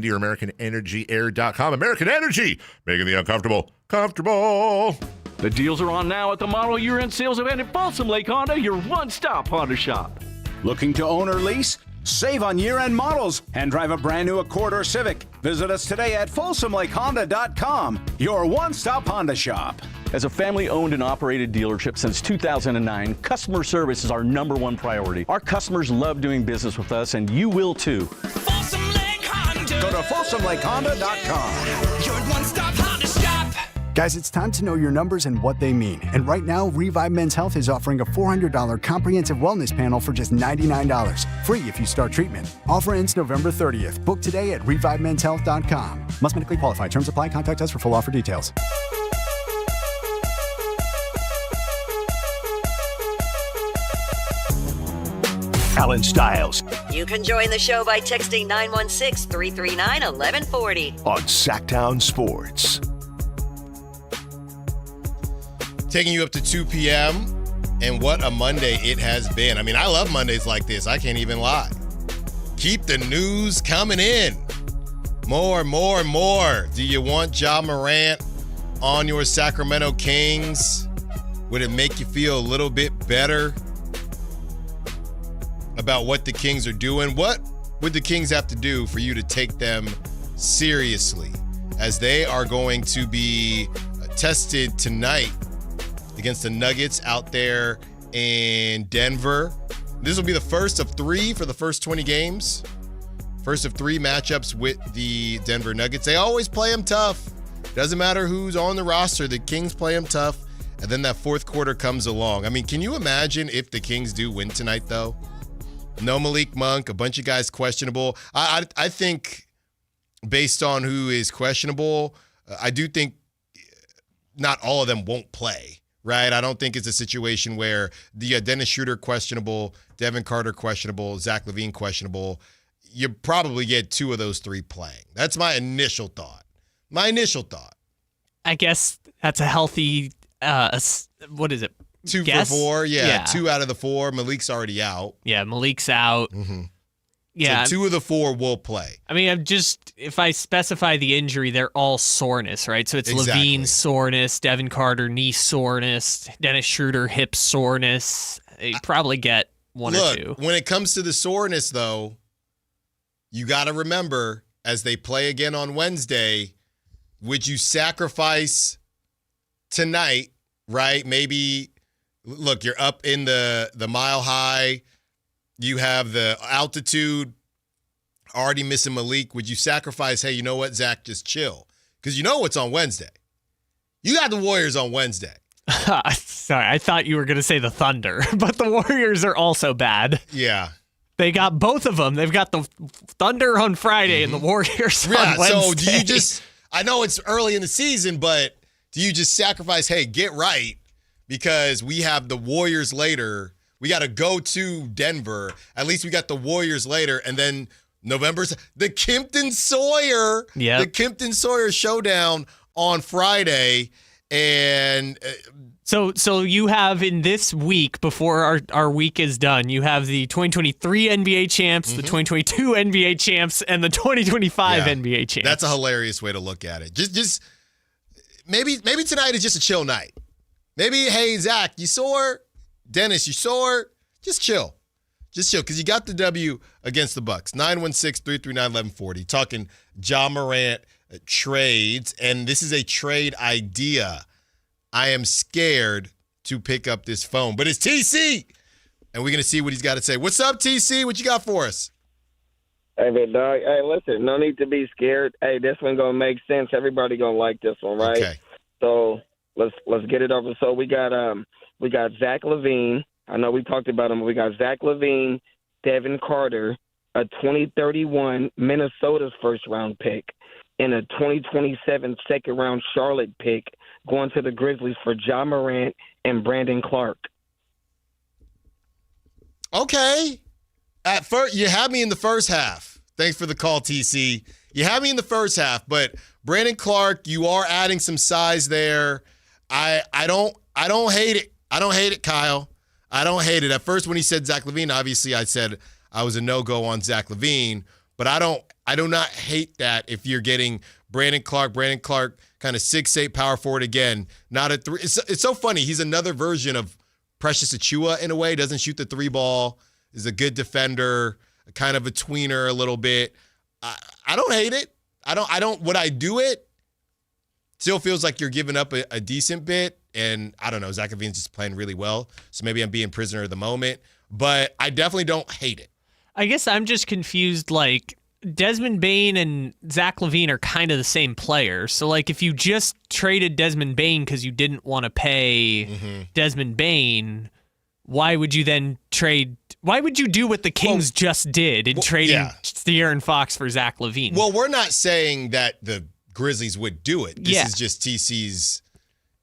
or AmericanEnergyAir.com. American Energy, making the uncomfortable comfortable. The deals are on now at the model year-end sales event at Folsom Lake Honda, your one-stop Honda shop. Looking to own or lease? Save on year-end models and drive a brand new Accord or Civic. Visit us today at FolsomLakeHonda.com, your one-stop Honda shop. As a family-owned and operated dealership since 2009, customer service is our #1 priority. Our customers love doing business with us, and you will too. Folsom Lake Honda. Go to FolsomLakeHonda.com. Your one-stop Honda shop. Guys, it's time to know your numbers and what they mean. And right now, Revive Men's Health is offering a $400 comprehensive wellness panel for just $99. Free if you start treatment. Offer ends November 30th. Book today at ReviveMen'sHealth.com. Must medically qualify. Terms apply. Contact us for full offer details. Allen Stiles You can join the show by texting 916-339-1140 on Sactown Sports. Taking you up to 2 p.m., and what a Monday it has been. I mean, I love Mondays like this. I can't even lie. Keep the news coming in. More and more and more. Do you want Ja Morant on your Sacramento Kings? Would it make you feel a little bit better about what the Kings are doing? What would the Kings have to do for you to take them seriously as they are going to be tested tonight against the Nuggets out there in Denver? This will be the first of 3 for the first 20 games. First of 3 matchups with the Denver Nuggets. They always play them tough. Doesn't matter who's on the roster. The Kings play them tough. And then that fourth quarter comes along. I mean, can you imagine if the Kings do win tonight, though? No Malik Monk, a bunch of guys questionable. I think based on who is questionable, I do think not all of them won't play. right? I don't think it's a situation where Dennis Schroeder questionable, Devin Carter questionable, Zach LaVine questionable. You probably get 2 of those 3 playing. That's my initial thought. I guess that's a healthy, what is it? 2 Guess? for 4. Yeah, 2 out of the 4. Malik's already out. Yeah, Malik's out. Mm-hmm. Yeah. So 2 of the 4 will play. I mean, if I specify the injury, they're all soreness, right? So it's Exactly. LaVine soreness, Devin Carter knee soreness, Dennis Schroeder hip soreness. You probably get 1 or 2. When it comes to the soreness, though, you got to remember, as they play again on Wednesday, would you sacrifice tonight, right? Maybe, look, you're up in the mile high. You have the altitude, already missing Malik. Would you sacrifice, hey, you know what, Zach, just chill? Because you know what's on Wednesday. You got the Warriors on Wednesday. Sorry, I thought you were going to say the Thunder, but the Warriors are also bad. Yeah. They got both of them. They've got the Thunder on Friday and the Warriors on Wednesday. So do you just, I know it's early in the season, but do you just sacrifice, hey, get right, because we have the Warriors later. We got to go to Denver. At least we got the Warriors later. And then November's the Kimpton Sawyer showdown on Friday. And so you have in this week, before our week is done, you have the 2023 NBA champs, the 2022 NBA champs, and the 2025 NBA champs. That's a hilarious way to look at it. Just maybe tonight is just a chill night. Maybe, hey, Zach, you sore? Dennis, you sore? Just chill. Because you got the W against the Bucks. 916-339-1140. Talking Ja Morant trades, and this is a trade idea. I am scared to pick up this phone, but it's TC, and we're going to see what he's got to say. What's up, TC? What you got for us? Hey, big dog. Hey, listen, no need to be scared. Hey, this one going to make sense. Everybody going to like this one, right? Okay. So let's get it over. So we got Zach LaVine. I know we talked about him, but we got Zach LaVine, Devin Carter, a 2031 Minnesota's first-round pick, and a 2027 second-round Charlotte pick going to the Grizzlies for Ja Morant and Brandon Clark. Okay. At first, you had me in the first half. Thanks for the call, TC. You had me in the first half, but Brandon Clark, you are adding some size there. I don't hate it. I don't hate it, Kyle. I don't hate it. At first, when he said Zach LaVine, obviously I said I was a no-go on Zach LaVine, but I do not hate that if you're getting Brandon Clark kind of 6'8" power forward again, not a 3. It's so funny. He's another version of Precious Achiuwa in a way. Doesn't shoot the 3 ball, is a good defender, kind of a tweener a little bit. I don't hate it. Would I do it? Still feels like you're giving up a decent bit. And I don't know, Zach LaVine's just playing really well. So maybe I'm being prisoner of the moment. But I definitely don't hate it. I guess I'm just confused. Like, Desmond Bane and Zach LaVine are kind of the same player. So, like, if you just traded Desmond Bane because you didn't want to pay Desmond Bane, why would you then trade? Why would you do what the Kings just did in trading De'Aaron Fox for Zach LaVine? Well, we're not saying that the Grizzlies would do it. This is just TC's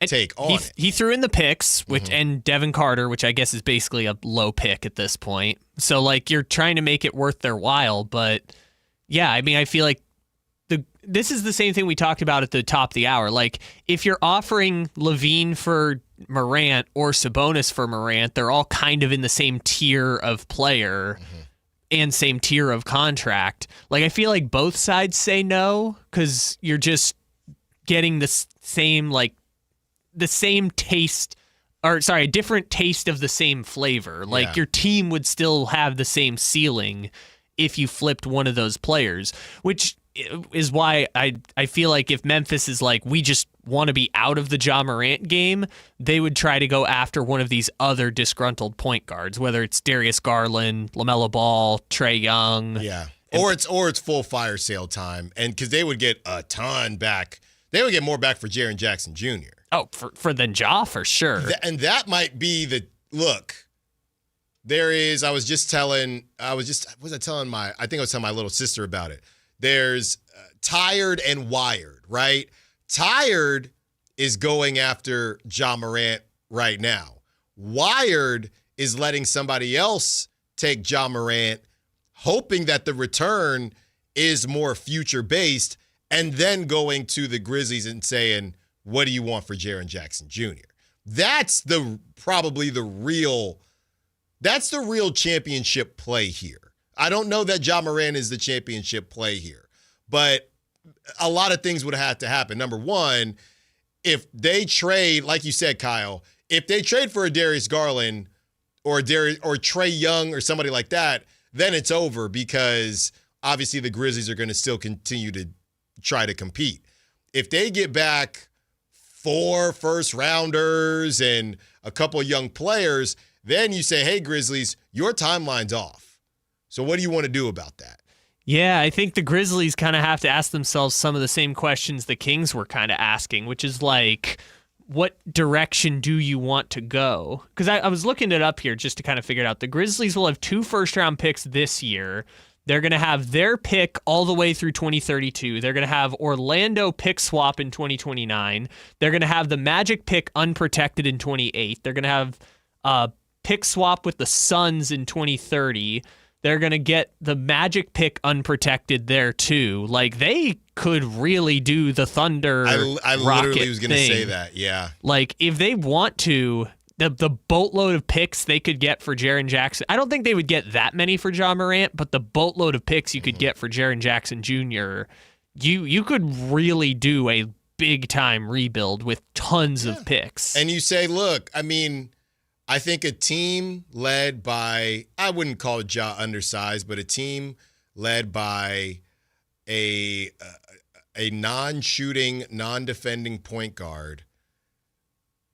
take on it. He threw in the picks, which and Devin Carter, which I guess is basically a low pick at this point. So, like, you're trying to make it worth their while. But, yeah, I mean, I feel like this is the same thing we talked about at the top of the hour. Like, if you're offering LaVine for Morant or Sabonis for Morant, they're all kind of in the same tier of player and same tier of contract. Like, I feel like both sides say no because you're just getting the same, like, the same taste, or sorry, a different taste of the same flavor. Like, your team would still have the same ceiling if you flipped one of those players, which is why I feel like if Memphis is like, we just want to be out of the Ja Morant game, they would try to go after one of these other disgruntled point guards, whether it's Darius Garland, LaMelo Ball, Trae Young. Yeah. Or it's full fire sale time. And because they would get a ton back. They would get more back for Jaren Jackson Jr. Oh, for than Ja, for sure. And that might be the look. There is, I was telling my little sister about it. There's Tired and Wired, right? Tired is going after Ja Morant right now. Wired is letting somebody else take Ja Morant, hoping that the return is more future-based, and then going to the Grizzlies and saying, what do you want for Jaren Jackson Jr.? That's probably the real championship play here. I don't know that Ja Morant is the championship play here, but a lot of things would have to happen. Number one, if they trade, like you said, Kyle, if they trade for a Darius Garland or Trae Young or somebody like that, then it's over because obviously the Grizzlies are going to still continue to try to compete. If they get back 4 first-rounders and a couple of young players, then you say, hey, Grizzlies, your timeline's off. So what do you want to do about that? Yeah, I think the Grizzlies kind of have to ask themselves some of the same questions the Kings were kind of asking, which is like, what direction do you want to go? Because I was looking it up here just to kind of figure it out. The Grizzlies will have 2 first-round picks this year. They're going to have their pick all the way through 2032. They're going to have Orlando pick swap in 2029. They're going to have the Magic pick unprotected in 28. They're going to have a pick swap with the Suns in 2030. They're going to get the Magic pick unprotected there, too. Like, they could really do the Thunder I literally was going to say that, yeah. Like, if they want to, the boatload of picks they could get for Jaren Jackson, I don't think they would get that many for Ja Morant, but the boatload of picks you could get for Jaren Jackson Jr., you could really do a big-time rebuild with tons of picks. And you say, look, I mean, I think a team led by, I wouldn't call Ja undersized, but a team led by a non-shooting, non-defending point guard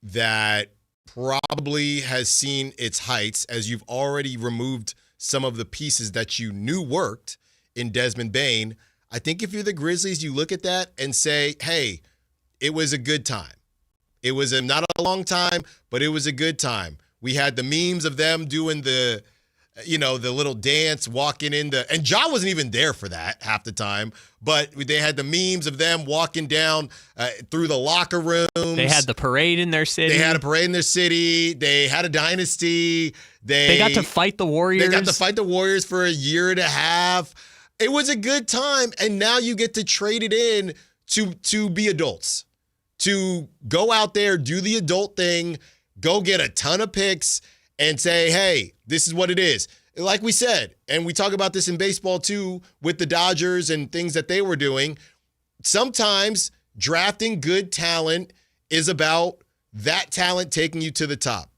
that probably has seen its heights, as you've already removed some of the pieces that you knew worked in Desmond Bane. I think if you're the Grizzlies, you look at that and say, hey, it was a good time. It was not a long time, but it was a good time. We had the memes of them doing the little dance, walking in and Ja wasn't even there for that half the time, but they had the memes of them walking down through the locker rooms. They had the parade in their city. They had a dynasty. They got to fight the Warriors. They got to fight the Warriors for a year and a half. It was a good time, and now you get to trade it in to be adults. To go out there, do the adult thing, go get a ton of picks, and say, hey, this is what it is. Like we said, and we talk about this in baseball too, with the Dodgers and things that they were doing, sometimes drafting good talent is about that talent taking you to the top.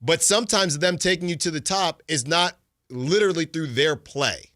But sometimes them taking you to the top is not literally through their play.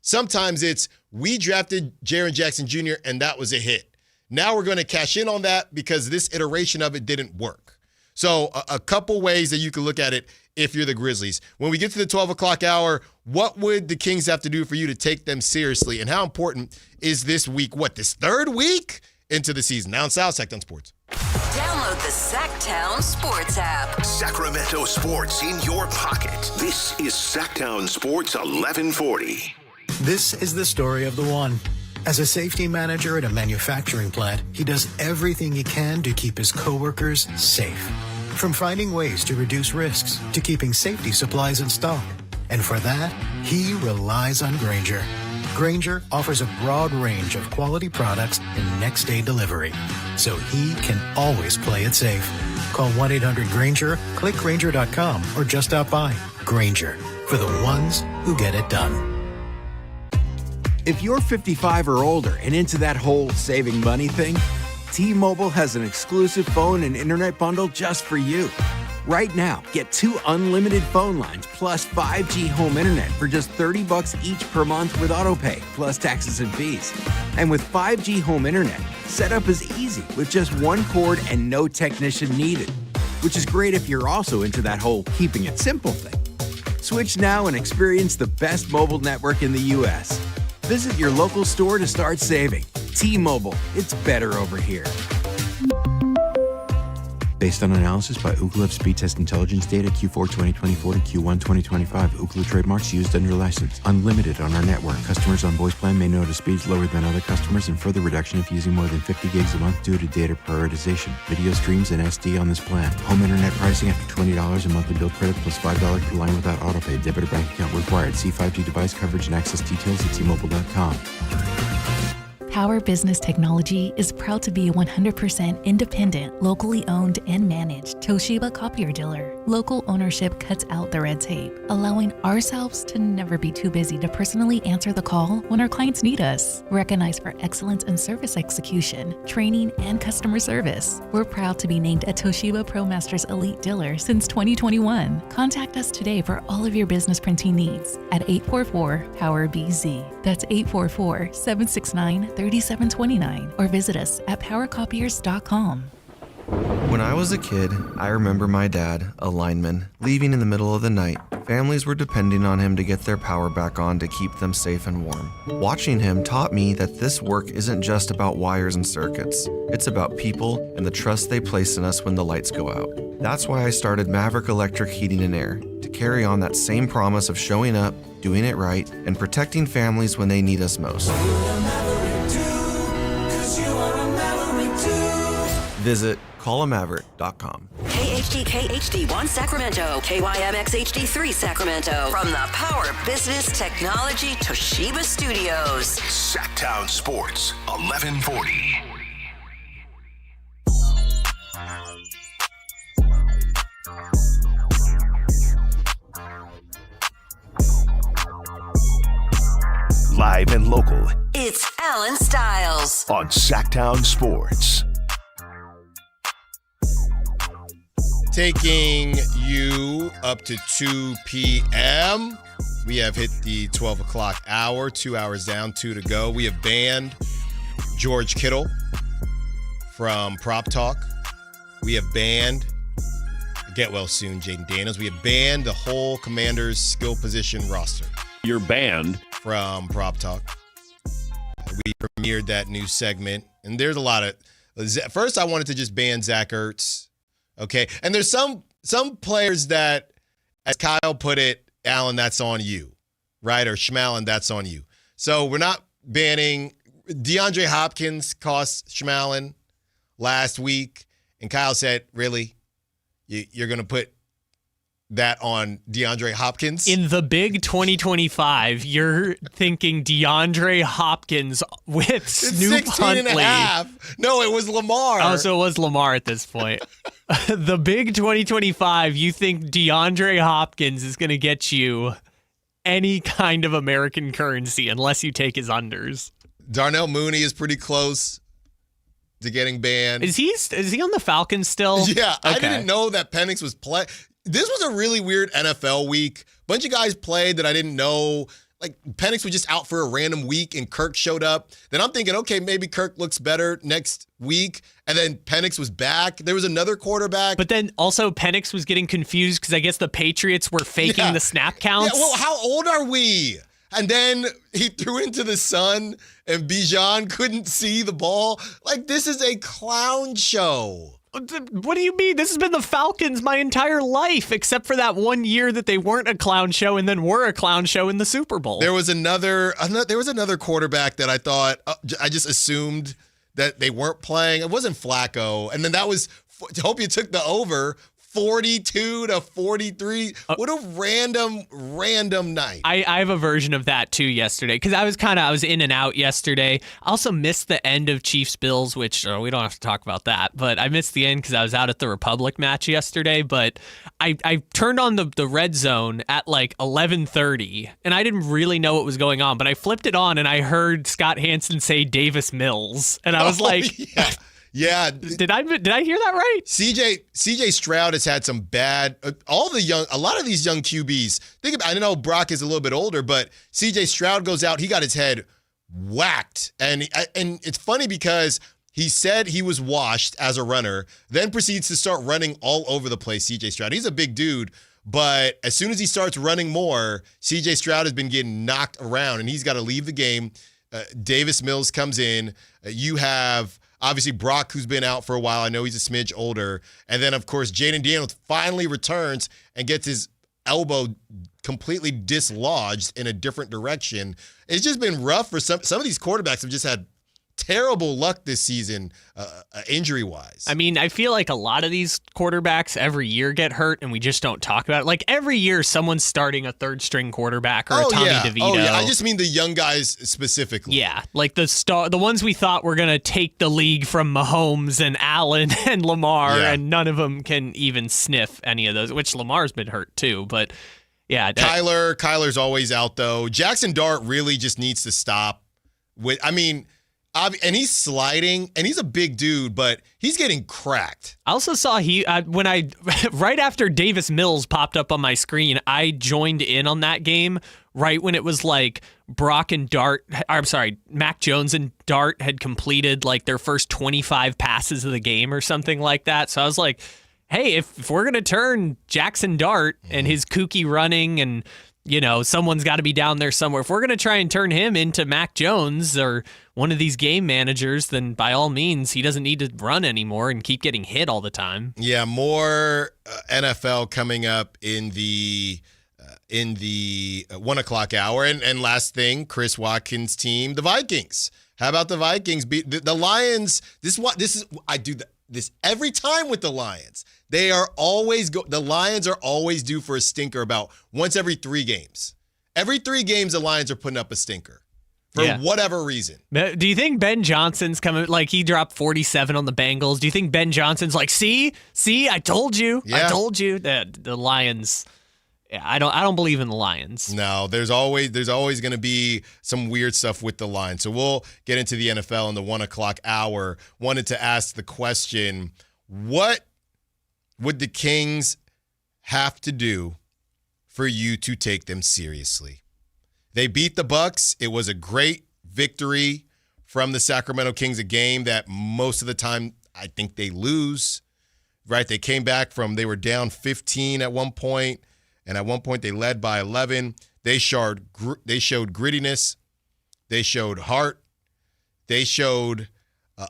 Sometimes it's, we drafted Jaren Jackson Jr., and that was a hit. Now we're going to cash in on that because this iteration of it didn't work. So a couple ways that you can look at it if you're the Grizzlies. When we get to the 12 o'clock hour, what would the Kings have to do for you to take them seriously? And how important is this week, this third week into the season? Now in South Sactown Sports. Download the Sactown Sports app. Sacramento sports in your pocket. This is Sactown Sports 1140. This is the story of the one. As a safety manager at a manufacturing plant, he does everything he can to keep his coworkers safe. From finding ways to reduce risks to keeping safety supplies in stock. And for that, he relies on Grainger. Grainger offers a broad range of quality products and next-day delivery, so he can always play it safe. Call 1-800-GRAINGER, click Grainger.com, or just stop by. Grainger, for the ones who get it done. If you're 55 or older and into that whole saving money thing, T-Mobile has an exclusive phone and internet bundle just for you. Right now, get 2 unlimited phone lines plus 5G home internet for just $30 each per month with autopay, plus taxes and fees. And with 5G home internet, setup is easy with just 1 cord and no technician needed, which is great if you're also into that whole keeping it simple thing. Switch now and experience the best mobile network in the U.S. Visit your local store to start saving. T-Mobile, it's better over here. Based on analysis by Ookla Speed Test Intelligence data Q4 2024 to Q1 2025. Ookla trademarks used under license. Unlimited on our network. Customers on voice plan may notice speeds lower than other customers and further reduction if using more than 50 gigs a month due to data prioritization. Video streams and SD on this plan. Home internet pricing after $20 a monthly bill credit plus $5 per line without autopay. Debit or bank account required. See 5G device coverage and access details at T-Mobile.com. Power Business Technology is proud to be a 100% independent, locally owned and managed Toshiba copier dealer. Local ownership cuts out the red tape, allowing ourselves to never be too busy to personally answer the call when our clients need us. Recognized for excellence in service execution, training, and customer service, we're proud to be named a Toshiba ProMasters Elite Dealer since 2021. Contact us today for all of your business printing needs at 844-POWER-BZ. That's 844-769-3729 or visit us at powercopiers.com. When I was a kid, I remember my dad, a lineman, leaving in the middle of the night. Families were depending on him to get their power back on to keep them safe and warm. Watching him taught me that this work isn't just about wires and circuits. It's about people and the trust they place in us when the lights go out. That's why I started Maverick Electric Heating and Air, to carry on that same promise of showing up, doing it right, and protecting families when they need us most. Visit callamaverick.com. KHD1 Sacramento, KYMX HD3 Sacramento. From the Power Business Technology Toshiba Studios. Sactown Sports, 1140. Live and local. It's Allen Stiles on Sactown Sports. Taking you up to 2 p.m. We have hit the 12 o'clock hour, 2 hours down, 2 to go. We have banned George Kittle from Prop Talk. We have banned, get well soon, Jaden Daniels. We have banned the whole Commanders skill position roster. You're banned from Prop Talk. We premiered that new segment, and there's a lot of. First, I wanted to just ban Zach Ertz. Okay, and there's some players that, as Kyle put it, Allen, that's on you, right? Or Schmallen, that's on you. So we're not banning. DeAndre Hopkins cost Schmallen last week, and Kyle said, really? You're going to put that on DeAndre Hopkins? In the big 2025, you're thinking DeAndre Hopkins with Snoop Huntley. And a half. No, it was Lamar. Oh, so it was Lamar at this point. The big 2025, you think DeAndre Hopkins is going to get you any kind of American currency unless you take his unders. Darnell Mooney is pretty close to getting banned. Is he on the Falcons still? Yeah, okay. I didn't know that Penix was playing. This was a really weird NFL week. Bunch of guys played that I didn't know. Like, Penix was just out for a random week, and Kirk showed up. Then I'm thinking, okay, maybe Kirk looks better next week. And then Penix was back. There was another quarterback. But then also Penix was getting confused because I guess the Patriots were faking the snap counts. Yeah, well, how old are we? And then he threw into the sun, and Bijan couldn't see the ball. Like, this is a clown show. What do you mean? This has been the Falcons my entire life, except for that 1 year that they weren't a clown show and then were a clown show in the Super Bowl. There was another quarterback that I thought, I just assumed that they weren't playing. It wasn't Flacco. And then that was, hope you took the over, 42-43. What a random night. I have a version of that too yesterday because I was in and out yesterday. I also missed the end of Chiefs Bills, which we don't have to talk about that, but I missed the end because I was out at the Republic match yesterday. But I turned on the red zone at like 11:30 and I didn't really know what was going on, but I flipped it on and I heard Scott Hansen say Davis Mills and I was yeah. Yeah. Did I hear that right? CJ Stroud has had some bad, a lot of these young QBs. I know Brock is a little bit older, but CJ Stroud goes out, he got his head whacked. And it's funny because he said he was washed as a runner, then proceeds to start running all over the place, CJ Stroud. He's a big dude, but as soon as he starts running more, CJ Stroud has been getting knocked around and he's got to leave the game. Davis Mills comes in. You have Obviously, Brock, who's been out for a while. I know he's a smidge older. And then, of course, Jaden Daniels finally returns and gets his elbow completely dislodged in a different direction. It's just been rough for some of these quarterbacks have just had terrible luck this season, injury-wise. I mean, I feel like a lot of these quarterbacks every year get hurt, and we just don't talk about it. Like, every year, someone's starting a third-string quarterback or a Tommy DeVito. Oh, yeah. I just mean the young guys specifically. Yeah, like the ones we thought were going to take the league from Mahomes and Allen and Lamar, and none of them can even sniff any of those, which Lamar's been hurt too, but yeah. Kyler's always out, though. Jackson Dart really just needs to stop. And he's sliding, and he's a big dude, but he's getting cracked. I also saw right after Davis Mills popped up on my screen, I joined in on that game right when it was like Mac Jones and Dart had completed like their first 25 passes of the game or something like that. So I was like, hey, if we're going to turn Jackson Dart and his kooky running and, someone's got to be down there somewhere. If we're going to try and turn him into Mac Jones or one of these game managers, then by all means, he doesn't need to run anymore and keep getting hit all the time. Yeah, more NFL coming up in the 1 o'clock hour. And last thing, Chris Watkins' team, the Vikings. How about the Vikings beat the Lions? I do this every time with the Lions. The Lions are always due for a stinker about once every 3 games. Every 3 games, the Lions are putting up a stinker for whatever reason. Do you think Ben Johnson's coming? Like, he dropped 47 on the Bengals. Do you think Ben Johnson's like, see, I told you, I told you that the Lions? Yeah, I don't believe in the Lions. No, there's always going to be some weird stuff with the Lions. So we'll get into the NFL in the 1 o'clock hour. Wanted to ask the question: what would the Kings have to do for you to take them seriously? They beat the Bucks. It was a great victory from the Sacramento Kings, a game that most of the time I think they lose. Right? They came back they were down 15 at one point, and at one point they led by 11. They showed grittiness. They showed heart. They showed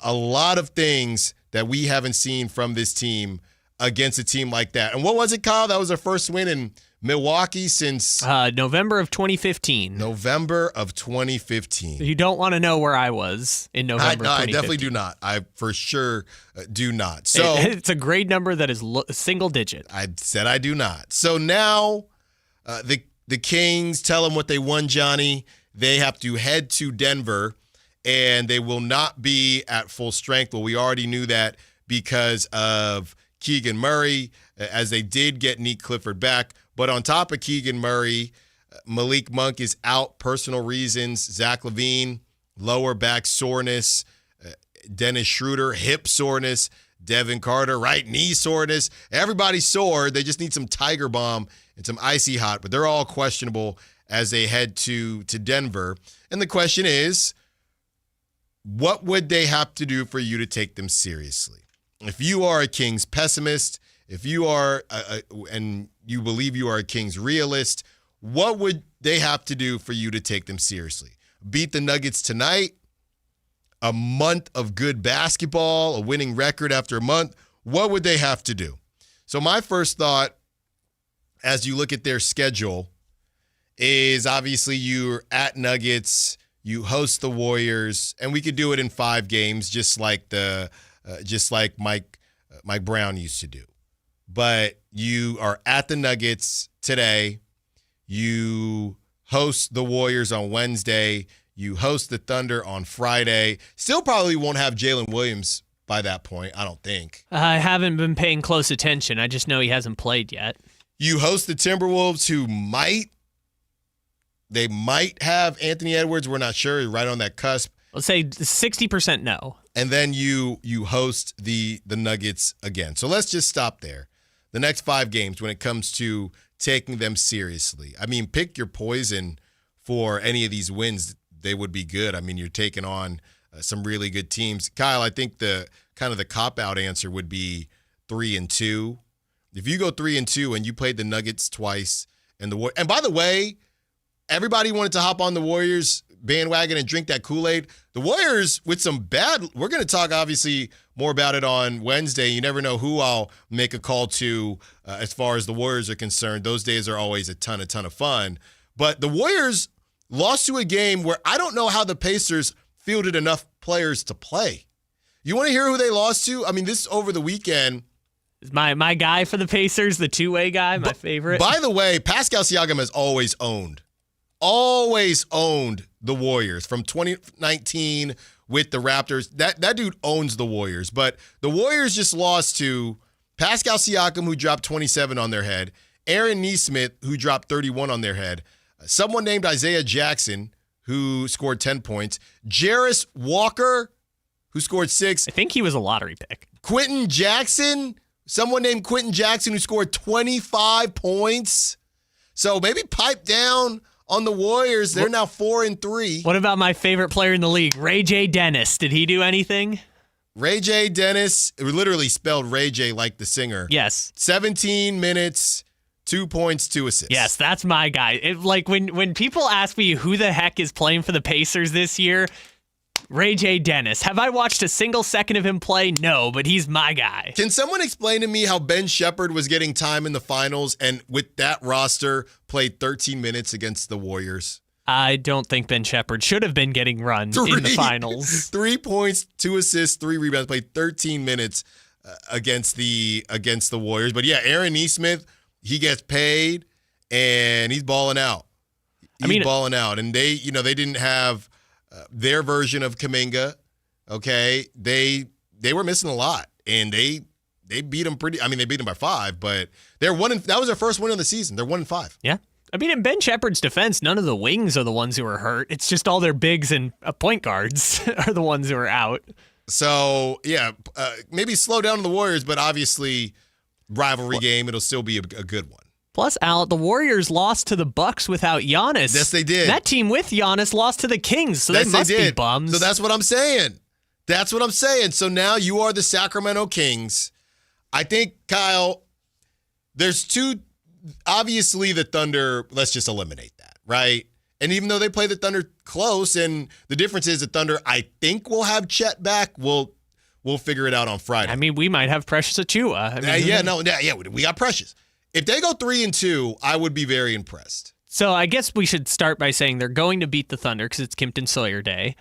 a lot of things that we haven't seen from this team against a team like that. And what was it, Kyle? That was their first win in Milwaukee since November of 2015. November of 2015. You don't want to know where I was in November. No, I definitely do not. I for sure do not. So it's a grade number that is single digit. I said I do not. So now the Kings, tell them what they won, Johnny. They have to head to Denver, and they will not be at full strength. Well, we already knew that because of Keegan Murray, as they did get Nick Clifford back. But on top of Keegan Murray, Malik Monk is out, personal reasons. Zach LaVine, lower back soreness. Dennis Schroeder, hip soreness. Devin Carter, right knee soreness. Everybody's sore. They just need some Tiger Balm and some Icy Hot, but they're all questionable as they head to Denver. And the question is, what would they have to do for you to take them seriously? If you are a Kings pessimist, if you are and you believe you are a Kings realist, what would they have to do for you to take them seriously? Beat the Nuggets tonight? A month of good basketball, a winning record after a month? What would they have to do? So my first thought, as you look at their schedule, is obviously you're at Nuggets, you host the Warriors, and we could do it in 5 games, just like Mike Brown used to do. But you are at the Nuggets today. You host the Warriors on Wednesday. You host the Thunder on Friday. Still probably won't have Jalen Williams by that point, I don't think. I haven't been paying close attention. I just know he hasn't played yet. You host the Timberwolves, who might have Anthony Edwards. We're not sure. Right on that cusp. Let's say 60% no. And then you host the Nuggets again. So let's just stop there. The next 5 games, when it comes to taking them seriously, I mean, pick your poison for any of these wins. They would be good. I mean, you're taking on some really good teams. Kyle, I think the cop-out answer would be 3-2. If you go 3-2 and you played the Nuggets twice and by the way, everybody wanted to hop on the Warriors bandwagon and drink that Kool-Aid. The Warriors with some bad, we're going to talk obviously more about it on Wednesday. You never know who I'll make a call to as far as the Warriors are concerned. Those days are always a ton of fun. But the Warriors lost to a game where I don't know how the Pacers fielded enough players to play. You want to hear who they lost to? I mean, this is over the weekend. My guy for the Pacers, the two-way guy, my favorite. By the way, Pascal Siakam has always owned the Warriors from 2019 with the Raptors. That dude owns the Warriors. But the Warriors just lost to Pascal Siakam, who dropped 27 on their head, Aaron Nesmith, who dropped 31 on their head, someone named Isaiah Jackson, who scored 10 points, Jarris Walker, who scored 6. I think he was a lottery pick. Quentin Jackson, someone named Quentin Jackson, who scored 25 points. So maybe pipe down on the Warriors. They're now 4-3. What about my favorite player in the league, Ray J. Dennis? Did he do anything? Ray J. Dennis, literally spelled Ray J like the singer. Yes. 17 minutes, 2 points, 2 assists. Yes, that's my guy. When people ask me who the heck is playing for the Pacers this year, Ray J. Dennis. Have I watched a single second of him play? No, but he's my guy. Can someone explain to me how Ben Shepherd was getting time in the finals and with that roster played 13 minutes against the Warriors? I don't think Ben Shepherd should have been getting run in the finals. 3 points, 2 assists, 3 rebounds, played 13 minutes against the Warriors. But yeah, Aaron Nesmith, he gets paid and he's balling out. He's balling out. And they didn't have their version of Kuminga, okay? They were missing a lot, and they beat them they beat them by 5, but that was their first win of the season. They're 1-5. Yeah. I mean, in Ben Shepherd's defense, none of the wings are the ones who are hurt. It's just all their bigs and point guards are the ones who are out. So, yeah, maybe slow down on the Warriors, but obviously rivalry game, it'll still be a good one. Plus, Al, the Warriors lost to the Bucks without Giannis. Yes, they did. That team with Giannis lost to the Kings, so they must be bums. So that's what I'm saying. So now you are the Sacramento Kings. I think, Kyle, there's two. Obviously, the Thunder, let's just eliminate that, right? And even though they play the Thunder close, and the difference is the Thunder, I think, will have Chet back. We'll figure it out on Friday. I mean, we might have Precious Achiuwa. We got Precious. If they go 3-2, I would be very impressed. So I guess we should start by saying they're going to beat the Thunder because it's Kimpton Sawyer Day.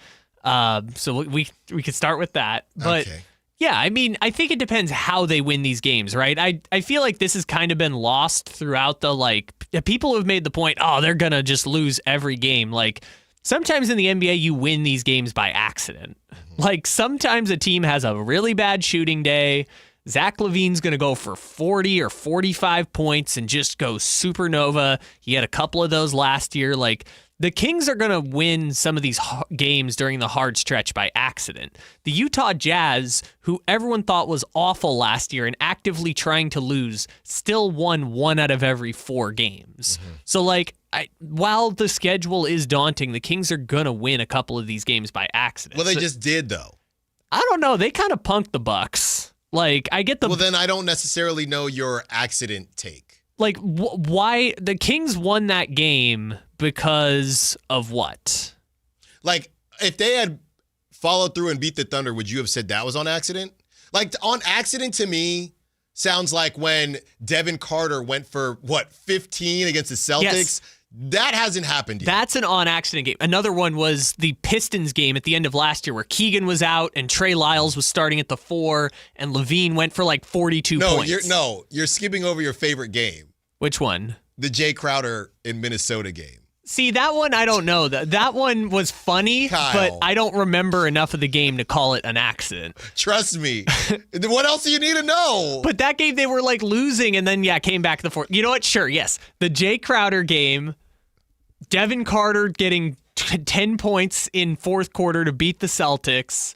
So we could start with that. But okay. Yeah, I mean, I think it depends how they win these games, right? I feel like this has kind of been lost throughout the people who have made the point, they're going to just lose every game. Like sometimes in the NBA, you win these games by accident. Mm-hmm. Like sometimes a team has a really bad shooting day. Zach LaVine's going to go for 40 or 45 points and just go supernova. He had a couple of those last year. Like the Kings are going to win some of these games during the hard stretch by accident. The Utah Jazz, who everyone thought was awful last year and actively trying to lose, still won 1 out of every 4 games. Mm-hmm. So while the schedule is daunting, the Kings are going to win a couple of these games by accident. Well, they just did though. I don't know. They kind of punked the Bucks. I get the... Well, then I don't necessarily know your accident take. Why the Kings won that game because of what? If they had followed through and beat the Thunder, would you have said that was on accident? On accident to me sounds like when Devin Carter went for, 15 against the Celtics? Yes. That hasn't happened yet. That's an on-accident game. Another one was the Pistons game at the end of last year where Keegan was out and Trey Lyles was starting at the 4 and LaVine went for 42 points. You're skipping over your favorite game. Which one? The Jay Crowder in Minnesota game. See, that one, I don't know. That one was funny, Kyle. But I don't remember enough of the game to call it an accident. Trust me. What else do you need to know? But that game, they were losing and then, came back to the 4th. You know what? Sure, yes. The Jay Crowder game, Devin Carter getting 10 points in 4th quarter to beat the Celtics.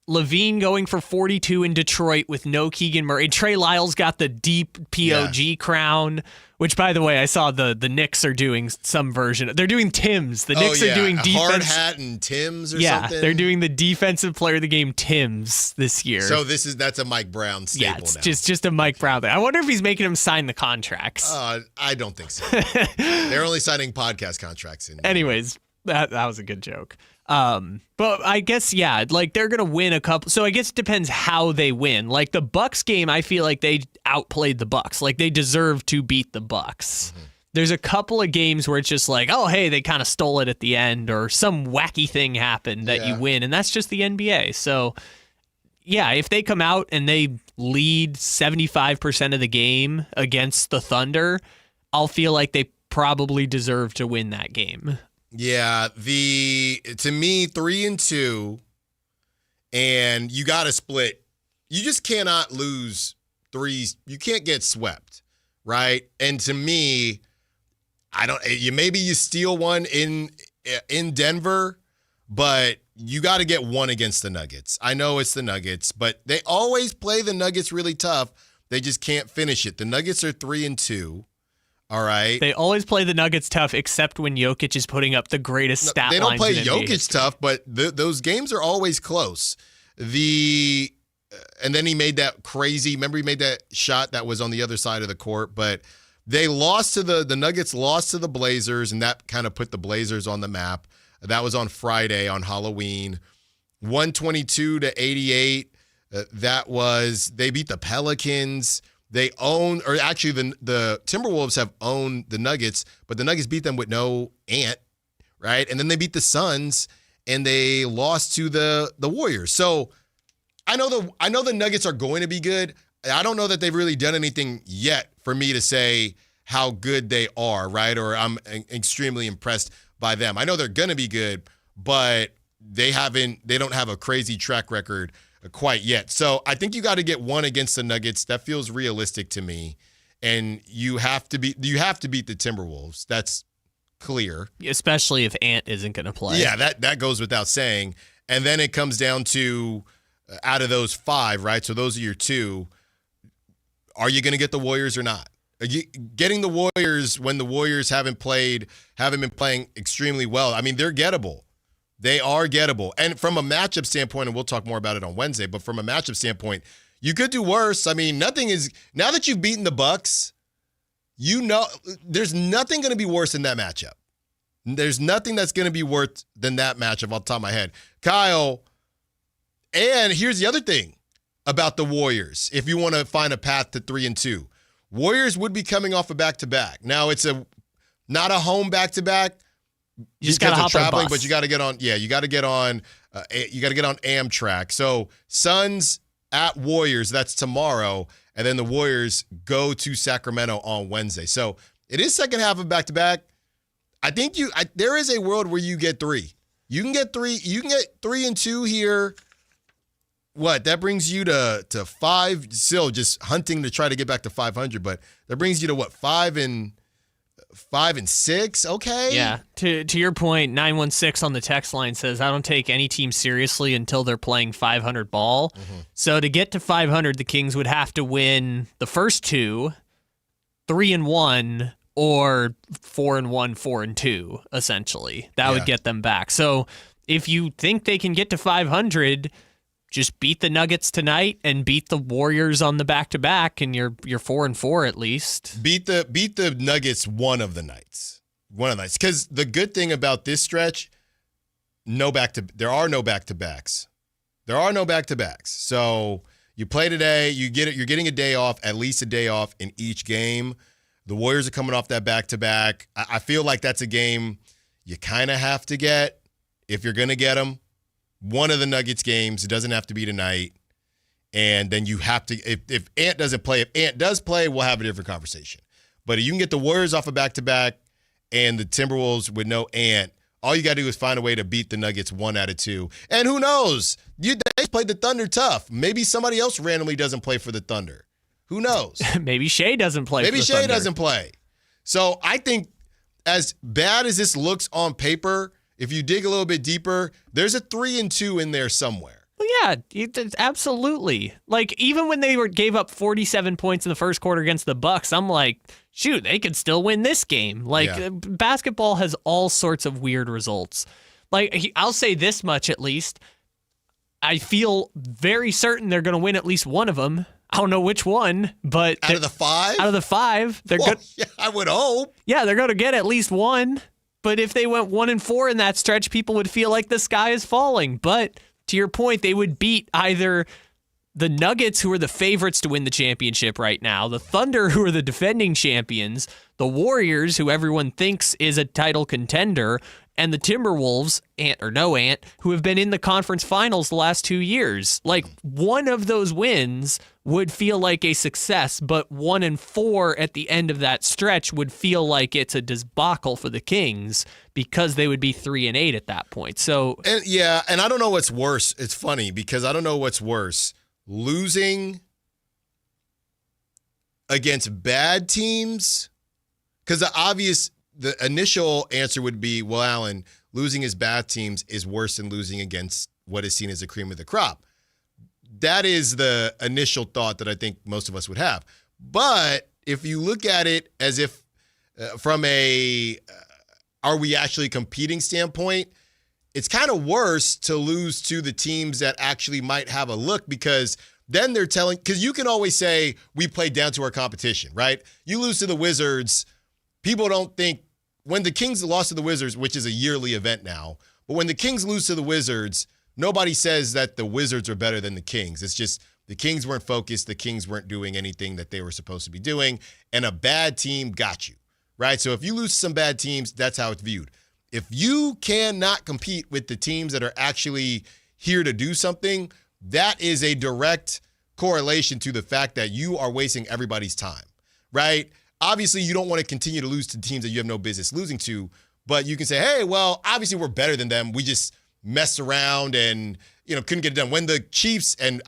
LaVine going for 42 in Detroit with no Keegan Murray. Trey Lyles got the deep POG crown, which, by the way, I saw the Knicks are doing some version. They're doing Tims. The Knicks are doing defense. Hard hat and Tims or something? Yeah, they're doing the defensive player of the game Tims this year. So that's a Mike Brown staple now. now. just a Mike Brown thing. I wonder if he's making him sign the contracts. I don't think so. They're only signing podcast contracts. Anyways, That was a good joke. But I guess, yeah, like they're going to win a couple. So I guess it depends how they win. Like the Bucks game, I feel like they outplayed the Bucks. Like they deserve to beat the Bucks. Mm-hmm. There's a couple of games where it's just like, oh, hey, they kind of stole it at the end or some wacky thing happened that you win. And that's just the NBA. So, yeah, if they come out and they lead 75% of the game against the Thunder, I'll feel like they probably deserve to win that game. Yeah, to me, 3-2, and you got to split. You just cannot lose threes. You can't get swept, right? And to me, maybe you steal one in Denver, but you got to get one against the Nuggets. I know it's the Nuggets, but they always play the Nuggets really tough. They just can't finish it. The Nuggets are 3-2. All right. They always play the Nuggets tough, except when Jokic is putting up the greatest stat lines. They don't play in Jokic tough, but those games are always close. And then he made that crazy. Remember, he made that shot that was on the other side of the court. But they lost to the Nuggets lost to the Blazers, and that kind of put the Blazers on the map. That was on Friday on Halloween, 122-88. They beat the Pelicans. They own, or actually the Timberwolves have owned the Nuggets, but the Nuggets beat them with no Ant, right? And then they beat the Suns, and they lost to the Warriors. So I know the Nuggets are going to be good. I don't know that they've really done anything yet for me to say how good they are, right? Or I'm extremely impressed by them. I know they're going to be good, but they don't have a crazy track record quite yet. So I think you got to get one against the Nuggets. That feels realistic to me. And you have to beat the Timberwolves. That's clear. Especially if Ant isn't going to play. Yeah, that goes without saying. And then it comes down to out of those 5, right? So those are your 2. Are you going to get the Warriors or not? Getting the Warriors when the Warriors haven't been playing extremely well. I mean, they're gettable. They are gettable. And from a matchup standpoint, and we'll talk more about it on Wednesday, but from a matchup standpoint, you could do worse. I mean, now that you've beaten the Bucks, there's nothing going to be worse than that matchup. There's nothing that's going to be worse than that matchup off the top of my head. Kyle, and here's the other thing about the Warriors, if you want to find a path to 3-2. Warriors would be coming off a back-to-back. Now, it's not a home back-to-back. You just got to hop traveling, on a bus. but you got to get on. Yeah, you got to get on. You got to get on Amtrak. So Suns at Warriors. That's tomorrow, and then the Warriors go to Sacramento on Wednesday. So it is second half of back to back. I think there is a world where you get 3. You can get 3. You can get 3-2 here. What that brings you to 5. Still just hunting to try to get back to 500, but that brings you to what 5 and 6. Okay. Yeah. To your point, 916 on the text line says, I don't take any team seriously until they're playing 500 ball. Mm-hmm. So to get to 500, the Kings would have to win the first 2, 3-1, or 4-1, 4-2, essentially. That would get them back. So if you think they can get to 500, just beat the Nuggets tonight and beat the Warriors on the back-to-back, and you're 4-4 at least. Beat the Nuggets one of the nights. Because the good thing about this stretch, there are no back-to-backs. So you play today, you're getting a day off, at least a day off in each game. The Warriors are coming off that back-to-back. I feel like that's a game you kind of have to get if you're going to get them. One of the Nuggets games. It doesn't have to be tonight. And then you have to, if Ant doesn't play, if Ant does play, we'll have a different conversation. But if you can get the Warriors off a back-to-back and the Timberwolves with no Ant, all you got to do is find a way to beat the Nuggets 1 out of 2. And who knows? They played the Thunder tough. Maybe somebody else randomly doesn't play for the Thunder. Who knows? Maybe Shea doesn't play Maybe for the Shea Thunder. doesn't play. So I think as bad as this looks on paper, if you dig a little bit deeper, there's a 3-2 in there somewhere. Well, yeah, absolutely. Like, even when they gave up 47 points in the first quarter against the Bucks, I'm like, shoot, they could still win this game. Like, basketball has all sorts of weird results. Like, I'll say this much at least. I feel very certain they're going to win at least one of them. I don't know which one, but out of the 5? Out of the 5, they're good. Yeah, I would hope. Yeah, they're going to get at least one. But if they went 1-4 in that stretch, people would feel like the sky is falling. But to your point, they would beat either the Nuggets, who are the favorites to win the championship right now, the Thunder, who are the defending champions, the Warriors, who everyone thinks is a title contender, and the Timberwolves, who have been in the conference finals the last 2 years. Like, one of those wins would feel like a success, but 1-4 at the end of that stretch would feel like it's a debacle for the Kings because they would be 3-8 at that point. So, and I don't know what's worse. It's funny because I don't know what's worse. Losing against bad teams, because the initial answer would be, well, Allen, losing against bad teams is worse than losing against what is seen as the cream of the crop. That is the initial thought that I think most of us would have. But if you look at it as if from a are we actually competing standpoint, it's kind of worse to lose to the teams that actually might have a look, because then they're telling, because you can always say we played down to our competition, right? You lose to the Wizards, people don't think, when the Kings lost to the Wizards, which is a yearly event now, but when the Kings lose to the Wizards, nobody says that the Wizards are better than the Kings. It's just the Kings weren't focused, the Kings weren't doing anything that they were supposed to be doing, and a bad team got you, right? So if you lose to some bad teams, that's how it's viewed. If you cannot compete with the teams that are actually here to do something, that is a direct correlation to the fact that you are wasting everybody's time, right? Obviously, you don't want to continue to lose to teams that you have no business losing to, but you can say, hey, well, obviously we're better than them. We just messed around and, couldn't get it done. When the Chiefs and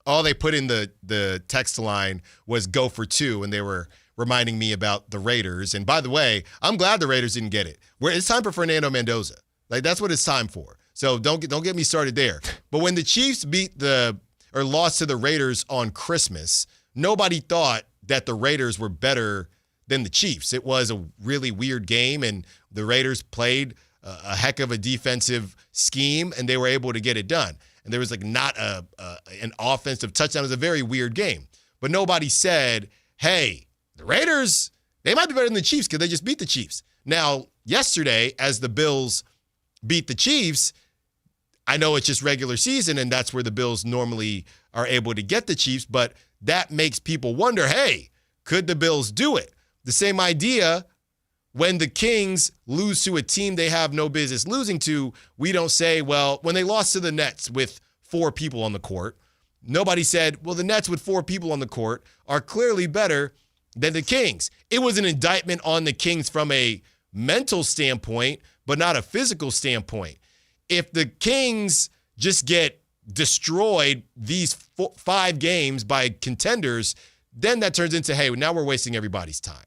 all they put in the text line was go for two, and they were reminding me about the Raiders. And by the way, I'm glad the Raiders didn't get it. It's time for Fernando Mendoza. Like, that's what it's time for. So don't get me started there. But when the Chiefs lost to the Raiders on Christmas, nobody thought that the Raiders were better than the Chiefs. It was a really weird game, and the Raiders played a heck of a defensive scheme, and they were able to get it done. And there was not an offensive touchdown. It was a very weird game. But nobody said, hey, the Raiders, they might be better than the Chiefs because they just beat the Chiefs. Now, yesterday, as the Bills beat the Chiefs, I know it's just regular season, and that's where the Bills normally are able to get the Chiefs, but that makes people wonder, hey, could the Bills do it? The same idea when the Kings lose to a team they have no business losing to. We don't say, well, when they lost to the Nets with 4 people on the court, nobody said, well, the Nets with 4 people on the court are clearly better than the Kings. It was an indictment on the Kings from a mental standpoint, but not a physical standpoint. If the Kings just get destroyed these 5 games by contenders, then that turns into, hey, now we're wasting everybody's time,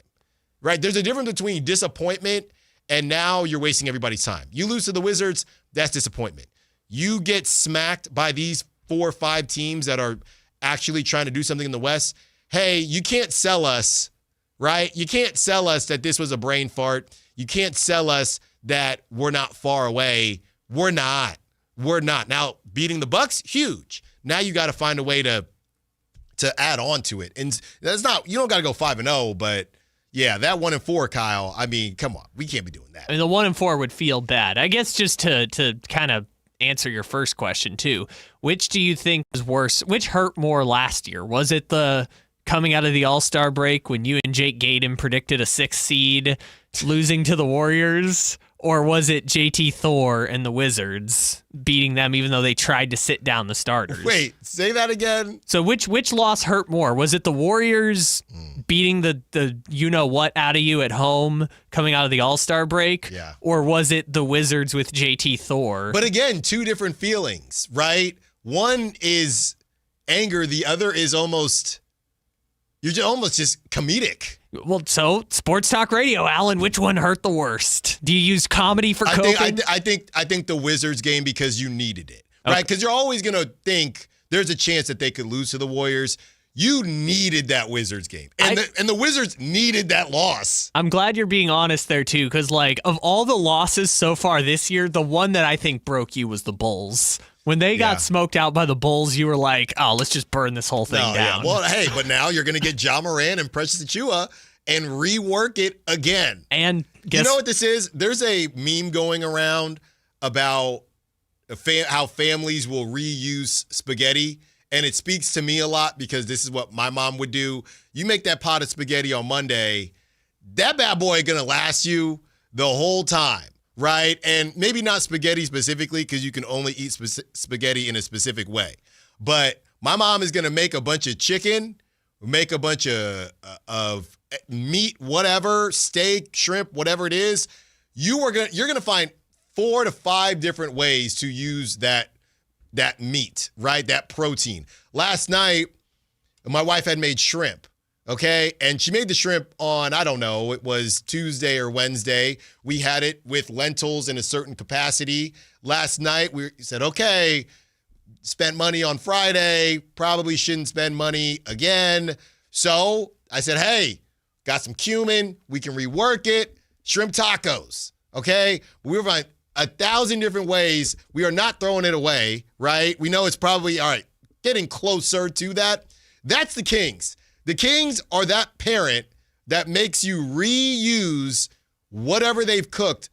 right? There's a difference between disappointment and now you're wasting everybody's time. You lose to the Wizards, that's disappointment. You get smacked by these 4 or 5 teams that are actually trying to do something in the West. Hey, you can't sell us, right? You can't sell us that this was a brain fart. You can't sell us that we're not far away. We're not. Now, beating the Bucks, huge. Now you got to find a way to add on to it. And that's not, you don't got to go 5-0, but yeah, that 1-4, Kyle, I mean, come on. We can't be doing that. I mean, the 1-4 would feel bad. I guess just to kind of answer your first question too, which do you think was worse? Which hurt more last year? Was it the coming out of the All-Star break when you and Jake Gaydon predicted a 6th seed losing to the Warriors? Or was it JT Thor and the Wizards beating them even though they tried to sit down the starters? Wait, say that again? So which loss hurt more? Was it the Warriors beating the you-know-what out of you at home coming out of the All-Star break? Yeah. Or was it the Wizards with JT Thor? But again, 2 different feelings, right? One is anger. The other is almost just comedic. Well, so sports talk radio, Allen. Which one hurt the worst? Do you use comedy for coping? I think the Wizards game because you needed it, right? Because you're always gonna think there's a chance that they could lose to the Warriors. You needed that Wizards game, and the Wizards needed that loss. I'm glad you're being honest there too, because of all the losses so far this year, the one that I think broke you was the Bulls. When they got smoked out by the Bulls, you were like, oh, let's just burn this whole thing down. Yeah. Well, hey, but now you're going to get Ja Morant and Precious Achiuwa, and rework it again. And you know what this is? There's a meme going around about how families will reuse spaghetti, and it speaks to me a lot because this is what my mom would do. You make that pot of spaghetti on Monday, that bad boy is going to last you the whole time, right? And maybe not spaghetti specifically because you can only eat spaghetti in a specific way. But my mom is going to make a bunch of chicken, make a bunch of meat, whatever, steak, shrimp, whatever it is. You're going to find 4 to 5 different ways to use that meat, right? That protein. Last night, my wife had made shrimp, okay? And she made the shrimp on, I don't know, it was Tuesday or Wednesday. We had it with lentils in a certain capacity. Last night, we said, okay, spent money on Friday, probably shouldn't spend money again. So I said, hey, got some cumin. We can rework it. Shrimp tacos, okay? We were finding 1,000 different ways. We are not throwing it away, right? We know it's probably, all right, getting closer to that. That's the Kings. The Kings are that parent that makes you reuse whatever they've cooked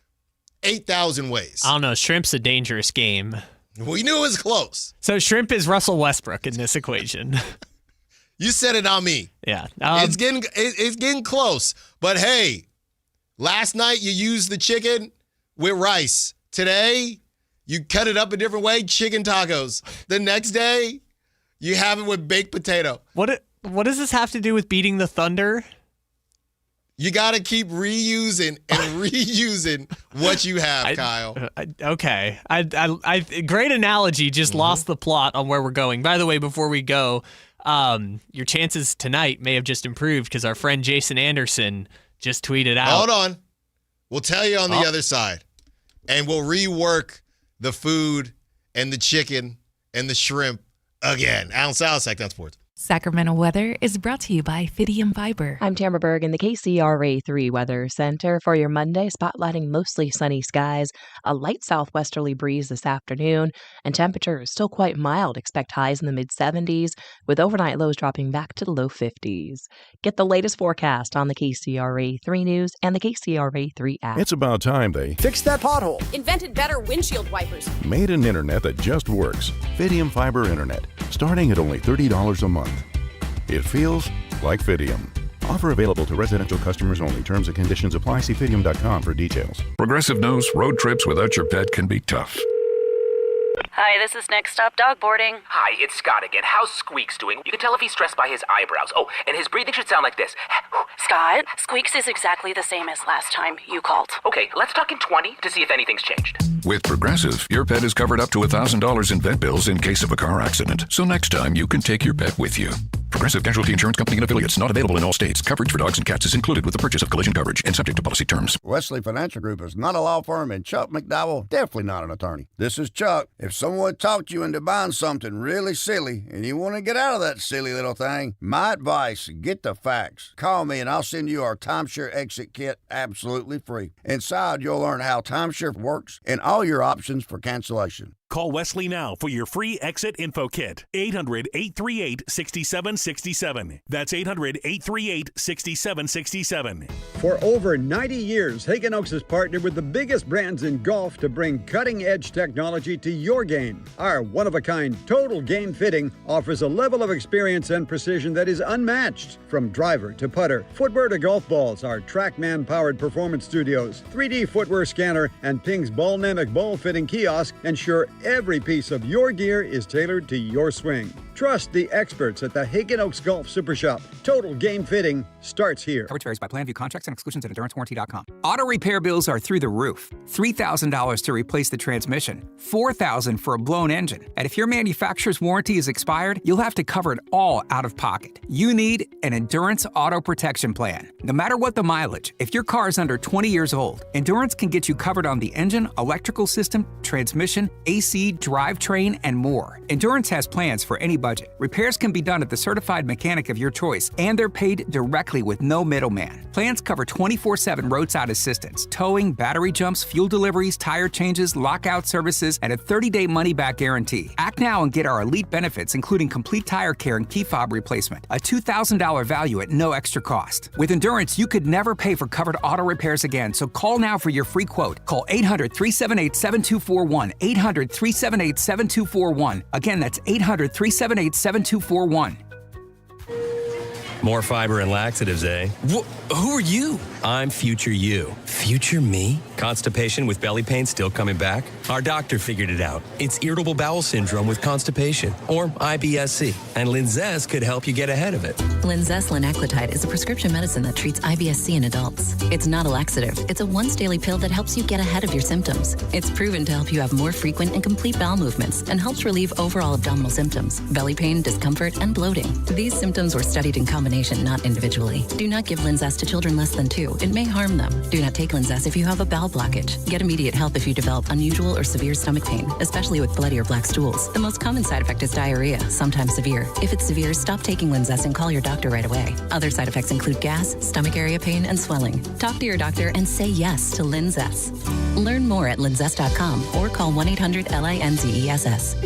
8,000 ways. I don't know. Shrimp's a dangerous game. We knew it was close. So shrimp is Russell Westbrook in this equation. You said it on me. Yeah. It's getting close. But hey, last night you used the chicken with rice. Today, you cut it up a different way, chicken tacos. The next day, you have it with baked potato. What does this have to do with beating the Thunder? You got to keep reusing and reusing what you have, Kyle. Okay. I great analogy. Just lost the plot on where we're going. By the way, before we go, your chances tonight may have just improved because our friend Jason Anderson just tweeted out. Hold on. We'll tell you on the other side. And we'll rework the food and the chicken and the shrimp again. Allen Stiles, Sactown Sports. Sacramento weather is brought to you by Fidium Fiber. I'm Tamara Berg in the KCRA 3 Weather Center for your Monday, spotlighting mostly sunny skies, a light southwesterly breeze this afternoon, and temperatures still quite mild. Expect highs in the mid-70s, with overnight lows dropping back to the low 50s. Get the latest forecast on the KCRA 3 News and the KCRA 3 app. It's about time they fixed that pothole. Invented better windshield wipers. Made an internet that just works. Fidium Fiber Internet, starting at only $30 a month. It feels like Fidium. Offer available to residential customers only. Terms and conditions apply. See Fidium.com for details. Progressive knows road trips without your pet can be tough. Hi, this is Next Stop Dog Boarding. Hi, it's Scott again. How's Squeaks doing? You can tell if he's stressed by his eyebrows. Oh, and his breathing should sound like this. Scott, Squeaks is exactly the same as last time you called. Okay, let's talk in 20 to see if anything's changed. With Progressive, your pet is covered up to $1,000 in vet bills in case of a car accident. So next time, you can take your pet with you. Progressive Casualty Insurance Company and affiliates. Not available in all states. Coverage for dogs and cats is included with the purchase of collision coverage and subject to policy terms. Wesley Financial Group is not a law firm, and Chuck McDowell definitely not an attorney. This is Chuck. If someone talked you into buying something really silly and you want to get out of that silly little thing, my advice, get the facts. Call me and I'll send you our timeshare exit kit absolutely free. Inside, you'll learn how timeshare works and all your options for cancellation. Call Wesley now for your free exit info kit. 800-838-6767. That's 800-838-6767. For over 90 years, Hagen Oaks has partnered with the biggest brands in golf to bring cutting-edge technology to your game. Our one-of-a-kind total game fitting offers a level of experience and precision that is unmatched. From driver to putter, footwear to golf balls, our TrackMan-powered performance studios, 3D footwear scanner, and Ping's Ballnamic ball fitting kiosk ensure every piece of your gear is tailored to your swing. Trust the experts at the Hagen Oaks Golf Super Shop. Total game fitting starts here. Coverage varies by plan, view contracts and exclusions at endurancewarranty.com. Auto repair bills are through the roof. $3,000 to replace the transmission, $4,000 for a blown engine. And if your manufacturer's warranty is expired, you'll have to cover it all out of pocket. You need an Endurance Auto Protection Plan. No matter what the mileage, if your car is under 20 years old, Endurance can get you covered on the engine, electrical system, transmission, AC, drivetrain, and more. Endurance has plans for anybody budget. Repairs can be done at the certified mechanic of your choice, and they're paid directly with no middleman. Plans cover 24/7 roadside assistance, towing, battery jumps, fuel deliveries, tire changes, lockout services, and a 30-day money-back guarantee. Act now and get our elite benefits, including complete tire care and key fob replacement, a $2,000 value at no extra cost. With Endurance, you could never pay for covered auto repairs again, so call now for your free quote. Call 800-378-7241, 800-378-7241. Again, that's 800-378-7241. More fiber and laxatives, eh? Who are you? I'm future you. Future me? Constipation with belly pain still coming back? Our doctor figured it out. It's irritable bowel syndrome with constipation, or IBS-C, and Linzess could help you get ahead of it. Linzess linaclotide is a prescription medicine that treats IBS-C in adults. It's not a laxative. It's a once-daily pill that helps you get ahead of your symptoms. It's proven to help you have more frequent and complete bowel movements and helps relieve overall abdominal symptoms, belly pain, discomfort, and bloating. These symptoms were studied in combination, not individually. Do not give Linzess to children less than 2. It may harm them. Do not take Linzess if you have a bowel blockage. Get immediate help if you develop unusual or severe stomach pain, especially with bloody or black stools. The most common side effect is diarrhea, sometimes severe. If it's severe, stop taking Linzess and call your doctor right away. Other side effects include gas, stomach area pain, and swelling. Talk to your doctor and say yes to Linzess. Learn more at linzess.com or call 1-800-LINZESS.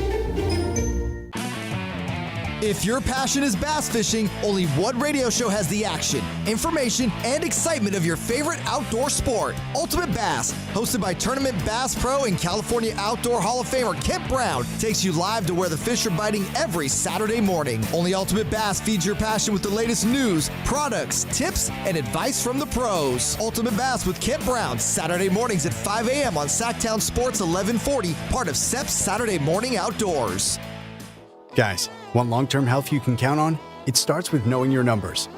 If your passion is bass fishing, only one radio show has the action, information, and excitement of your favorite outdoor sport. Ultimate Bass, hosted by Tournament Bass Pro and California Outdoor Hall of Famer Kent Brown, takes you live to where the fish are biting every Saturday morning. Only Ultimate Bass feeds your passion with the latest news, products, tips, and advice from the pros. Ultimate Bass with Kent Brown, Saturday mornings at 5 a.m. on Sactown Sports 1140, part of SEP's Saturday Morning Outdoors. Guys, want long-term health you can count on? It starts with knowing your numbers.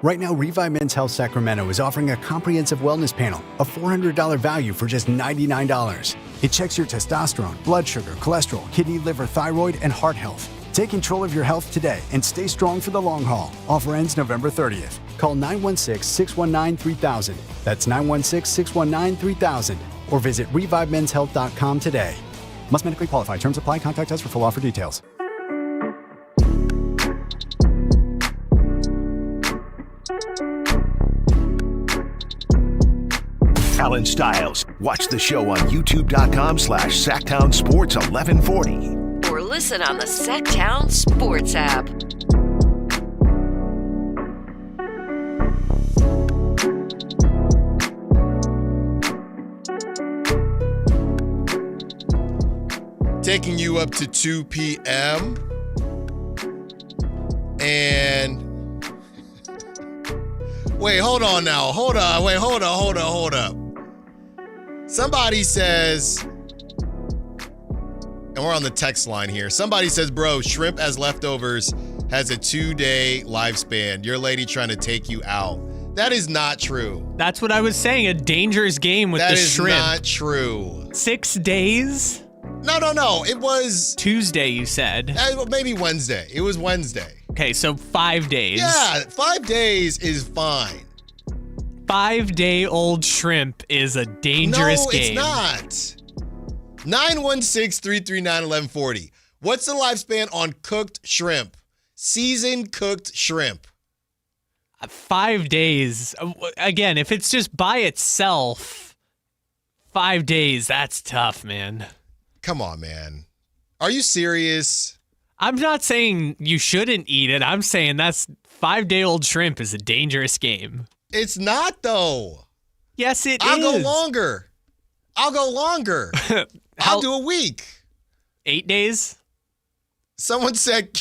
Right now, Revive Men's Health Sacramento is offering a comprehensive wellness panel, a $400 value for just $99. It checks your testosterone, blood sugar, cholesterol, kidney, liver, thyroid, and heart health. Take control of your health today and stay strong for the long haul. Offer ends November 30th. Call 916-619-3000. That's 916-619-3000. Or visit ReviveMen'sHealth.com today. Must medically qualify. Terms apply. Contact us for full offer details. Allen Stiles. Watch the show on youtube.com/Sactown Sports 1140. Or listen on the Sactown Sports app. Taking you up to 2 p.m. And wait, hold on now. Hold on. Wait, hold up. Somebody says, and we're on the text line here. Somebody says, bro, shrimp as leftovers has a 2-day lifespan. Your lady trying to take you out. That is not true. That's what I was saying. A dangerous game with the shrimp. That is not true. 6 days? No. It was Tuesday, you said. Maybe Wednesday. It was Wednesday. Okay, so 5 days. Yeah, 5 days is fine. 5-day-old shrimp is a dangerous game. No, it's not. 916-339-1140. What's the lifespan on cooked shrimp? Seasoned cooked shrimp. 5 days. Again, if it's just by itself, 5 days, that's tough, man. Come on, man. Are you serious? I'm not saying you shouldn't eat it. I'm saying that's 5-day-old shrimp is a dangerous game. It's not, though. Yes, it is. I'll go longer. I'll do a week. 8 days? Someone said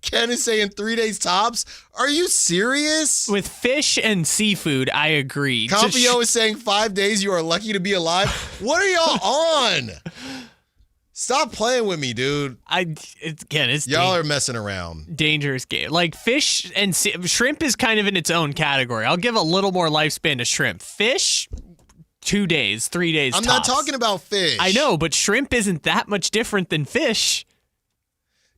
Ken is saying 3 days tops. Are you serious? With fish and seafood, I agree. Compio is saying 5 days you are lucky to be alive. What are y'all on? Stop playing with me, dude. Y'all are messing around. Dangerous game. Like fish and shrimp is kind of in its own category. I'll give a little more lifespan to shrimp. Fish, 2 days, 3 days. I'm tops. not talking about fish. I know, but shrimp isn't that much different than fish.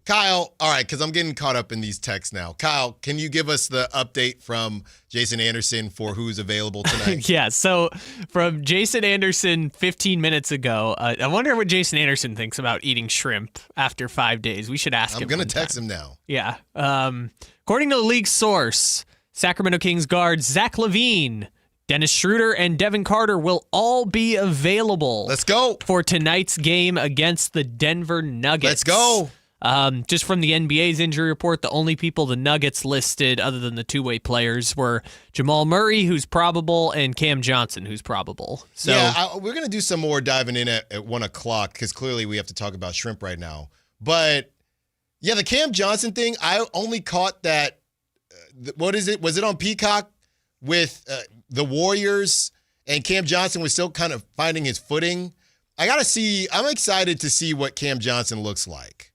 Kyle, all right, because I'm getting caught up in these texts now. Kyle, can you give us the update from Jason Anderson for who's available tonight? Yeah, so from Jason Anderson 15 minutes ago, I wonder what Jason Anderson thinks about eating shrimp after 5 days. We should ask him. I'm going to text him now. Yeah. According to the league source, Sacramento Kings guards Zach LaVine, Dennis Schroeder, and Devin Carter will all be available. Let's go. For tonight's game against the Denver Nuggets. Let's go. Just from the NBA's injury report, the only people the Nuggets listed other than the two-way players were Jamal Murray, who's probable, and Cam Johnson, who's probable. So we're going to do some more diving in at 1 o'clock because clearly we have to talk about shrimp right now. But, yeah, the Cam Johnson thing, I only caught that, what is it? Was it on Peacock with the Warriors and Cam Johnson was still kind of finding his footing? I'm excited to see what Cam Johnson looks like.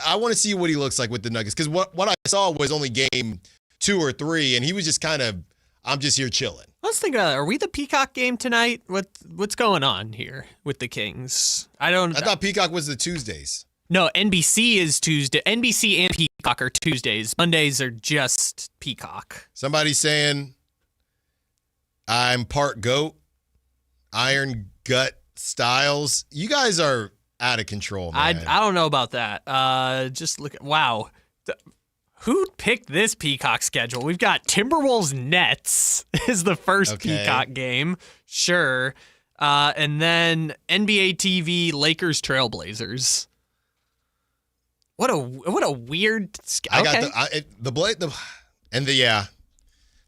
I want to see what he looks like with the Nuggets because what I saw was only game 2 or 3, and he was just kind of, I'm just here chilling. Let's think about it. Are we the Peacock game tonight? What's going on here with the Kings? I thought Peacock was the Tuesdays. No, NBC is Tuesday. NBC and Peacock are Tuesdays. Mondays are just Peacock. Somebody's saying I'm part goat, Iron Gut Styles. You guys are out of control, man. I don't know about that. Just look at, wow. Who picked this Peacock schedule? We've got Timberwolves Nets is the first Peacock game. Sure. And then NBA TV Lakers Trailblazers. What a weird schedule.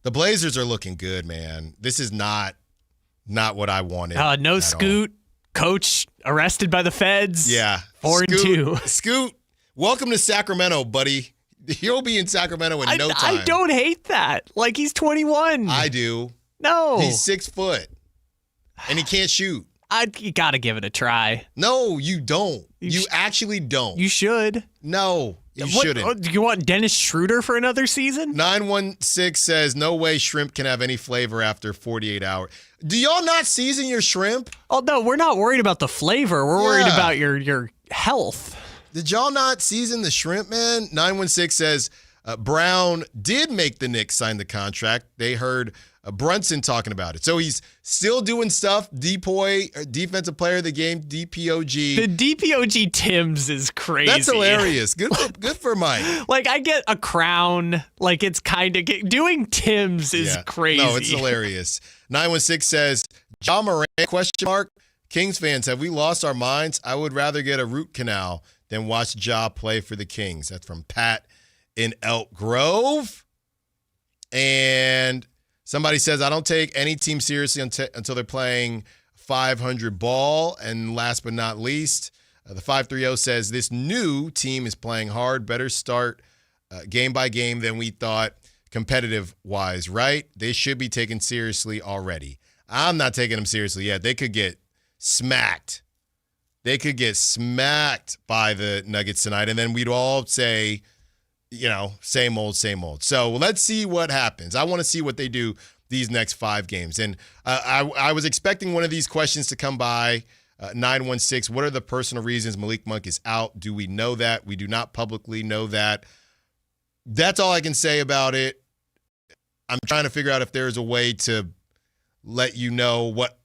The Blazers are looking good, man. This is not what I wanted. No Scoot. Coach arrested by the feds. Yeah. 4-2. Scoot, welcome to Sacramento, buddy. You'll be in Sacramento in no time. I don't hate that. Like, he's 21. I do. No. He's 6 foot. And he can't shoot. You got to give it a try. No, you don't. You actually don't. You should. No, you shouldn't. Do you want Dennis Schroeder for another season? 916 says, no way shrimp can have any flavor after 48 hours. Do y'all not season your shrimp? Oh, no, we're not worried about the flavor. We're worried about your health. Did y'all not season the shrimp, man? 916 says, Brown did make the Knicks sign the contract. They heard Brunson talking about it. So he's still doing stuff. DPOY, Defensive Player of the Game, DPOG. The DPOG Tims is crazy. That's hilarious. Good for Mike. Like, I get a crown. Like, it's kind of doing Tims is crazy. No, it's hilarious. 916 says, Ja Morant, question mark. Kings fans, have we lost our minds? I would rather get a root canal than watch Ja play for the Kings. That's from Pat in Elk Grove. And somebody says, I don't take any team seriously until they're playing 500 ball. And last but not least, the 530 says, this new team is playing hard, better start game by game than we thought competitive-wise, right? They should be taken seriously already. I'm not taking them seriously yet. They could get smacked. They could get smacked by the Nuggets tonight, and then we'd all say, same old, same old. So let's see what happens. I want to see what they do these next 5 games. And I was expecting one of these questions to come by. 916, what are the personal reasons Malik Monk is out? Do we know that? We do not publicly know that. That's all I can say about it. I'm trying to figure out if there's a way to let you know what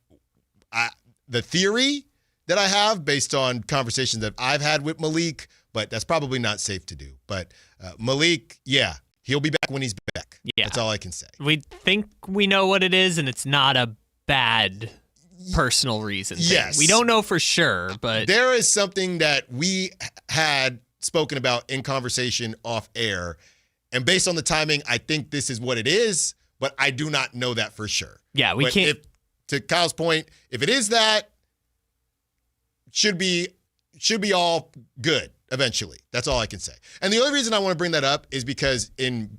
the theory that I have based on conversations that I've had with Malik, but that's probably not safe to do. But Malik, he'll be back when he's back. Yeah. That's all I can say. We think we know what it is, and it's not a bad personal reason. Yes. We don't know for sure, but there is something that we had spoken about in conversation off air, and based on the timing, I think this is what it is, but I do not know that for sure. Yeah, we can't. To Kyle's point, if it is that, should be all good eventually. That's all I can say. And the only reason I want to bring that up is because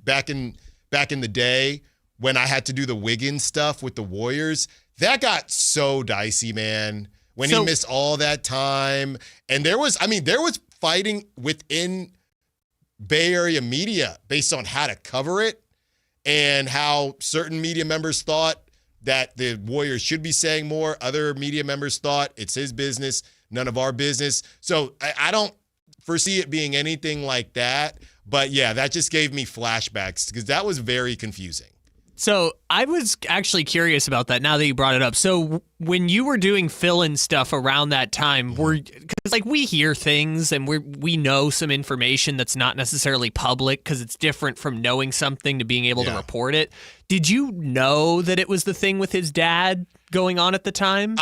back in the day when I had to do the Wiggins stuff with the Warriors, that got so dicey, man. When he missed all that time, and there was fighting within Bay Area media based on how to cover it and how certain media members thought that the Warriors should be saying more. Other media members thought it's his business, none of our business. So I don't foresee it being anything like that. But yeah, that just gave me flashbacks because that was very confusing. So I was actually curious about that now that you brought it up. So when you were doing fill-in stuff around that time, because like we hear things and we know some information that's not necessarily public because it's different from knowing something to being able to report it. Did you know that it was the thing with his dad going on at the time?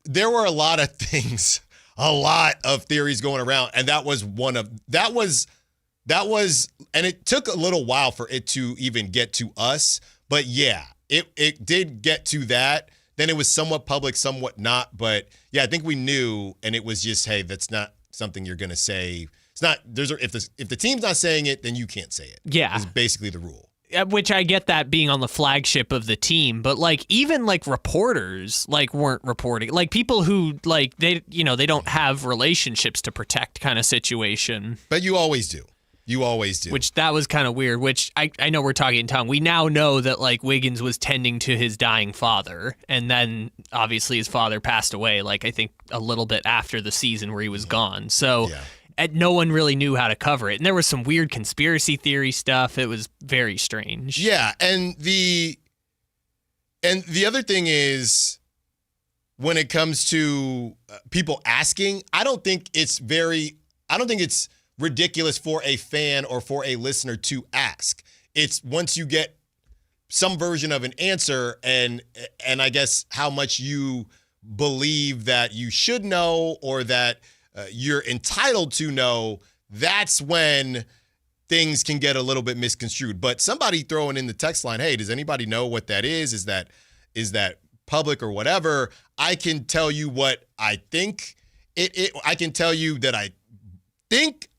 There were a lot of things, a lot of theories going around, and that was, and it took a little while for it to even get to us. But yeah, it did get to that. Then it was somewhat public, somewhat not. But yeah, I think we knew, and it was just, hey, that's not something you're going to say. It's not, if the team's not saying it, then you can't say it. Yeah. Is basically the rule. Which I get that being on the flagship of the team, but like even like reporters like weren't reporting, like people who like they don't have relationships to protect kind of situation. But you always do. You always do. Which that was kind of weird, which I know we're talking in tongue. We now know that like Wiggins was tending to his dying father, and then obviously his father passed away, like I think a little bit after the season where he was gone. So no one really knew how to cover it. And there was some weird conspiracy theory stuff. It was very strange. Yeah, and the other thing is when it comes to people asking, I don't think it's ridiculous for a fan or for a listener to ask. It's once you get some version of an answer and I guess how much you believe that you should know or that you're entitled to know, that's when things can get a little bit misconstrued. But somebody throwing in the text line, hey, does anybody know what that is? Is that public or whatever? I can tell you what I think. I can tell you that I think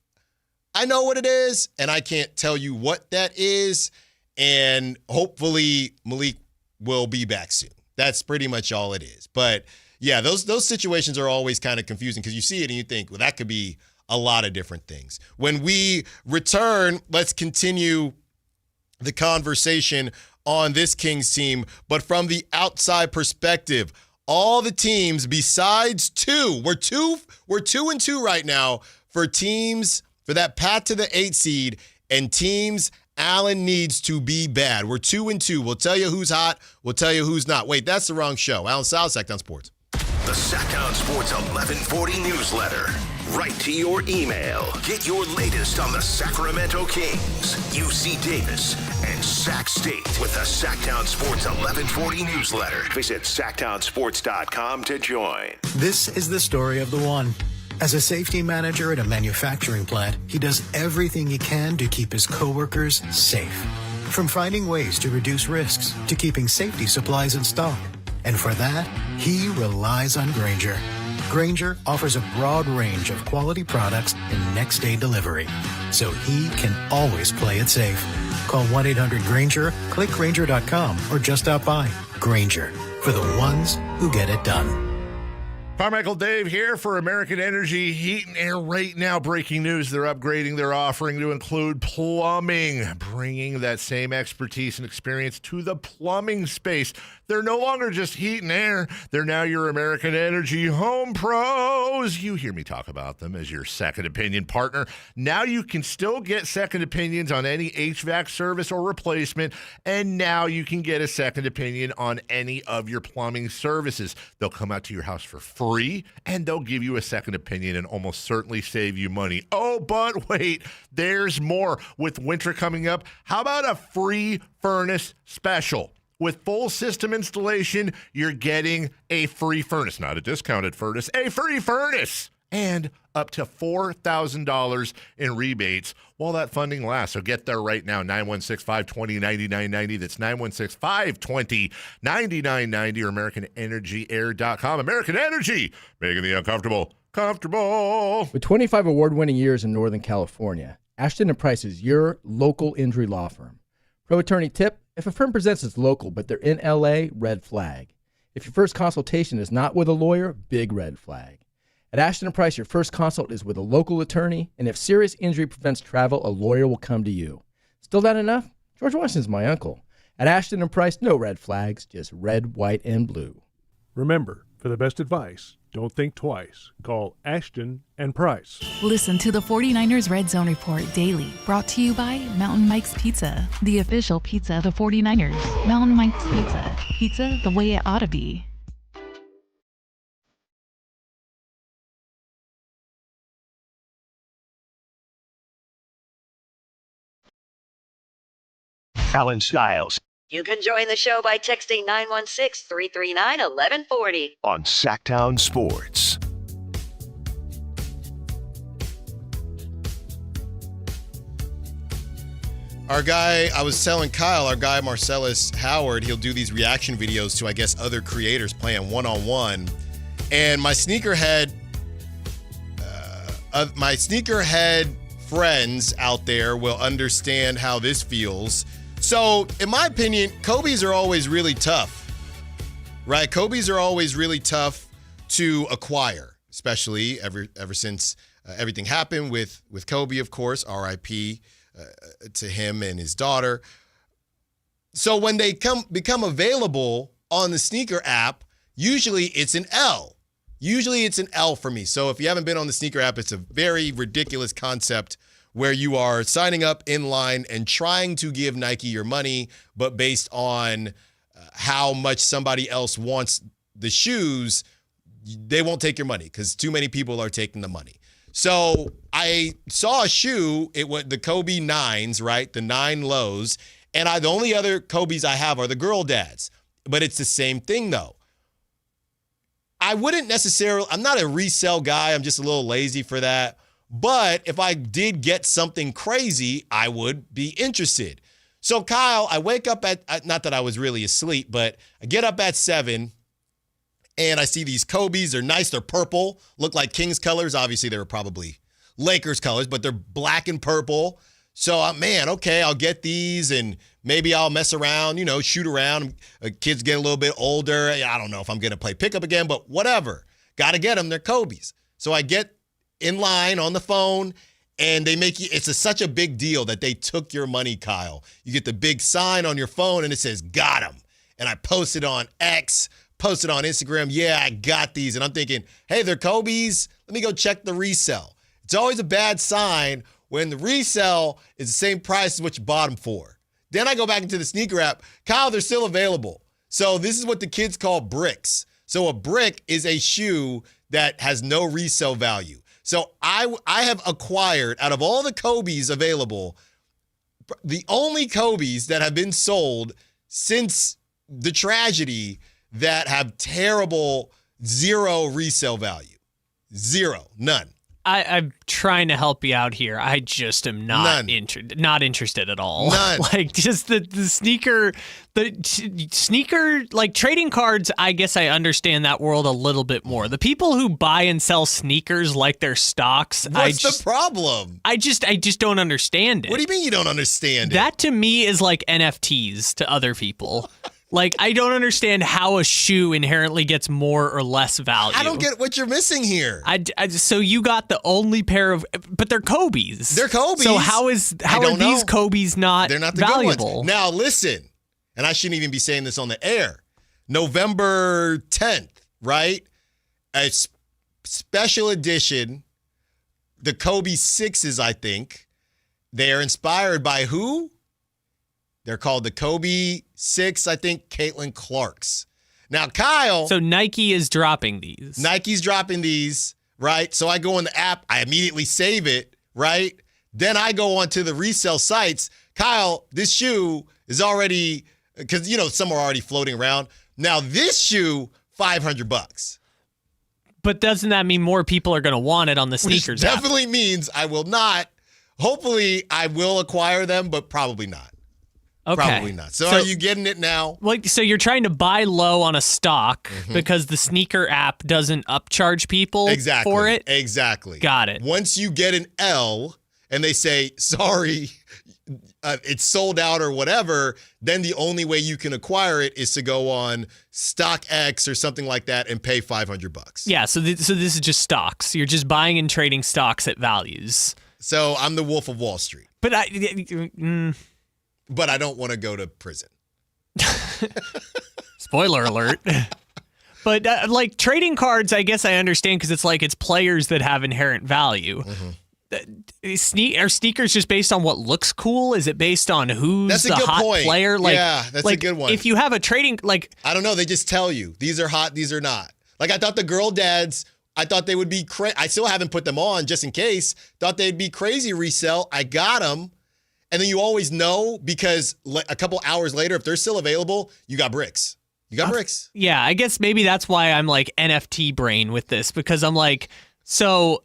I know what it is, and I can't tell you what that is. And hopefully Malik will be back soon. That's pretty much all it is. But yeah, those situations are always kind of confusing because you see it and you think, well, that could be a lot of different things. When we return, let's continue the conversation on this Kings team, but from the outside perspective. All the teams besides two, we're 2-2 right now for teams for that path to the 8 seed and teams Allen needs to be bad. We're 2-2. We'll tell you who's hot. We'll tell you who's not. Wait, that's the wrong show. Allen Stiles, Sactown Sports. The Sactown Sports 1140 newsletter. Right to your email. Get your latest on the Sacramento Kings, UC Davis, and Sac State with the Sactown Sports 1140 newsletter. Visit SactownSports.com to join. This is the story of the one. As a safety manager at a manufacturing plant, he does everything he can to keep his coworkers safe. From finding ways to reduce risks to keeping safety supplies in stock. And for that, he relies on Grainger. Grainger offers a broad range of quality products and next-day delivery, so he can always play it safe. Call 1-800-GRAINGER, click Grainger.com, or just stop by. Grainger, for the ones who get it done. Carmichael Dave here for American Energy Heat and Air. Right now, breaking news, they're upgrading their offering to include plumbing, bringing that same expertise and experience to the plumbing space. They're no longer just heat and air. They're now your American Energy Home Pros. You hear me talk about them as your second opinion partner. Now you can still get second opinions on any HVAC service or replacement, and now you can get a second opinion on any of your plumbing services. They'll come out to your house for free, and they'll give you a second opinion and almost certainly save you money. Oh, but wait, there's more. With winter coming up, how about a free furnace special? With full system installation, you're getting a free furnace, not a discounted furnace, a free furnace, and up to $4,000 in rebates while that funding lasts. So get there right now, 916-520-9990. That's 916-520-9990 or AmericanEnergyAir.com. American Energy, making the uncomfortable comfortable. With 25 award-winning years in Northern California, Ashton & Price is your local injury law firm. Pro attorney tip: if a firm presents it's local, but they're in LA, red flag. If your first consultation is not with a lawyer, big red flag. At Ashton & Price, your first consult is with a local attorney, and if serious injury prevents travel, a lawyer will come to you. Still not enough? George Washington's my uncle. At Ashton & Price, no red flags, just red, white, and blue. Remember, For the best advice, don't think twice. Call Ashton and Price. Listen to the 49ers Red Zone Report daily, brought to you by Mountain Mike's Pizza, the official pizza of the 49ers. Mountain Mike's Pizza. Pizza the way it ought to be. Allen Stiles You can join the show by texting 916-339-1140. on Sactown Sports. Our guy, I was telling Kyle, our guy Marcellus Howard, he'll do these reaction videos to, I guess, other creators playing one-on-one. And my sneakerhead friends out there will understand how this feels. So, in my opinion, Kobe's are always really tough, right? Kobe's are always really tough to acquire, especially ever since everything happened with Kobe, of course, R.I.P. To him and his daughter. So when they become available on the sneaker app, usually it's an L. Usually it's an L for me. So if you haven't been on the sneaker app, it's a very ridiculous concept where you are signing up in line and trying to give Nike your money, but based on how much somebody else wants the shoes, they won't take your money because too many people are taking the money. So I saw a shoe, it was the Kobe 9s, right? The 9 lows. And the only other Kobe's I have are the girl dads. But it's the same thing though. I wouldn't necessarily, I'm not a resale guy. I'm just a little lazy for that. But if I did get something crazy, I would be interested. So Kyle, I wake up not that I was really asleep, but I get up at 7 and I see these Kobe's. They're nice. They're purple. Look like Kings colors. Obviously, they were probably Lakers colors, but they're black and purple. So, man, okay, I'll get these and maybe I'll mess around, shoot around. Kids get a little bit older. I don't know if I'm going to play pickup again, but whatever. Got to get them. They're Kobe's. So I get in line on the phone and they make you, it's such a big deal that they took your money, Kyle. You get the big sign on your phone and it says, got them. And I posted on X, posted on Instagram, yeah, I got these. And I'm thinking, hey, they're Kobe's. Let me go check the resale. It's always a bad sign when the resale is the same price as what you bought them for. Then I go back into the sneaker app. Kyle, they're still available. So this is what the kids call bricks. So a brick is a shoe that has no resale value. So I have acquired, out of all the Kobe's available, the only Kobe's that have been sold since the tragedy that have terrible zero resale value. Zero. None. I'm trying to help you out here. I just am not interested at all. None. Like just the sneaker like trading cards. I guess I understand that world a little bit more. The people who buy and sell sneakers like they're stocks. What's the problem? I just don't understand it. What do you mean you don't understand it? That to me is like NFTs to other people. Like, I don't understand how a shoe inherently gets more or less value. I don't get what you're missing here. So you got the only pair of, but they're Kobe's. They're Kobe's. So how are these Kobe's not They're not the valuable? good ones. Now listen, and I shouldn't even be saying this on the air. November 10th, right? A special edition, the Kobe 6s, I think. They are inspired by who? They're called the Kobe 6, I think, Caitlin Clark's. Now, Kyle. So Nike is dropping these. Nike's dropping these, right? So I go in the app. I immediately save it, right? Then I go onto the resale sites. Kyle, this shoe is already, because, some are already floating around. Now, this shoe, $500. But doesn't that mean more people are going to want it on the sneakers app? Definitely means I will not. Hopefully, I will acquire them, but probably not. Okay. Probably not. So are you getting it now? So you're trying to buy low on a stock because the sneaker app doesn't upcharge people for it? Exactly. Got it. Once you get an L and they say, sorry, it's sold out or whatever, then the only way you can acquire it is to go on StockX or something like that and pay $500. Yeah, so this is just stocks. You're just buying and trading stocks at values. So I'm the Wolf of Wall Street. But But I don't want to go to prison. Spoiler alert. But like trading cards, I guess I understand because it's players that have inherent value. Are sneakers just based on what looks cool? Is it based on who's the hot player? Like, yeah, that's a good one. If you have a trading, I don't know, they just tell you these are hot, these are not. Like I thought the girl dads, I thought they would be crazy. I still haven't put them on just in case. Thought they'd be crazy resell. I got them, and then you always know because a couple hours later, if they're still available, you got bricks. You got bricks. Yeah, I guess maybe that's why I'm like NFT brain with this because I'm like so.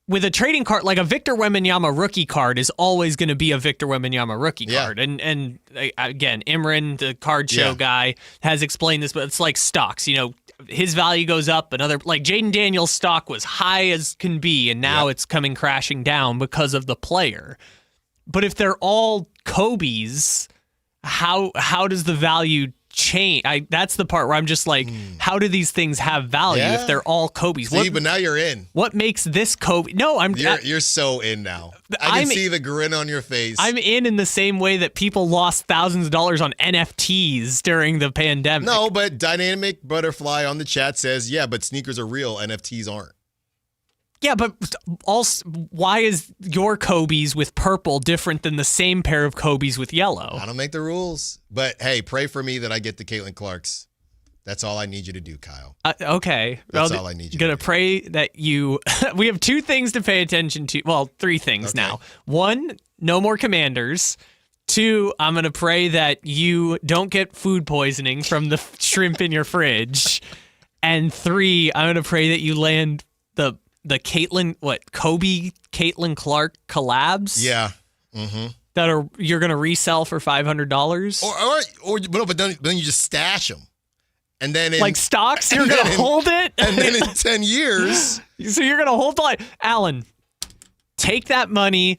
With a trading card, like a Victor Wembanyama rookie card is always going to be a Victor Wembanyama rookie card. And again, Imran, the card show guy, has explained this, but it's like stocks. You know, his value goes up. Like Jaden Daniels' stock was high as can be, and now it's coming crashing down because of the player. But if they're all Kobe's, how does the value change? That's the part where I'm just like, how do these things have value if they're all Kobe's? See, but now you're in. What makes this Kobe? No, You're so in now. I can see the grin on your face. I'm in the same way that people lost thousands of dollars on NFTs during the pandemic. No, but Dynamic Butterfly on the chat says, yeah, but sneakers are real, NFTs aren't. Yeah, but also, why is your Kobe's with purple different than the same pair of Kobe's with yellow? I don't make the rules. But hey, pray for me that I get the Caitlin Clarks. That's all I need you to do, Kyle. Okay. That's all I need you to do. Gonna pray that you... We have two things to pay attention to. Well, three things now. One, no more Commanders. Two, I'm going to pray that you don't get food poisoning from the shrimp in your fridge. And three, I'm going to pray that you land the Kobe Caitlin Clark collabs. Yeah. Mm-hmm. That you're gonna resell for $500. But then you just stash them, and then like stocks, you're gonna hold it, and then in 10 years, so you're gonna hold the line. Alan, take that money,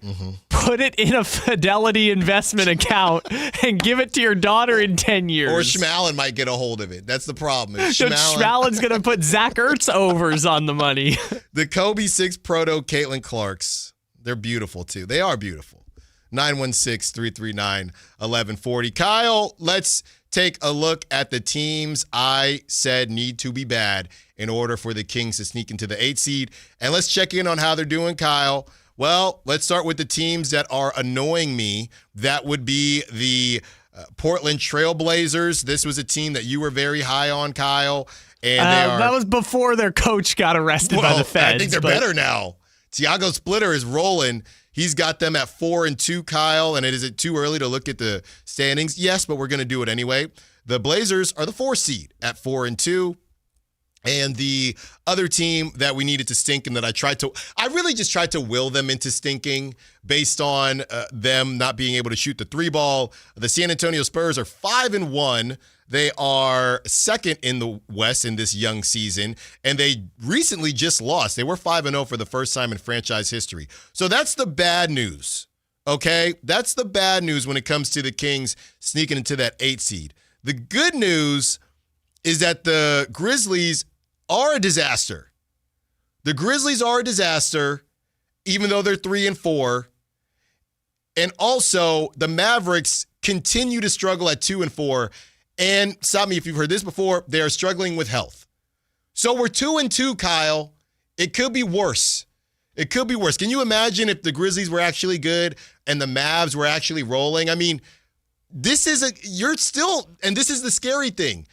put it in a Fidelity investment account, and give it to your daughter in 10 years. Or Schmallen might get a hold of it. That's the problem. Schmallen's going to put Zach Ertz overs on the money. The Kobe 6 Proto Caitlin Clarks, they're beautiful too. They are beautiful. 916-339-1140. Kyle, let's take a look at the teams I said need to be bad in order for the Kings to sneak into the 8th seed. And let's check in on how they're doing, Kyle. Well, let's start with the teams that are annoying me. That would be the Portland Trailblazers. This was a team that you were very high on, Kyle. And that was before their coach got arrested by the feds. I think they're better now. Tiago Splitter is rolling. He's got them at 4-2, Kyle. And is it too early to look at the standings? Yes, but we're going to do it anyway. The Blazers are the 4th seed at 4-2. And the other team that we needed to stink and that I really just tried to will them into stinking based on them not being able to shoot the 3 ball. The San Antonio Spurs are 5-1. They are 2nd in the West in this young season, and they recently just lost. They were 5-0 for the first time in franchise history. So that's the bad news, okay? That's the bad news when it comes to the Kings sneaking into that 8th seed. The good news is that the Grizzlies are a disaster. The Grizzlies are a disaster, even though they're 3-4. And also, the Mavericks continue to struggle at 2-4. And stop me if you've heard this before, they are struggling with health. So we're 2-2, Kyle. It could be worse. It could be worse. Can you imagine if the Grizzlies were actually good and the Mavs were actually rolling? I mean, this is the scary thing.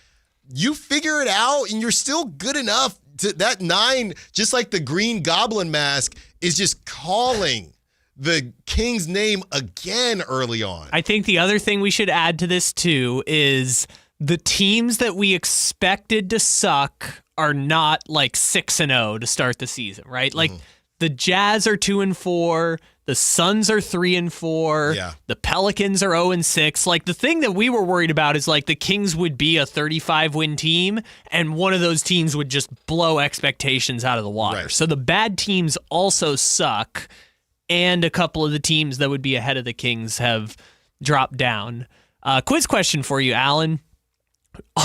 You figure it out and you're still good enough to that 9, just like the Green Goblin mask is just calling the Kings' name again early on. I think the other thing we should add to this too is the teams that we expected to suck are not like 6-0 to start the season, right? Like the Jazz are 2-4, the Suns are 3-4, the Pelicans are 0-6. Like the thing that we were worried about is like the Kings would be a 35-win team, and one of those teams would just blow expectations out of the water. Right. So the bad teams also suck, and a couple of the teams that would be ahead of the Kings have dropped down. Quiz question for you, Alan.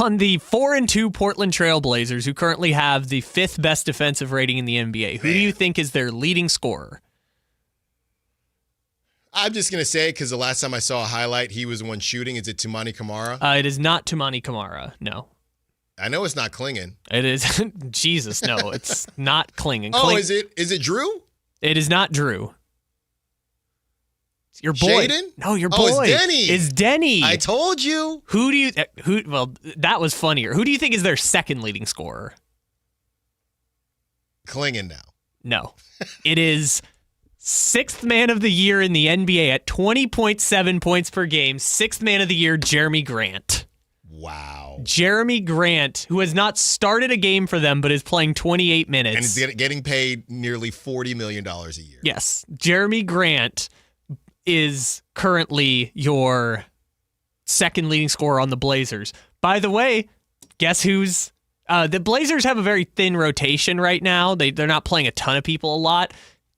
On the 4-2 Portland Trailblazers, who currently have the 5th best defensive rating in the NBA, who do you think is their leading scorer? I'm just going to say, because the last time I saw a highlight, he was the one shooting. Is it Tumani Kamara? It is not Tumani Kamara, no. I know it's not Klingon. It is. Jesus, no, it's not Klingon. Is it Drew? It is not Drew. It's your boy. Shaden? No, your boy. Oh, it's Denny. It's Denny. I told you. Well, that was funnier. Who do you think is their second leading scorer? Klingon now. No. It is sixth man of the year in the NBA at 20.7 points per game. Sixth man of the year, Jeremy Grant. Wow. Jeremy Grant, who has not started a game for them, but is playing 28 minutes. And is getting paid nearly $40 million a year. Yes. Jeremy Grant is currently your second leading scorer on the Blazers. By the way, guess who's... the Blazers have a very thin rotation right now. They're not playing a ton of people a lot.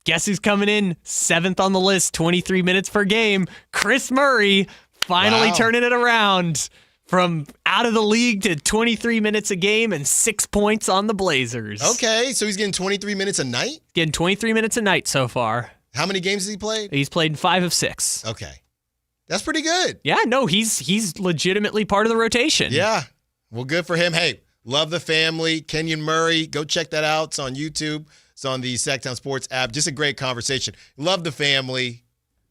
Guess who's coming in seventh on the list, 23 minutes per game? Chris Murray, finally turning it around from out of the league to 23 minutes a game and 6 points on the Blazers. Okay, so he's getting 23 minutes a night? Getting 23 minutes a night so far. How many games has he played? He's played in 5 of 6. Okay. That's pretty good. Yeah, no, he's legitimately part of the rotation. Yeah. Well, good for him. Hey, love the family. Kenyon Murray, go check that out. It's on YouTube. It's on the Sactown Sports app. Just a great conversation. Love the family,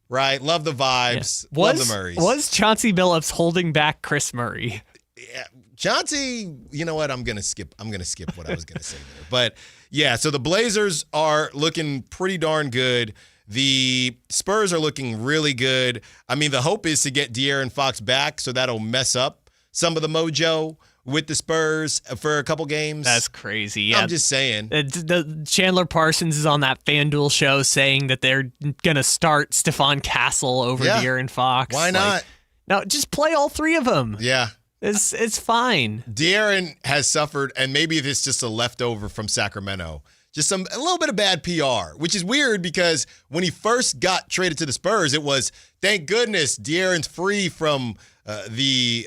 right? Love the vibes. Yeah. Love the Murrays. Was Chauncey Billups holding back Chris Murray? Yeah. Chauncey, you know what? I'm gonna skip what I was gonna say there. But yeah, so the Blazers are looking pretty darn good. The Spurs are looking really good. I mean, the hope is to get De'Aaron Fox back, so that'll mess up some of the mojo with the Spurs for a couple games. That's crazy. Yeah. I'm just saying. The Chandler Parsons is on that FanDuel show saying that they're going to start Stephon Castle over De'Aaron Fox. Why not? No, just play all three of them. Yeah. It's fine. De'Aaron has suffered, and maybe it's just a leftover from Sacramento, just a little bit of bad PR, which is weird because when he first got traded to the Spurs, it was, thank goodness, De'Aaron's free from the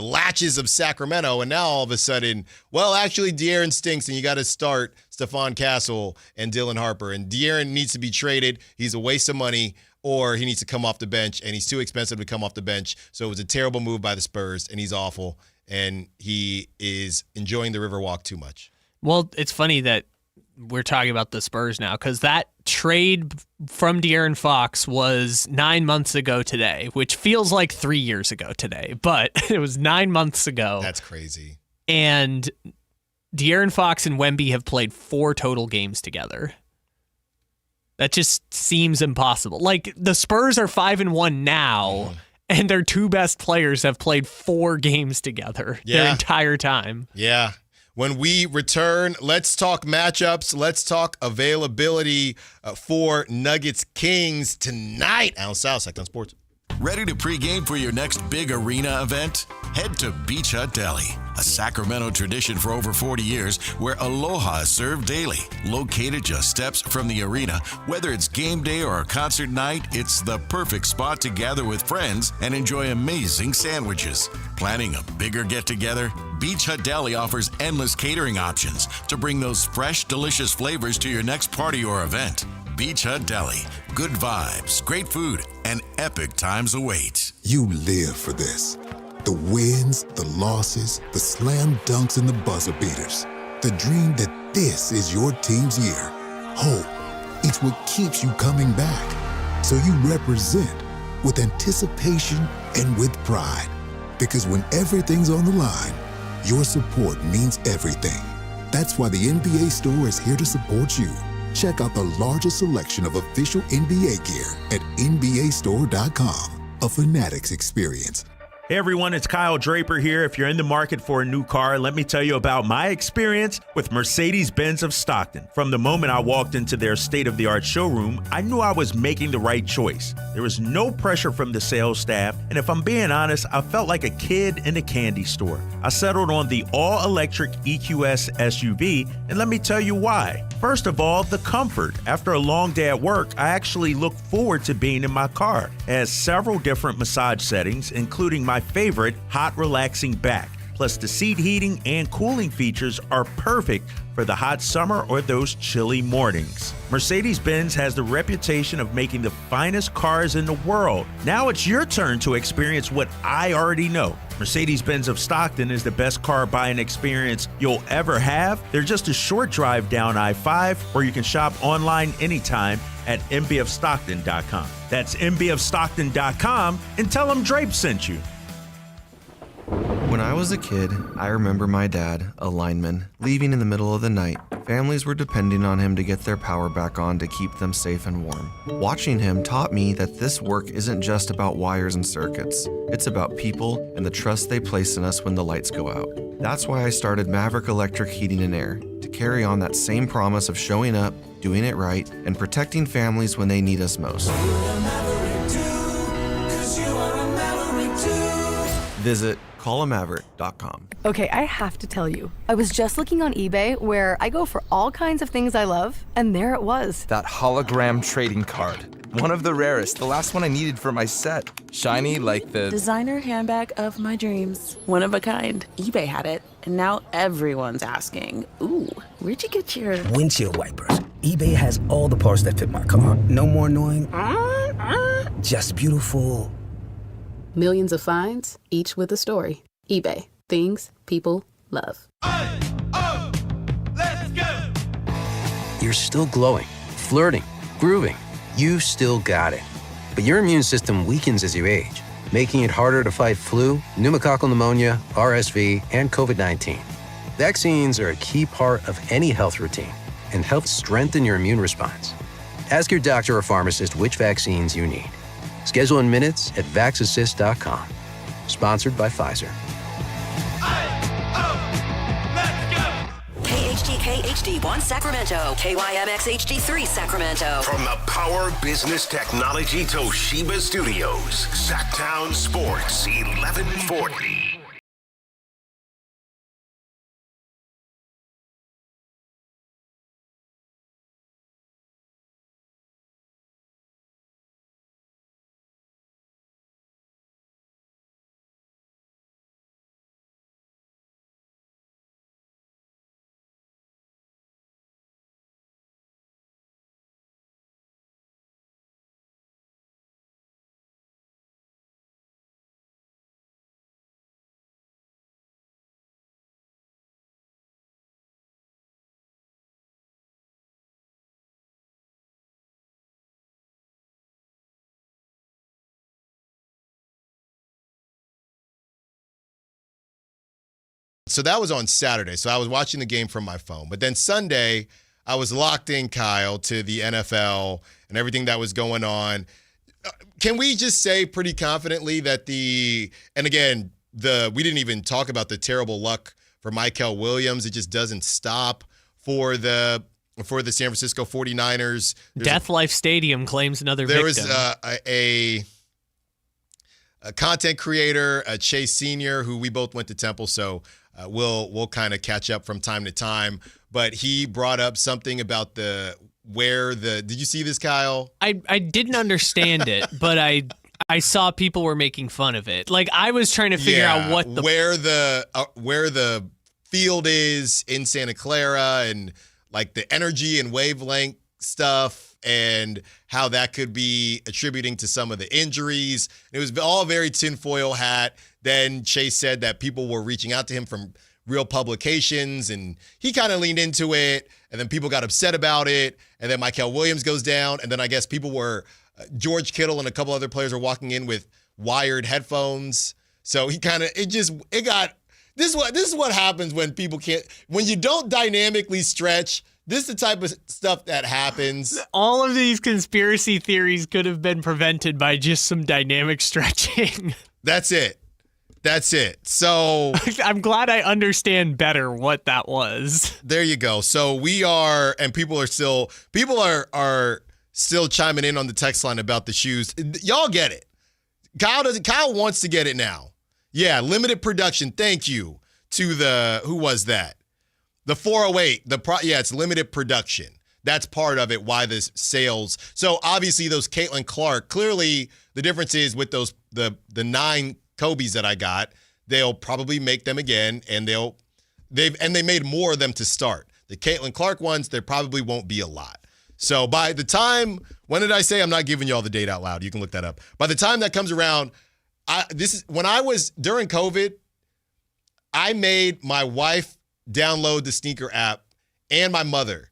latches of Sacramento, and now all of a sudden, well, actually, De'Aaron stinks, and you got to start Stephon Castle and Dylan Harper, and De'Aaron needs to be traded. He's a waste of money, or he needs to come off the bench, and he's too expensive to come off the bench. So it was a terrible move by the Spurs, and he's awful, and he is enjoying the Riverwalk too much. Well, it's funny that we're talking about the Spurs now because that trade from De'Aaron Fox was 9 months ago today, which feels like 3 years ago today, but it was 9 months ago. That's crazy. And De'Aaron Fox and Wemby have played 4 total games together. That just seems impossible. Like, the Spurs are 5-1 now, and their 2 best players have played 4 games together their entire time. Yeah. When we return, let's talk matchups. Let's talk availability for Nuggets Kings tonight. Allen Stiles, Sactown Sports. Ready to pregame for your next big arena event? Head to Beach Hut Deli, a Sacramento tradition for over 40 years where aloha is served daily. Located just steps from the arena, whether it's game day or a concert night, it's the perfect spot to gather with friends and enjoy amazing sandwiches. Planning a bigger get-together? Beach Hut Deli offers endless catering options to bring those fresh, delicious flavors to your next party or event. Beach Hut Deli. Good vibes, great food, and epic times await. You live for this. The wins, the losses, the slam dunks, and the buzzer beaters. The dream that this is your team's year. Hope. It's what keeps you coming back. So you represent with anticipation and with pride. Because when everything's on the line, your support means everything. That's why the NBA Store is here to support you. Check out the largest selection of official NBA gear at NBAstore.com. A Fanatics experience. Hey everyone, it's Kyle Draper here. If you're in the market for a new car, let me tell you about my experience with Mercedes-Benz of Stockton. From the moment I walked into their state-of-the-art showroom, I knew I was making the right choice. There was no pressure from the sales staff, and if I'm being honest, I felt like a kid in a candy store. I settled on the all-electric EQS SUV, and let me tell you why. First of all, the comfort. After a long day at work, I actually look forward to being in my car. It has several different massage settings, including my favorite hot relaxing back. Plus the seat heating and cooling features are perfect for the hot summer or those chilly mornings. Mercedes-Benz has the reputation of making the finest cars in the world. Now it's your turn to experience what I already know. Mercedes-Benz of Stockton is the best car buying experience you'll ever have. They're just a short drive down I-5, or you can shop online anytime at mbofstockton.com. That's mbofstockton.com, and tell them Drape sent you. When I was a kid, I remember my dad, a lineman, leaving in the middle of the night. Families were depending on him to get their power back on to keep them safe and warm. Watching him taught me that this work isn't just about wires and circuits. It's about people and the trust they place in us when the lights go out. That's why I started Maverick Electric Heating and Air, to carry on that same promise of showing up, doing it right, and protecting families when they need us most. Visit callamaverick.com. Okay, I have to tell you, I was just looking on eBay where I go for all kinds of things I love, and there it was. That hologram trading card. One of the rarest, the last one I needed for my set. Shiny like the designer handbag of my dreams. One of a kind. eBay had it, and now everyone's asking, ooh, where'd you get your windshield wipers? eBay has all the parts that fit my car. No more annoying, just beautiful. Millions of finds, each with a story. eBay. Things people love. Let's go! You're still glowing, flirting, grooving. You still got it. But your immune system weakens as you age, making it harder to fight flu, pneumococcal pneumonia, RSV, and COVID-19. Vaccines are a key part of any health routine and help strengthen your immune response. Ask your doctor or pharmacist which vaccines you need. Schedule in minutes at vaxassist.com. Sponsored by Pfizer. KHTK HD1 Sacramento, KYMX HD3 Sacramento. From the Power Business Technology Toshiba Studios, Sactown Sports 1140. So that was on Saturday. So I was watching the game from my phone. But then Sunday, I was locked in, Kyle, to the NFL and everything that was going on. Can we just say pretty confidently that we didn't even talk about the terrible luck for Michael Williams. It just doesn't stop for the San Francisco 49ers. Death Life Stadium claims another victim. There was a content creator, Chase Sr., who we both went to Temple, so we'll kind of catch up from time to time. But he brought up something about did you see this, Kyle? I didn't understand it, but I saw people were making fun of it. Like, I was trying to figure out where the field is in Santa Clara, and like the energy and wavelength stuff, and how that could be attributing to some of the injuries. It was all very tinfoil hat. Then Chase said that people were reaching out to him from real publications, and he kind of leaned into it, and then people got upset about it, and then Michael Williams goes down, and then I guess people were George Kittle and a couple other players were walking in with wired headphones. So this is what happens when people when you don't dynamically stretch. This is the type of stuff that happens. All of these conspiracy theories could have been prevented by just some dynamic stretching. That's it. So I'm glad I understand better what that was. There you go. So people are still chiming in on the text line about the shoes. Y'all get it. Kyle wants to get it now. Yeah, limited production. Thank you to who was that? The 408. It's limited production. That's part of it, why this sales. So obviously those Caitlin Clark, clearly the difference is with those the 9 Kobe's that I got, they'll probably make them again, and they made more of them to start. The Caitlin Clark ones, there probably won't be a lot. So by the time, when did I say? I'm not giving you all the date out loud. You can look that up. By the time that comes around, when I was during COVID, I made my wife download the sneaker app and my mother,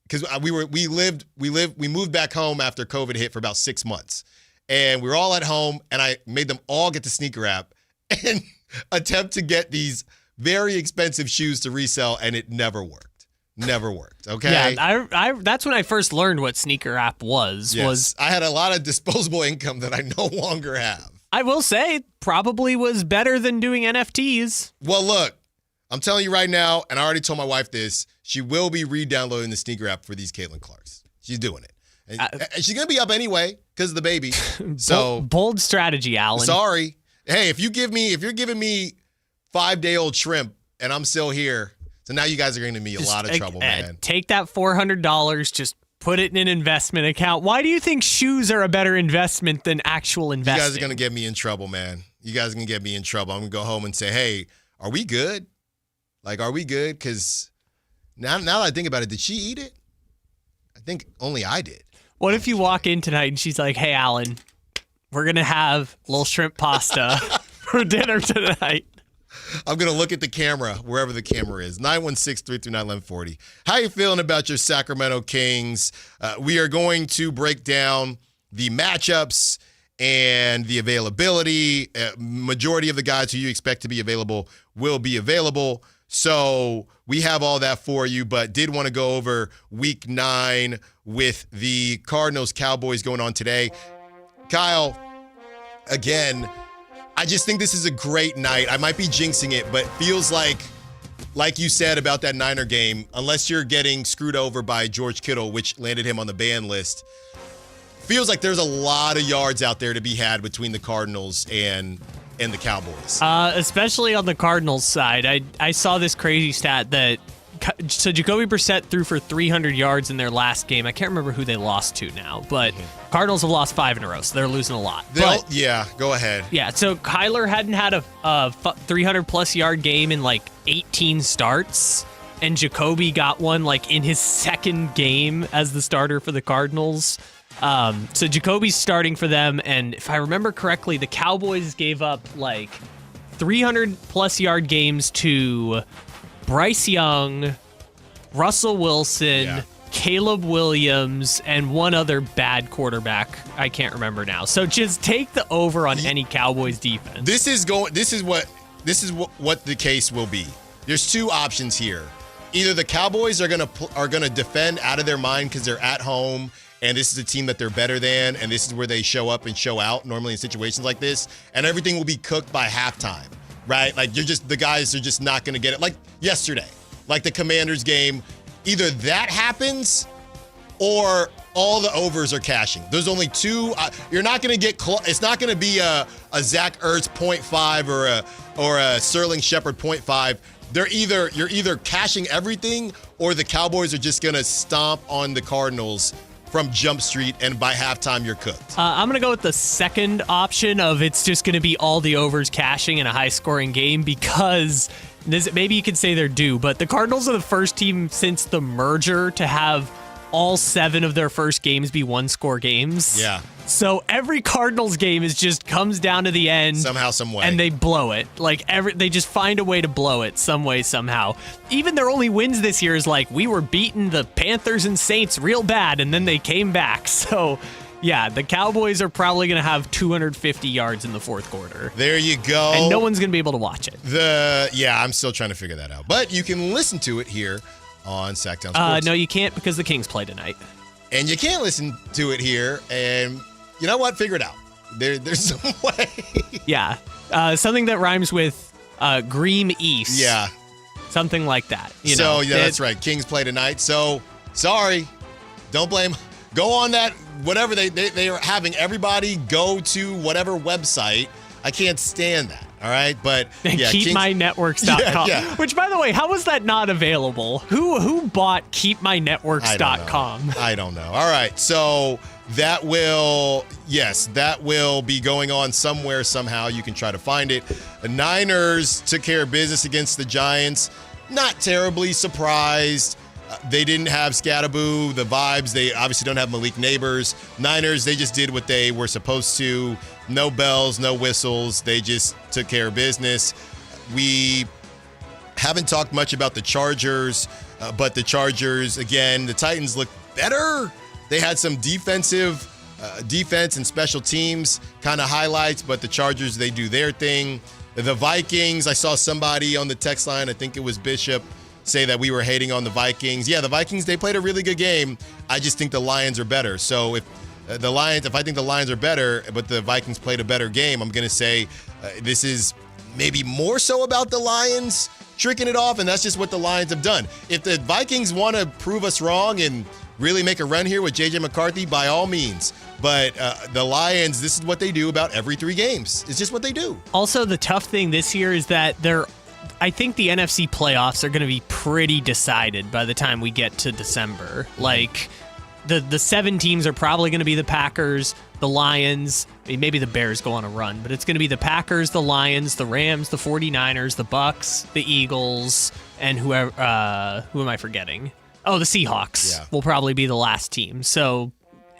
because we moved back home after COVID hit for about 6 months, and we were all at home, and I made them all get the sneaker app and attempt to get these very expensive shoes to resell, and it never worked. Never worked. Okay. Yeah, I that's when I first learned what sneaker app was. Yes, I had a lot of disposable income that I no longer have. I will say, probably was better than doing NFTs. Well, look, I'm telling you right now, and I already told my wife this, she will be re-downloading the sneaker app for these Caitlin Clarks. She's doing it. And she's going to be up anyway because of the baby. So bold strategy, Allen. Sorry. Hey, if you're giving me 5-day-old shrimp and I'm still here, so now you guys are going to be a lot of trouble, man. Take that $400, just put it in an investment account. Why do you think shoes are a better investment than actual investing? You guys are going to get me in trouble, man. You guys are going to get me in trouble. I'm going to go home and say, hey, are we good? Like, are we good? Because now that I think about it, did she eat it? I think only I did. What if you walk in tonight and she's like, hey, Allen, we're going to have a little shrimp pasta for dinner tonight? I'm going to look at the camera, wherever the camera is. 916-339-1140. How you feeling about your Sacramento Kings? We are going to break down the matchups and the availability. Majority of the guys who you expect to be available will be available. So we have all that for you, but did want to go over week 9 with the Cardinals-Cowboys going on today. Kyle, again, I just think this is a great night. I might be jinxing it, but feels like you said about that Niner game, unless you're getting screwed over by George Kittle, which landed him on the ban list, feels like there's a lot of yards out there to be had between the Cardinals and the Cowboys. Especially on the Cardinals side. I saw this crazy stat that Jacoby Brissett threw for 300 yards in their last game. I can't remember who they lost to now, but Cardinals have lost 5 in a row, so they're losing a lot. Yeah, go ahead. Yeah, so Kyler hadn't had a 300-plus yard game in like 18 starts, and Jacoby got one like in his second game as the starter for the Cardinals. So Jacoby's starting for them, and if I remember correctly, the Cowboys gave up like 300-plus yard games to Bryce Young, Russell Wilson, Caleb Williams, and one other bad quarterback. I can't remember now. So just take the over on any Cowboys defense. This is what the case will be. There's 2 options here. Either the Cowboys are gonna defend out of their mind because they're at home, and this is a team that they're better than, and this is where they show up and show out normally in situations like this, and everything will be cooked by halftime. Right? Like the guys are just not going to get it. Like yesterday, like the Commanders game, either that happens or all the overs are cashing. There's only 2. You're not going to get, it's not going to be a Zach Ertz 0.5 or a Sterling Shepard 0.5. You're either cashing everything or the Cowboys are just going to stomp on the Cardinals from Jump Street, and by halftime, you're cooked. I'm going to go with the second option of it's just going to be all the overs cashing in a high-scoring game because maybe you could say they're due, but the Cardinals are the first team since the merger to have all 7 of their first games be one-score games. Yeah. So every Cardinals game just comes down to the end. Somehow, some way. And they blow it. They just find a way to blow it some way, somehow. Even their only wins this year is like, we were beating the Panthers and Saints real bad, and then they came back. So, yeah, the Cowboys are probably going to have 250 yards in the fourth quarter. There you go. And no one's going to be able to watch it. I'm still trying to figure that out. But you can listen to it here on Sactown Sports. No, you can't because the Kings play tonight. And you can't listen to it here, and you know what? Figure it out. There's some way. Yeah. Something that rhymes with Green East. Yeah. Something like that. That's right. Kings play tonight. So, sorry. Don't blame. Go on that, whatever they are having everybody go to whatever website. I can't stand that. All right, but yeah, keepmynetworks.com. Yeah. Which, by the way, how was that not available? Who bought keepmynetworks.com? I don't know. All right, so that will be going on somewhere, somehow. You can try to find it. The Niners took care of business against the Giants. Not terribly surprised. They didn't have Scatterboo, the vibes. They obviously don't have Malik Neighbors. Niners, they just did what they were supposed to. No bells, no whistles. They just took care of business. We haven't talked much about the Chargers, but the Chargers, again, the Titans look better. They had some defense and special teams kind of highlights, but the Chargers, they do their thing. The Vikings, I saw somebody on the text line, I think it was Bishop, say that we were hating on the Vikings. Yeah, the Vikings, they played a really good game. I just think the Lions are better. So if I think the Lions are better, but the Vikings played a better game, I'm going to say this is maybe more so about the Lions tricking it off, and that's just what the Lions have done. If the Vikings want to prove us wrong and really make a run here with J.J. McCarthy, by all means. But the Lions, this is what they do about every 3 games. It's just what they do. Also, the tough thing this year is that I think the NFC playoffs are going to be pretty decided by the time we get to December. Like, the 7 teams are probably going to be the Packers, the Lions, maybe the Bears go on a run, but it's going to be the Packers, the Lions, the Rams, the 49ers, the Bucks, the Eagles, and whoever. Who am I forgetting? Oh, the Seahawks will probably be the last team. So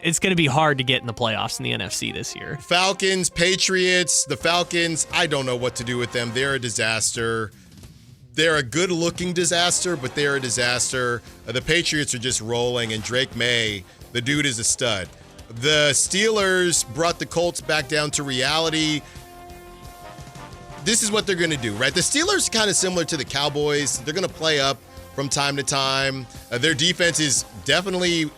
it's going to be hard to get in the playoffs in the NFC this year. Falcons, Patriots, the Falcons, I don't know what to do with them. They're a disaster. They're a good-looking disaster, but they're a disaster. The Patriots are just rolling, and Drake May, the dude is a stud. The Steelers brought the Colts back down to reality. This is what they're going to do, right? The Steelers kind of similar to the Cowboys. They're going to play up from time to time. Their defense is definitely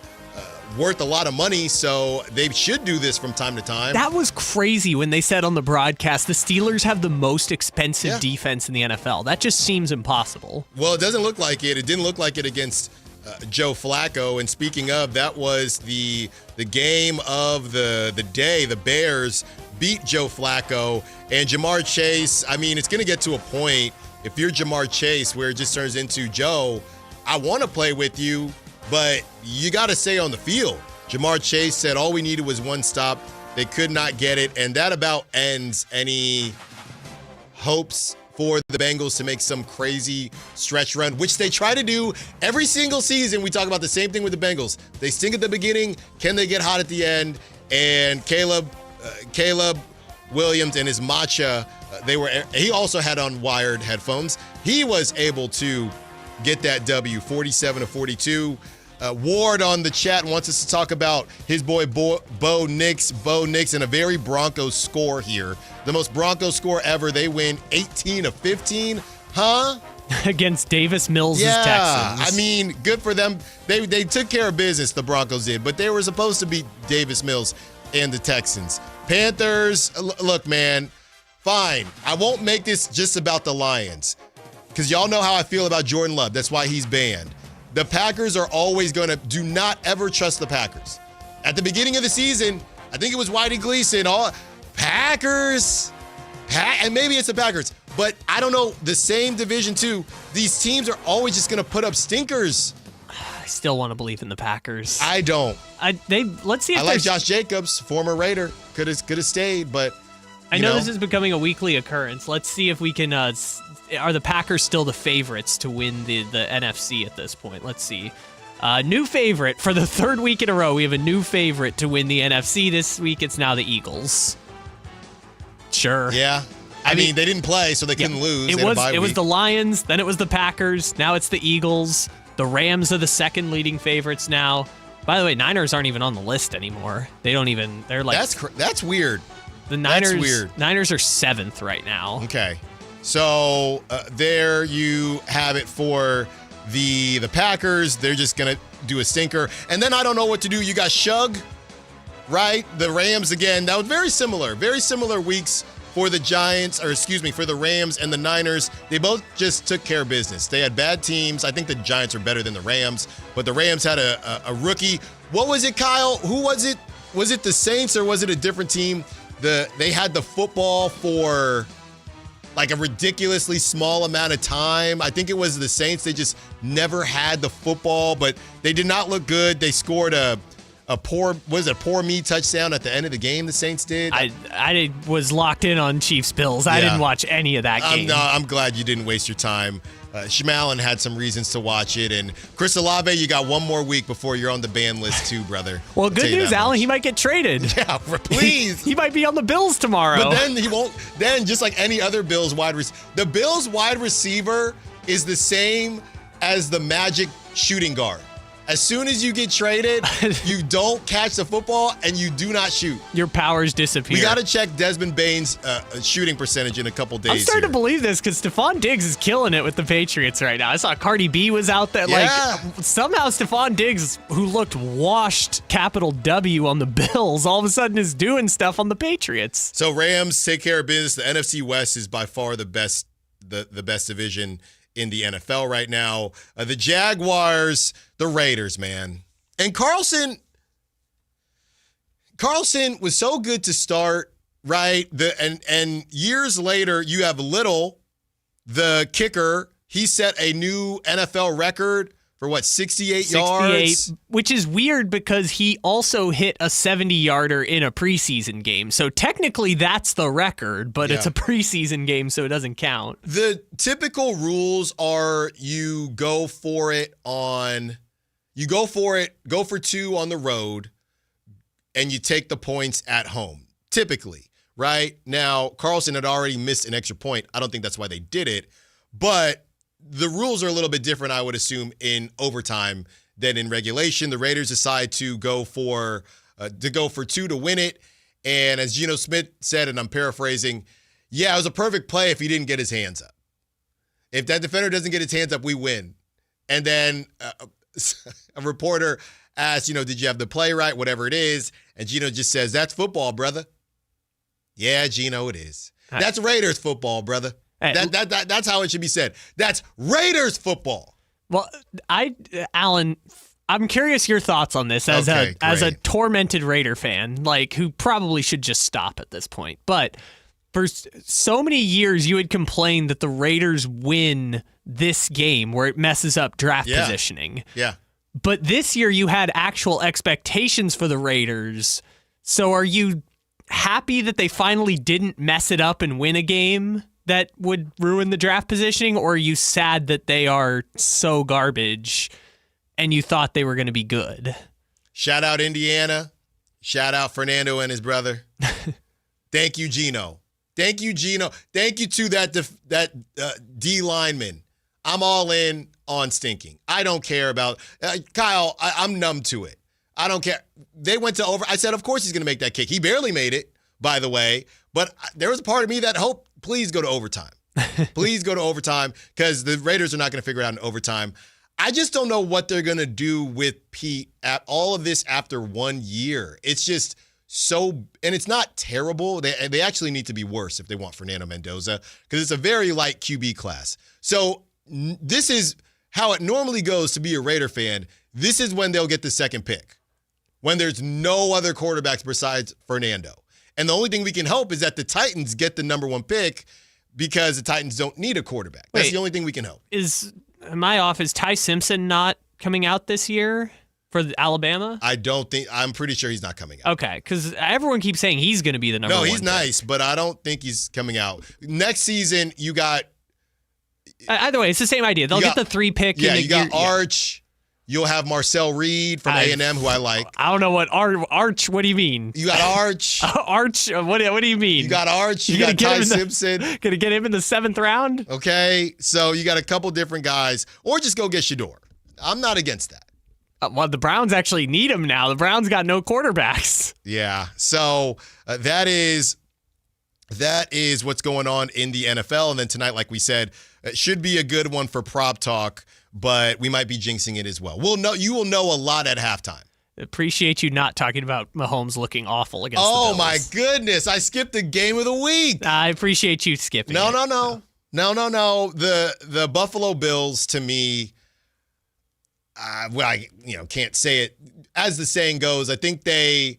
worth a lot of money, so they should do this from time to time. That was crazy when they said on the broadcast the Steelers have the most expensive defense in the NFL. That just seems impossible. Well, it doesn't look like it. It didn't look like it against Joe Flacco. And speaking of, that was the game of the day. The Bears beat Joe Flacco. And Jamar Chase, I mean, it's going to get to a point, if you're Jamar Chase, where it just turns into, Joe, I want to play with you, but you got to stay on the field. Jamar Chase said all we needed was one stop. They could not get it, and that about ends any hopes for the Bengals to make some crazy stretch run, which they try to do every single season. We talk about the same thing with the Bengals. They stink at the beginning. Can they get hot at the end? And Caleb Williams and his matcha, he also had on wired headphones. He was able to get that W, 47-42. Ward on the chat wants us to talk about his boy Bo Nix. Bo Nix in a very Broncos score here. The most Broncos score ever. They win 18-15. Huh? Against Davis Mills' Texans. I mean, good for them. They took care of business, the Broncos did, but they were supposed to beat Davis Mills and the Texans. Panthers, look, man, fine. I won't make this just about the Lions because y'all know how I feel about Jordan Love. That's why he's banned. The Packers are always going to do not ever trust the Packers. At the beginning of the season, I think it was Whitey Gleason, Packers, and maybe it's the Packers, but I don't know, the same division too. These teams are always just going to put up stinkers. I still want to believe in the Packers. I don't. Let's see if I like Josh Jacobs, former Raider, could have stayed, but I know this is becoming a weekly occurrence. Let's see if we can. Are the Packers still the favorites to win the NFC at this point? Let's see. New favorite for the third week in a row. We have a new favorite to win the NFC this week. It's now the Eagles. Sure. Yeah. I mean, they didn't play, so they couldn't lose. It was the Lions, then it was the Packers, now it's the Eagles. The Rams are the second leading favorites now. By the way, Niners aren't even on the list anymore. They're like... That's weird. The Niners, that's weird. Niners are 7th right now. Okay. So there you have it for the Packers. They're just going to do a stinker. And then I don't know what to do. You got Shug, right? The Rams again. That was very similar weeks for the for the Rams and the Niners. They both just took care of business. They had bad teams. I think the Giants are better than the Rams, but the Rams had a rookie. What was it, Kyle? Who was it? Was it the Saints or was it a different team? They had the football for like a ridiculously small amount of time. I think it was the Saints. They just never had the football, but they did not look good. They scored a poor me touchdown at the end of the game. The Saints did. I was locked in on Chiefs Bills. I didn't watch any of that game. I'm glad you didn't waste your time Schmallen had some reasons to watch it. And Chris Olave, you got one more week before you're on the ban list too, brother. Well, good news, Allen. He might get traded. Yeah, please. He might be on the Bills tomorrow. But then he won't. Then just like any other Bills wide receiver, the Bills wide receiver is the same as the Magic shooting guard. As soon as you get traded, you don't catch the football and you do not shoot. Your powers disappear. We got to check Desmond Bane's shooting percentage in a couple days. I'm starting to believe this because Stephon Diggs is killing it with the Patriots right now. I saw Cardi B was out there. Yeah. Like, somehow Stephon Diggs, who looked washed, capital W on the Bills, all of a sudden is doing stuff on the Patriots. So Rams take care of business. The NFC West is by far the best division in the NFL right now. The Jaguars, the Raiders, man. And Carlson was so good to start, right? And years later, you have Little, the kicker. He set a new NFL record for 68 yards? Which is weird because he also hit a 70-yarder in a preseason game. So technically that's the record, but it's a preseason game, so it doesn't count. The typical rules are go for 2 on the road, and you take the points at home, typically, right? Now, Carlson had already missed an extra point. I don't think that's why they did it, but the rules are a little bit different, I would assume, in overtime than in regulation. The Raiders decide to go for 2 to win it. And as Geno Smith said, and I'm paraphrasing, it was a perfect play if he didn't get his hands up. If that defender doesn't get his hands up, we win. And then a reporter asked, did you have the play right, whatever it is? And Geno just says, that's football, brother. Yeah, Geno, it is. That's Raiders football, brother. That's how it should be said. That's Raiders football. Well, Allen, I'm curious your thoughts on this as a tormented Raider fan, who probably should just stop at this point. But for so many years, you had complained that the Raiders win this game where it messes up draft positioning. Yeah. But this year, you had actual expectations for the Raiders. So are you happy that they finally didn't mess it up and win a game that would ruin the draft positioning, or are you sad that they are so garbage and you thought they were going to be good? Shout out Indiana. Shout out Fernando and his brother. Thank you, Geno. Thank you, Geno. Thank you to that D lineman. I'm all in on stinking. I don't care about Kyle. I'm numb to it. I don't care. They went to over. I said, of course he's going to make that kick. He barely made it, by the way. But there was a part of me that hoped, please go to overtime. Please go to overtime, because the Raiders are not going to figure it out in overtime. I just don't know what they're going to do with Pete at all of this after 1 year. It's just so, and it's not terrible. They actually need to be worse if they want Fernando Mendoza, because it's a very light QB class. So this is how it normally goes to be a Raider fan. This is when they'll get the second pick, when there's no other quarterbacks besides Fernando. And the only thing we can hope is that the Titans get the number 1 pick, because the Titans don't need a quarterback. That's the only thing we can hope. Am I off? Is Ty Simpson not coming out this year for Alabama? I'm pretty sure he's not coming out. Okay, because everyone keeps saying he's going to be the number 1 No, he's pick. nice, but I don't think he's coming out. Next season, you got... Either way, it's the same idea. They'll get the 3 pick. Yeah, you got Arch. You'll have Marcel Reed from A&M, who I like. I don't know what Arch. What do you mean? You got Arch. Arch. What do you mean? You got Arch. You got Ty Simpson. Gonna get him in the 7th round? Okay, so you got a couple different guys, or just go get Shador. I'm not against that. Well, the Browns actually need him now. The Browns got no quarterbacks. Yeah, so that is what's going on in the NFL. And then tonight, like we said, it should be a good one for Prop Talk, but we might be jinxing it as well. You will know a lot at halftime. Appreciate you not talking about Mahomes looking awful against the Bills. Oh, my goodness. I skipped the game of the week. I appreciate you skipping it. No. The Buffalo Bills, to me, I can't say it. As the saying goes, I think they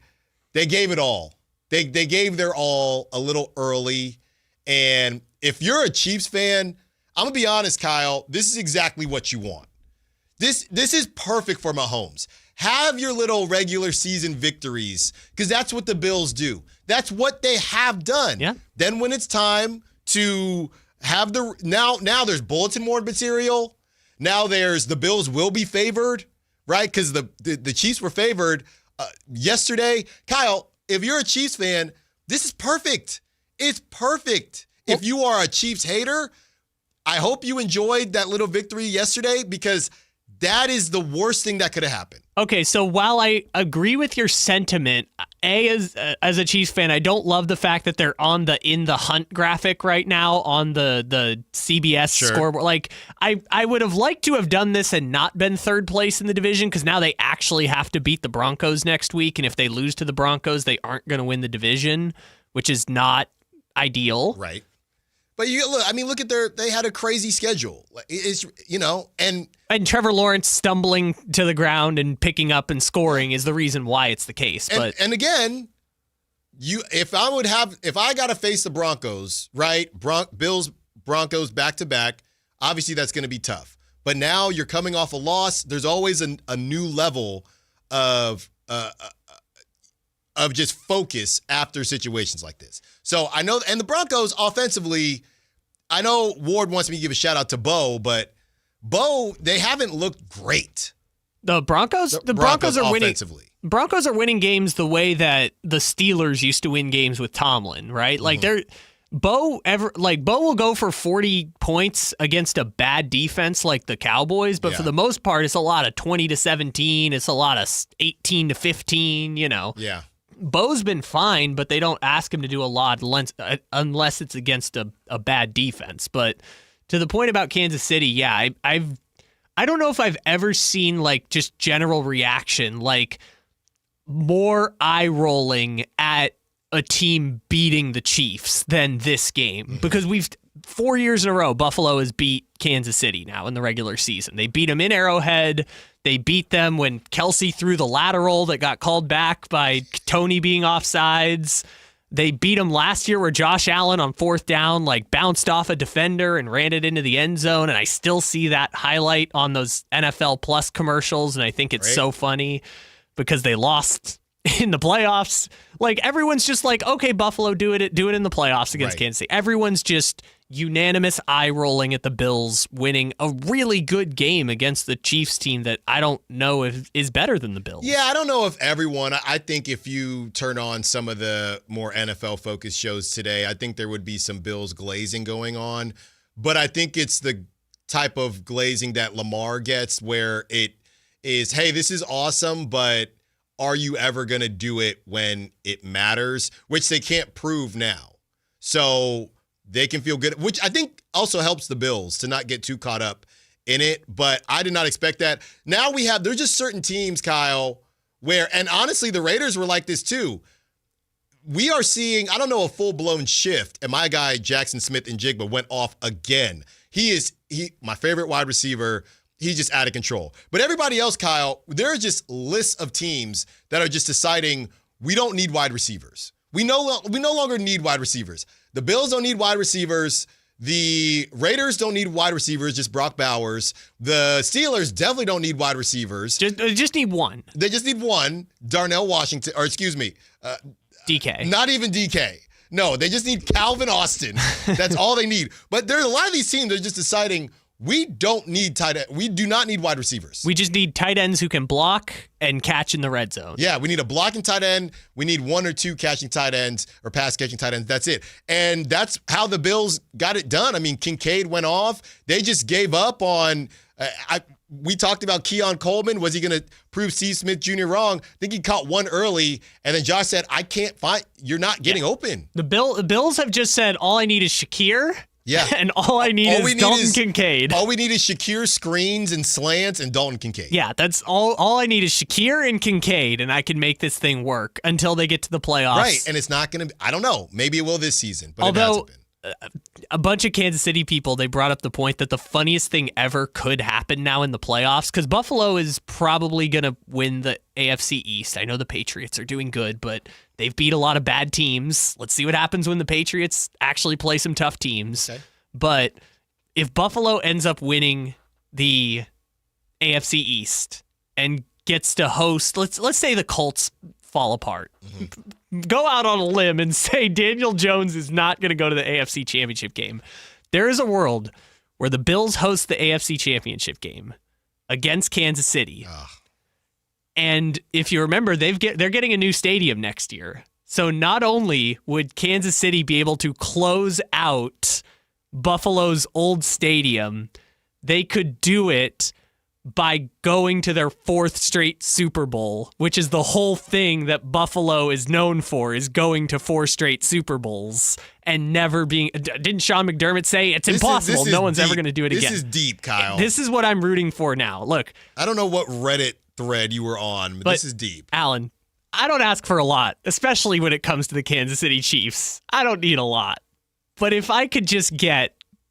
gave it all. They gave their all a little early. And if you're a Chiefs fan, I'm going to be honest, Kyle, this is exactly what you want. This is perfect for Mahomes. Have your little regular season victories, because that's what the Bills do. That's what they have done. Yeah. Then when it's time to Now there's bulletin board material. Now there's the Bills will be favored, right? Because the Chiefs were favored yesterday. Kyle, if you're a Chiefs fan, this is perfect. It's perfect. If you are a Chiefs hater, I hope you enjoyed that little victory yesterday because that is the worst thing that could have happened. Okay, so while I agree with your sentiment, as a Chiefs fan, I don't love the fact that they're on the in the hunt graphic right now on the CBS scoreboard. Like, I would have liked to have done this and not been third place in the division because now they actually have to beat the Broncos next week, and if they lose to the Broncos, they aren't going to win the division, which is not ideal. Right. But look at they had a crazy schedule. It's, and Trevor Lawrence stumbling to the ground and picking up and scoring is the reason why it's the case. And again, if I got to face the Broncos, right? Bills, Broncos back to back, obviously that's going to be tough. But now you're coming off a loss. There's always a new level of just focus after situations like this. So I know, and the Broncos offensively, I know Ward wants me to give a shout out to Bo, but Bo, they haven't looked great. The Broncos are winning. Broncos are winning games the way that the Steelers used to win games with Tomlin, right? Like Bo will go for 40 points against a bad defense like the Cowboys, but for the most part, it's a lot of 20-17. It's a lot of 18-15. Yeah. Bo's been fine, but they don't ask him to do a lot unless it's against a bad defense. But to the point about Kansas City, yeah, I don't know if I've ever seen like just general reaction, like more eye rolling at a team beating the Chiefs than this game, because 4 years in a row, Buffalo has beat Kansas City now in the regular season. They beat them in Arrowhead. They beat them when Kelsey threw the lateral that got called back by Tony being offsides. They beat them last year where Josh Allen on fourth down bounced off a defender and ran it into the end zone, and I still see that highlight on those NFL Plus commercials, and I think it's so funny because they lost in the playoffs. Everyone's just like, okay, Buffalo, do it in the playoffs against Kansas City. Everyone's just unanimous eye rolling at the Bills winning a really good game against the Chiefs team that I don't know if is better than the Bills. Yeah, I don't know if everyone. I think if you turn on some of the more NFL focused shows today, I think there would be some Bills glazing going on. But I think it's the type of glazing that Lamar gets where it is, hey, this is awesome, but are you ever going to do it when it matters? Which they can't prove now. So they can feel good, which I think also helps the Bills to not get too caught up in it. But I did not expect that. Now there's just certain teams, Kyle, where, and honestly, the Raiders were like this too. We are seeing, I don't know, a full-blown shift. And my guy, Jackson Smith-Njigba, went off again. He my favorite wide receiver. He's just out of control. But everybody else, Kyle, there are just lists of teams that are just deciding we don't need wide receivers. We no longer need wide receivers. The Bills don't need wide receivers. The Raiders don't need wide receivers, just Brock Bowers. The Steelers definitely don't need wide receivers. Just need one. They just need one, Darnell Washington, or excuse me. DK. Not even DK. No, they just need Calvin Austin. That's all they need. But there's a lot of these teams that are just deciding we don't need tight end. We do not need wide receivers. We just need tight ends who can block and catch in the red zone. Yeah, we need a blocking tight end. We need one or two catching tight ends or pass catching tight ends. That's it. And that's how the Bills got it done. I mean, Kincaid went off. They just gave up on we talked about Keon Coleman. Was he going to prove Steve Smith Jr. wrong? I think he caught one early, and then Josh said, I can't find – you're not getting open. The Bills have just said, all I need is Shakir. Yeah. And all I need is Dalton Kincaid. All we need is Shakir screens and slants and Dalton Kincaid. Yeah, that's all I need is Shakir and Kincaid, and I can make this thing work until they get to the playoffs. Right, and it's not going to – I don't know. Maybe it will this season, but although, it hasn't been. A bunch of Kansas City people, they brought up the point that the funniest thing ever could happen now in the playoffs, because Buffalo is probably going to win the AFC East. I know the Patriots are doing good, but they've beat a lot of bad teams. Let's see what happens when the Patriots actually play some tough teams. Okay. But if Buffalo ends up winning the AFC East and gets to host, let's say the Colts fall apart. Mm-hmm. Go out on a limb and say Daniel Jones is not going to go to the AFC Championship game. There is a world where the Bills host the AFC Championship game against Kansas City. And if you remember, they're getting a new stadium next year. So not only would Kansas City be able to close out Buffalo's old stadium, they could do it by going to their 4th straight Super Bowl, which is the whole thing that Buffalo is known for, is going to 4 straight Super Bowls and never being... Didn't Sean McDermott say it's impossible? No one's ever going to do it again. This is deep, Kyle. This is what I'm rooting for now. Look. I don't know what Reddit thread you were on, but this is deep. Alan, I don't ask for a lot, especially when it comes to the Kansas City Chiefs. I don't need a lot. But if I could just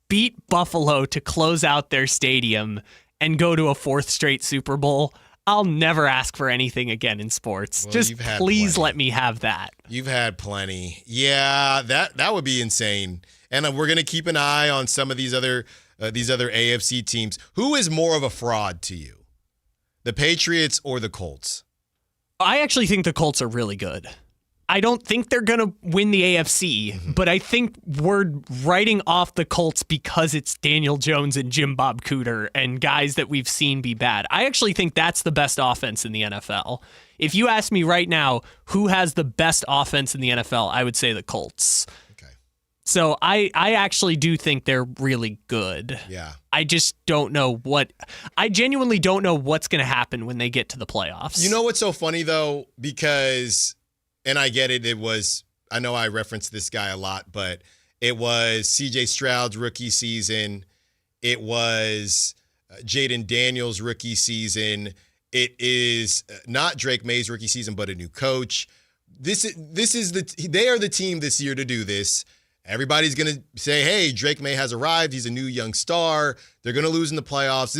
beat Buffalo to close out their stadium and go to a 4th straight Super Bowl, I'll never ask for anything again in sports. Well, just please let me have that. You've had plenty. Yeah, that would be insane. And we're going to keep an eye on some of these other AFC teams. Who is more of a fraud to you? The Patriots or the Colts? I actually think the Colts are really good. I don't think they're going to win the AFC, but I think we're writing off the Colts because it's Daniel Jones and Jim Bob Cooter and guys that we've seen be bad. I actually think that's the best offense in the NFL. If you ask me right now who has the best offense in the NFL, I would say the Colts. Okay. So I actually do think they're really good. Yeah. I just don't know I genuinely don't know what's going to happen when they get to the playoffs. You know what's so funny, though? Because... And I get it. I know I referenced this guy a lot, but it was C.J. Stroud's rookie season. It was Jaden Daniels' rookie season. It is not Drake May's rookie season, but a new coach. They are the team this year to do this. Everybody's going to say, hey, Drake May has arrived. He's a new young star. They're going to lose in the playoffs.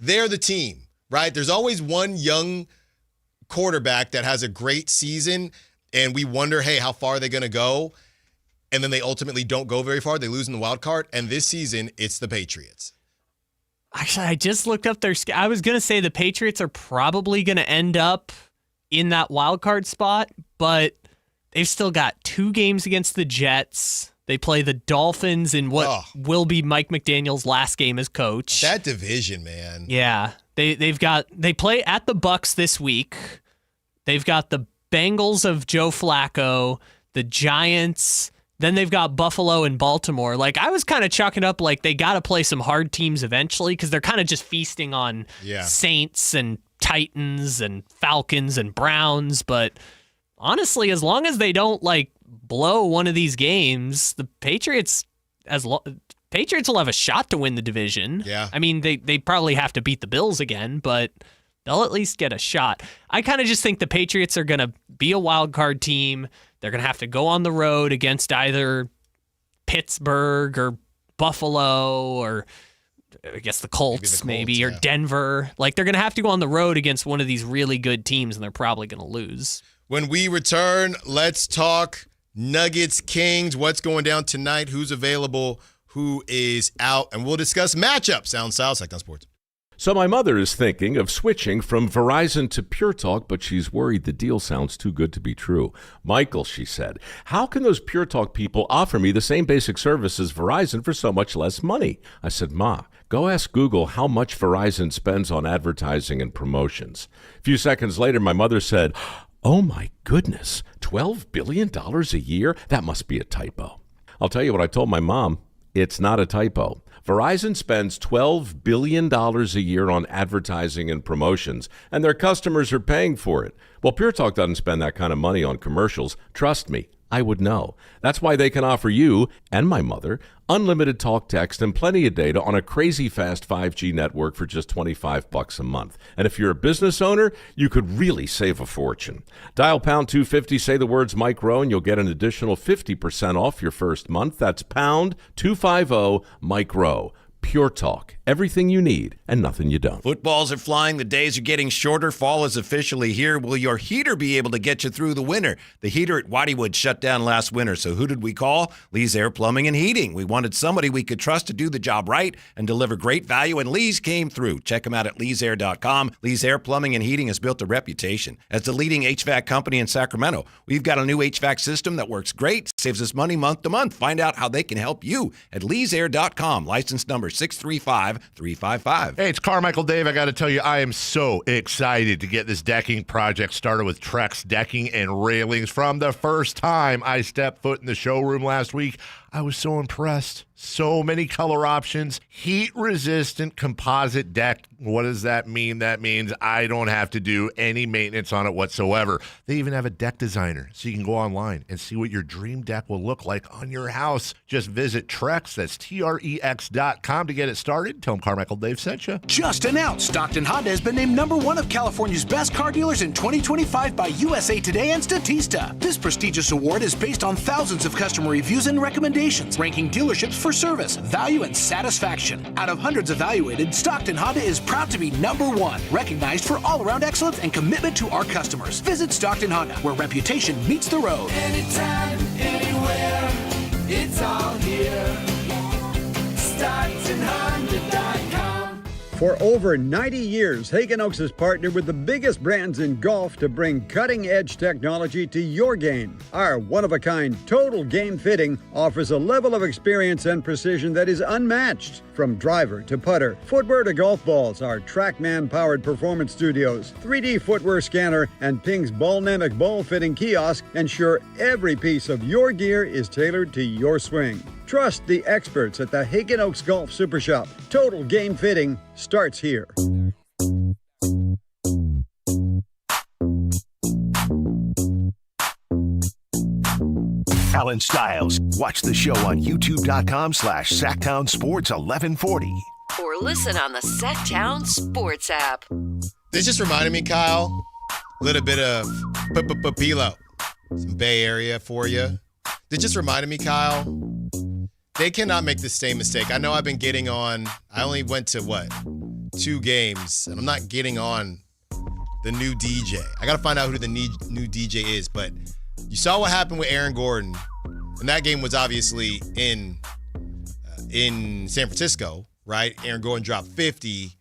They're the team, right? There's always one young quarterback that has a great season, and we wonder, hey, how far are they going to go? And then they ultimately don't go very far. They lose in the wild card. And this season, it's the Patriots. Actually, I just looked up I was going to say the Patriots are probably going to end up in that wild card spot, but they've still got 2 games against the Jets. They play the Dolphins in what will be Mike McDaniel's last game as coach. That division, man. Yeah. They play at the Bucs this week. They've got the Bengals of Joe Flacco, the Giants, then they've got Buffalo and Baltimore. Like, I was kind of chalking up like they got to play some hard teams eventually because they're kind of just feasting on Saints and Titans and Falcons and Browns. But honestly, as long as they don't like blow one of these games, the Patriots will have a shot to win the division. Yeah. I mean, they probably have to beat the Bills again, but they'll at least get a shot. I kind of just think the Patriots are going to be a wild card team. They're going to have to go on the road against either Pittsburgh or Buffalo or I guess the Colts maybe or Denver. Like, they're going to have to go on the road against one of these really good teams, and they're probably going to lose. When we return, let's talk Nuggets Kings. What's going down tonight? Who's available? Who is out? And we'll discuss matchups. Allen Stiles, Sactown Sports. So my mother is thinking of switching from Verizon to Pure Talk, but she's worried the deal sounds too good to be true. Michael, she said, how can those Pure Talk people offer me the same basic service as Verizon for so much less money? I said, Ma, go ask Google how much Verizon spends on advertising and promotions. A few seconds later, my mother said, oh my goodness, $12 billion a year? That must be a typo. I'll tell you what I told my mom. It's not a typo. Verizon spends $12 billion a year on advertising and promotions, and their customers are paying for it. Well, Pure Talk doesn't spend that kind of money on commercials. Trust me, I would know. That's why they can offer you and my mother unlimited talk, text, and plenty of data on a crazy fast 5G network for just $25 a month. And if you're a business owner, you could really save a fortune. Dial pound 250, say the words Mike Rowe, and you'll get an additional 50% off your first month. That's pound 250 Mike Rowe. Pure Talk. Everything you need and nothing you don't. Footballs are flying. The days are getting shorter. Fall is officially here. Will your heater be able to get you through the winter? The heater at Whiteywood shut down last winter. So who did we call? Lee's Air Plumbing and Heating. We wanted somebody we could trust to do the job right and deliver great value, and Lee's came through. Check them out at leesair.com. Lee's Air Plumbing and Heating has built a reputation as the leading HVAC company in Sacramento. We've got a new HVAC system that works great, saves us money month to month. Find out how they can help you at leesair.com. License number 635-355. Hey, it's Carmichael Dave. I got to tell you, I am so excited to get this decking project started with Trex Decking and Railings. From the first time I stepped foot in the showroom last week, I was so impressed. So many color options, heat-resistant composite deck. What does that mean? That means I don't have to do any maintenance on it whatsoever. They even have a deck designer, so you can go online and see what your dream deck will look like on your house. Just visit Trex, that's Trex.com to get it started. Tell them Carmichael Dave sent you. Just announced, Stockton Honda has been named #1 of California's best car dealers in 2025 by USA Today and Statista. This prestigious award is based on thousands of customer reviews and recommendations, ranking dealerships for service, value, and satisfaction. Out of hundreds evaluated, Stockton Honda is proud to be #1, recognized for all-around excellence and commitment to our customers. Visit Stockton Honda, where reputation meets the road. Anytime, anywhere, it's all here. StocktonHonda.com. For over 90 years, Hagen Oaks has partnered with the biggest brands in golf to bring cutting-edge technology to your game. Our one-of-a-kind total game fitting offers a level of experience and precision that is unmatched. From driver to putter, footwear to golf balls, our TrackMan-powered performance studios, 3D footwear scanner, and Ping's Ballnamic ball fitting kiosk ensure every piece of your gear is tailored to your swing. Trust the experts at the Hagen Oaks Golf Super Shop. Total game fitting starts here. Allen Stiles. Watch the show on youtube.com/Sactown Sports 1140. Or listen on the Sactown Sports app. This just reminded me, Kyle, a little bit of Pilo, some Bay Area for you. This just reminded me, Kyle, they cannot make the same mistake. I know I've been getting on, I only went to, 2 games, and I'm not getting on the new DJ. I got to find out who the new DJ is, but you saw what happened with Aaron Gordon, and that game was obviously in San Francisco, right? Aaron Gordon dropped 50.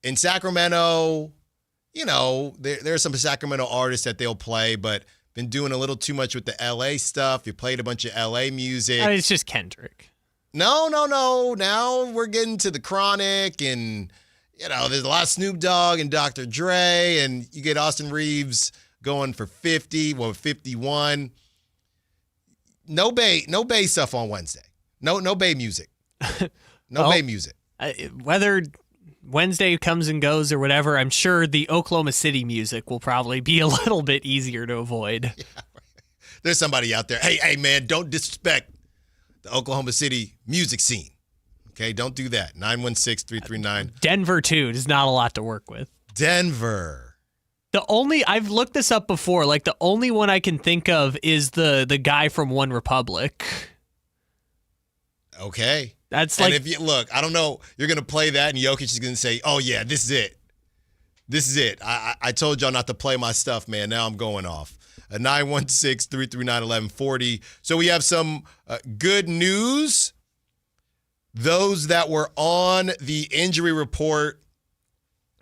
In Sacramento, there are some Sacramento artists that they'll play, but been doing a little too much with the LA stuff. You played a bunch of LA music. It's just Kendrick. No. Now we're getting to the Chronic, and there's a lot of Snoop Dogg and Dr. Dre, and you get Austin Reeves going for 50, 51. No Bay stuff on Wednesday. No Bay music. Bay music. Whether Wednesday comes and goes or whatever, I'm sure the Oklahoma City music will probably be a little bit easier to avoid. Yeah, right. There's somebody out there. Hey, man, don't disrespect the Oklahoma City music scene. Okay, don't do that. 916-339. Denver, too. There's not a lot to work with. Denver. I've looked this up before. The only one I can think of is the guy from One Republic. Okay. That's and if you look, I don't know, you're going to play that and Jokic is going to say, oh, yeah, this is it. This is it. I told y'all not to play my stuff, man. Now I'm going off. 916-339-1140. So we have some good news. Those that were on the injury report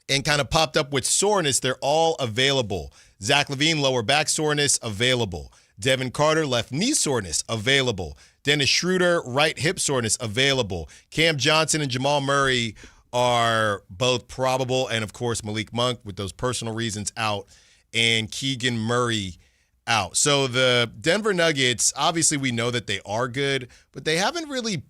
and kind of popped up with soreness, they're all available. Zach LaVine, lower back soreness, available. Devin Carter, left knee soreness, available. Dennis Schroeder, right hip soreness, available. Cam Johnson and Jamal Murray are both probable. And, of course, Malik Monk, with those personal reasons, out. And Keegan Murray out. So the Denver Nuggets, obviously we know that they are good, but they haven't really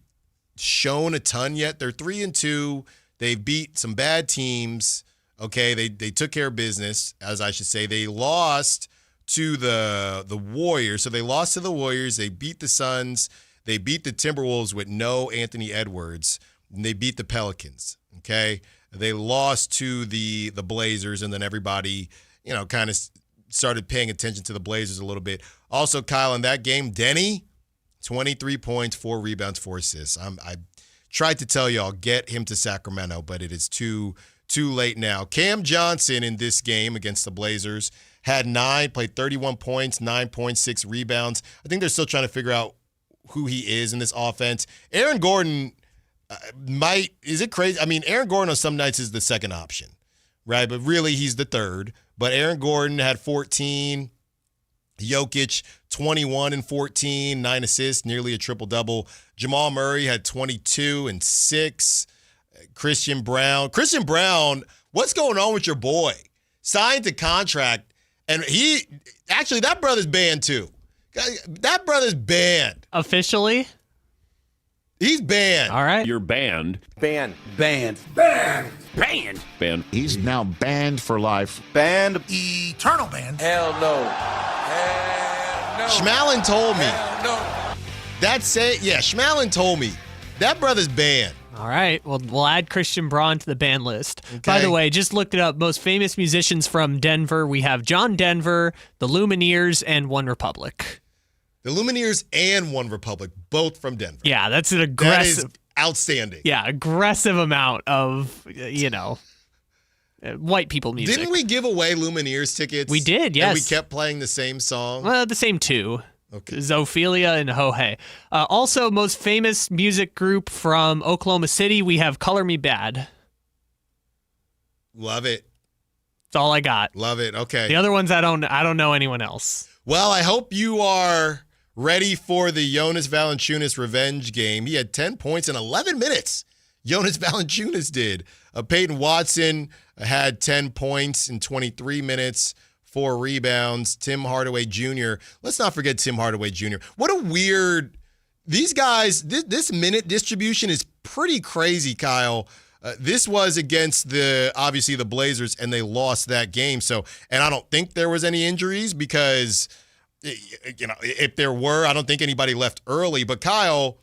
shown a ton yet. They're 3-2. They've beat some bad teams. Okay, they took care of business, as I should say. They lost to the Warriors. So they lost to the Warriors. They beat the Suns. They beat the Timberwolves with no Anthony Edwards. And they beat the Pelicans. Okay, they lost to the Blazers, and then everybody, kind of started paying attention to the Blazers a little bit. Also, Kyle, in that game, Denny, 23 points, 4 rebounds, 4 assists. tried to tell y'all, get him to Sacramento, but it is too late now. Cam Johnson in this game against the Blazers had 9, played 31 points, 9.6 rebounds. I think they're still trying to figure out who he is in this offense. Aaron Gordon is it crazy? I mean, Aaron Gordon on some nights is the second option, right? But really he's the third. But Aaron Gordon had 14. Jokic, 21 and 14, 9 assists, nearly a triple-double. Jamal Murray had 22 and 6. Christian Brown, what's going on with your boy? Signed to contract, and that brother's banned too. That brother's banned. Officially? He's banned. All right. You're banned. Banned. He's now banned for life. Banned. Eternal ban. Hell no. Schmallen told me. Hell no. Schmallen told me. That brother's banned. All right. Well, we'll add Christian Braun to the ban list. Okay. By the way, just looked it up. Most famous musicians from Denver. We have John Denver, the Lumineers, and One Republic. The Lumineers and One Republic, both from Denver. Yeah, that's an aggressive. That is outstanding. Yeah, aggressive amount of, white people music. Didn't we give away Lumineers tickets? We did, yes. And we kept playing the same song? Well, the same two. Okay. Zophelia and Ho Hey. Also, most famous music group from Oklahoma City, we have Color Me Bad. Love it. That's all I got. Love it. Okay. The other ones, I don't know anyone else. Well, I hope you are ready for the Jonas Valanciunas revenge game. He had 10 points in 11 minutes. Jonas Valanciunas did. Peyton Watson had 10 points in 23 minutes. 4 rebounds. Tim Hardaway Jr. Let's not forget Tim Hardaway Jr. What a weird... These guys, this minute distribution is pretty crazy, Kyle. This was against obviously the Blazers, and they lost that game. And I don't think there was any injuries because, if there were, I don't think anybody left early. But Kyle,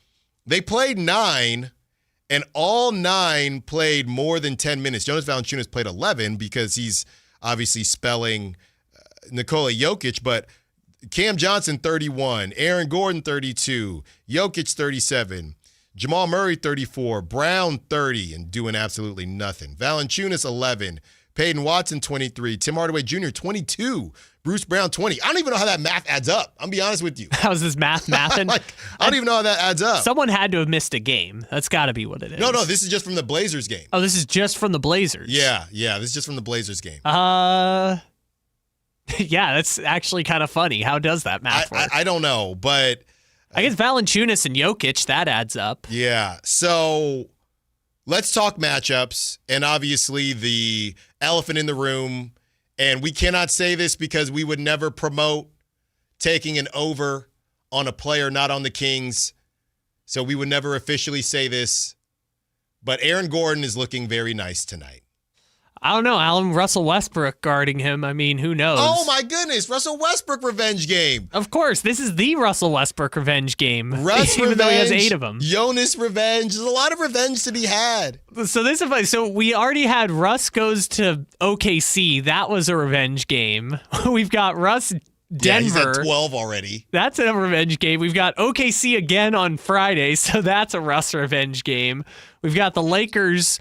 they played 9, and all 9 played more than 10 minutes. Jonas Valanciunas played 11 because he's obviously spelling Nikola Jokic, but Cam Johnson 31, Aaron Gordon 32, Jokic 37, Jamal Murray 34, Brown 30, and doing absolutely nothing. Valanciunas 11, Peyton Watson 23, Tim Hardaway Jr. 22, Bruce Brown 20. I don't even know how that math adds up. I'm gonna be honest with you. How's this mathing? I don't even know how that adds up. Someone had to have missed a game. That's got to be what it is. No, this is just from the Blazers game. Oh, this is just from the Blazers. Yeah, this is just from the Blazers game. Yeah, that's actually kind of funny. How does that math work? I don't know, but I guess Valanciunas and Jokic, that adds up. Yeah. So let's talk matchups, and obviously the elephant in the room. And we cannot say this because we would never promote taking an over on a player not on the Kings. So we would never officially say this. But Aaron Gordon is looking very nice tonight. I don't know, Alan. Russell Westbrook guarding him. I mean, who knows? Oh, my goodness. Russell Westbrook revenge game. Of course. This is the Russell Westbrook revenge game. Russ even revenge, though he has 8 of them. Jonas revenge. There's a lot of revenge to be had. So we already had Russ goes to OKC. That was a revenge game. We've got Russ Denver. Yeah, he's at 12 already. That's a revenge game. We've got OKC again on Friday, so that's a Russ revenge game. We've got the Lakers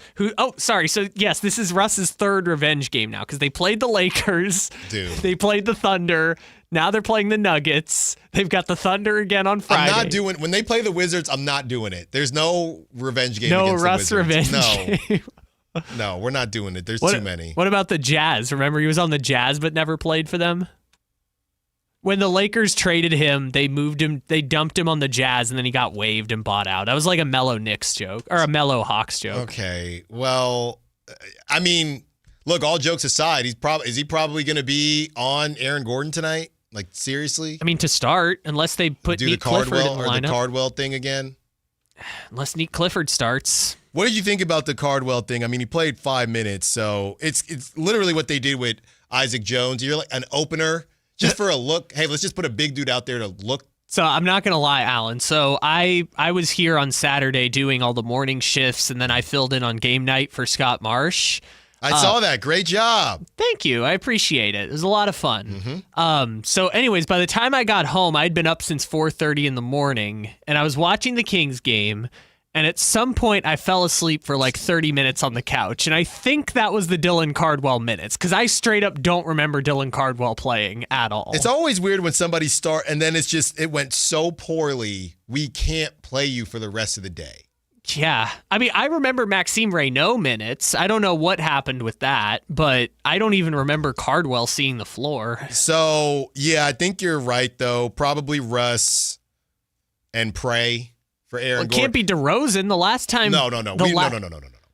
So, yes, this is Russ's 3rd revenge game now because they played the Lakers. Dude. They played the Thunder. Now they're playing the Nuggets. They've got the Thunder again on Friday. When they play the Wizards, I'm not doing it. There's no revenge game no against Russ the Wizards. revenge game. No, we're not doing it. There's too many. What about the Jazz? Remember he was on the Jazz but never played for them? When the Lakers traded him, they moved him, they dumped him on the Jazz, and then he got waived and bought out. That was like a Melo Knicks joke, or a Melo Hawks joke. Okay, well, I mean, look, all jokes aside, is he probably going to be on Aaron Gordon tonight? Like, seriously? I mean, to start, unless they put do Neat the Clifford in the Cardwell or lineup. the Cardwell thing again? Unless Neat Clifford starts. What did you think about the Cardwell thing? I mean, he played 5 minutes, so it's literally what they did with Isaac Jones. You're like an opener. Just for a look. Hey, let's just put a big dude out there to look. So I'm not going to lie, Alan. So I was here on Saturday doing all the morning shifts, and then I filled in on game night for Scott Marsh. I saw that. Great job. Thank you. I appreciate it. It was a lot of fun. Mm-hmm. So anyways, by the time I got home, I'd been up since 4:30 in the morning, and I was watching the Kings game, And at some point, I fell asleep for like 30 minutes on the couch. And I think that was the Dylan Cardwell minutes, because I straight up don't remember Dylan Cardwell playing at all. It's always weird when somebody and then it went so poorly, we can't play you for the rest of the day. Yeah. I mean, I remember Maxime Reynaud minutes. I don't know what happened with that, but I don't even remember Cardwell seeing the floor. So, yeah, I think you're right, though. Probably Russ and pray. For Aaron Gordon. It can't be DeRozan. The last time. No. No.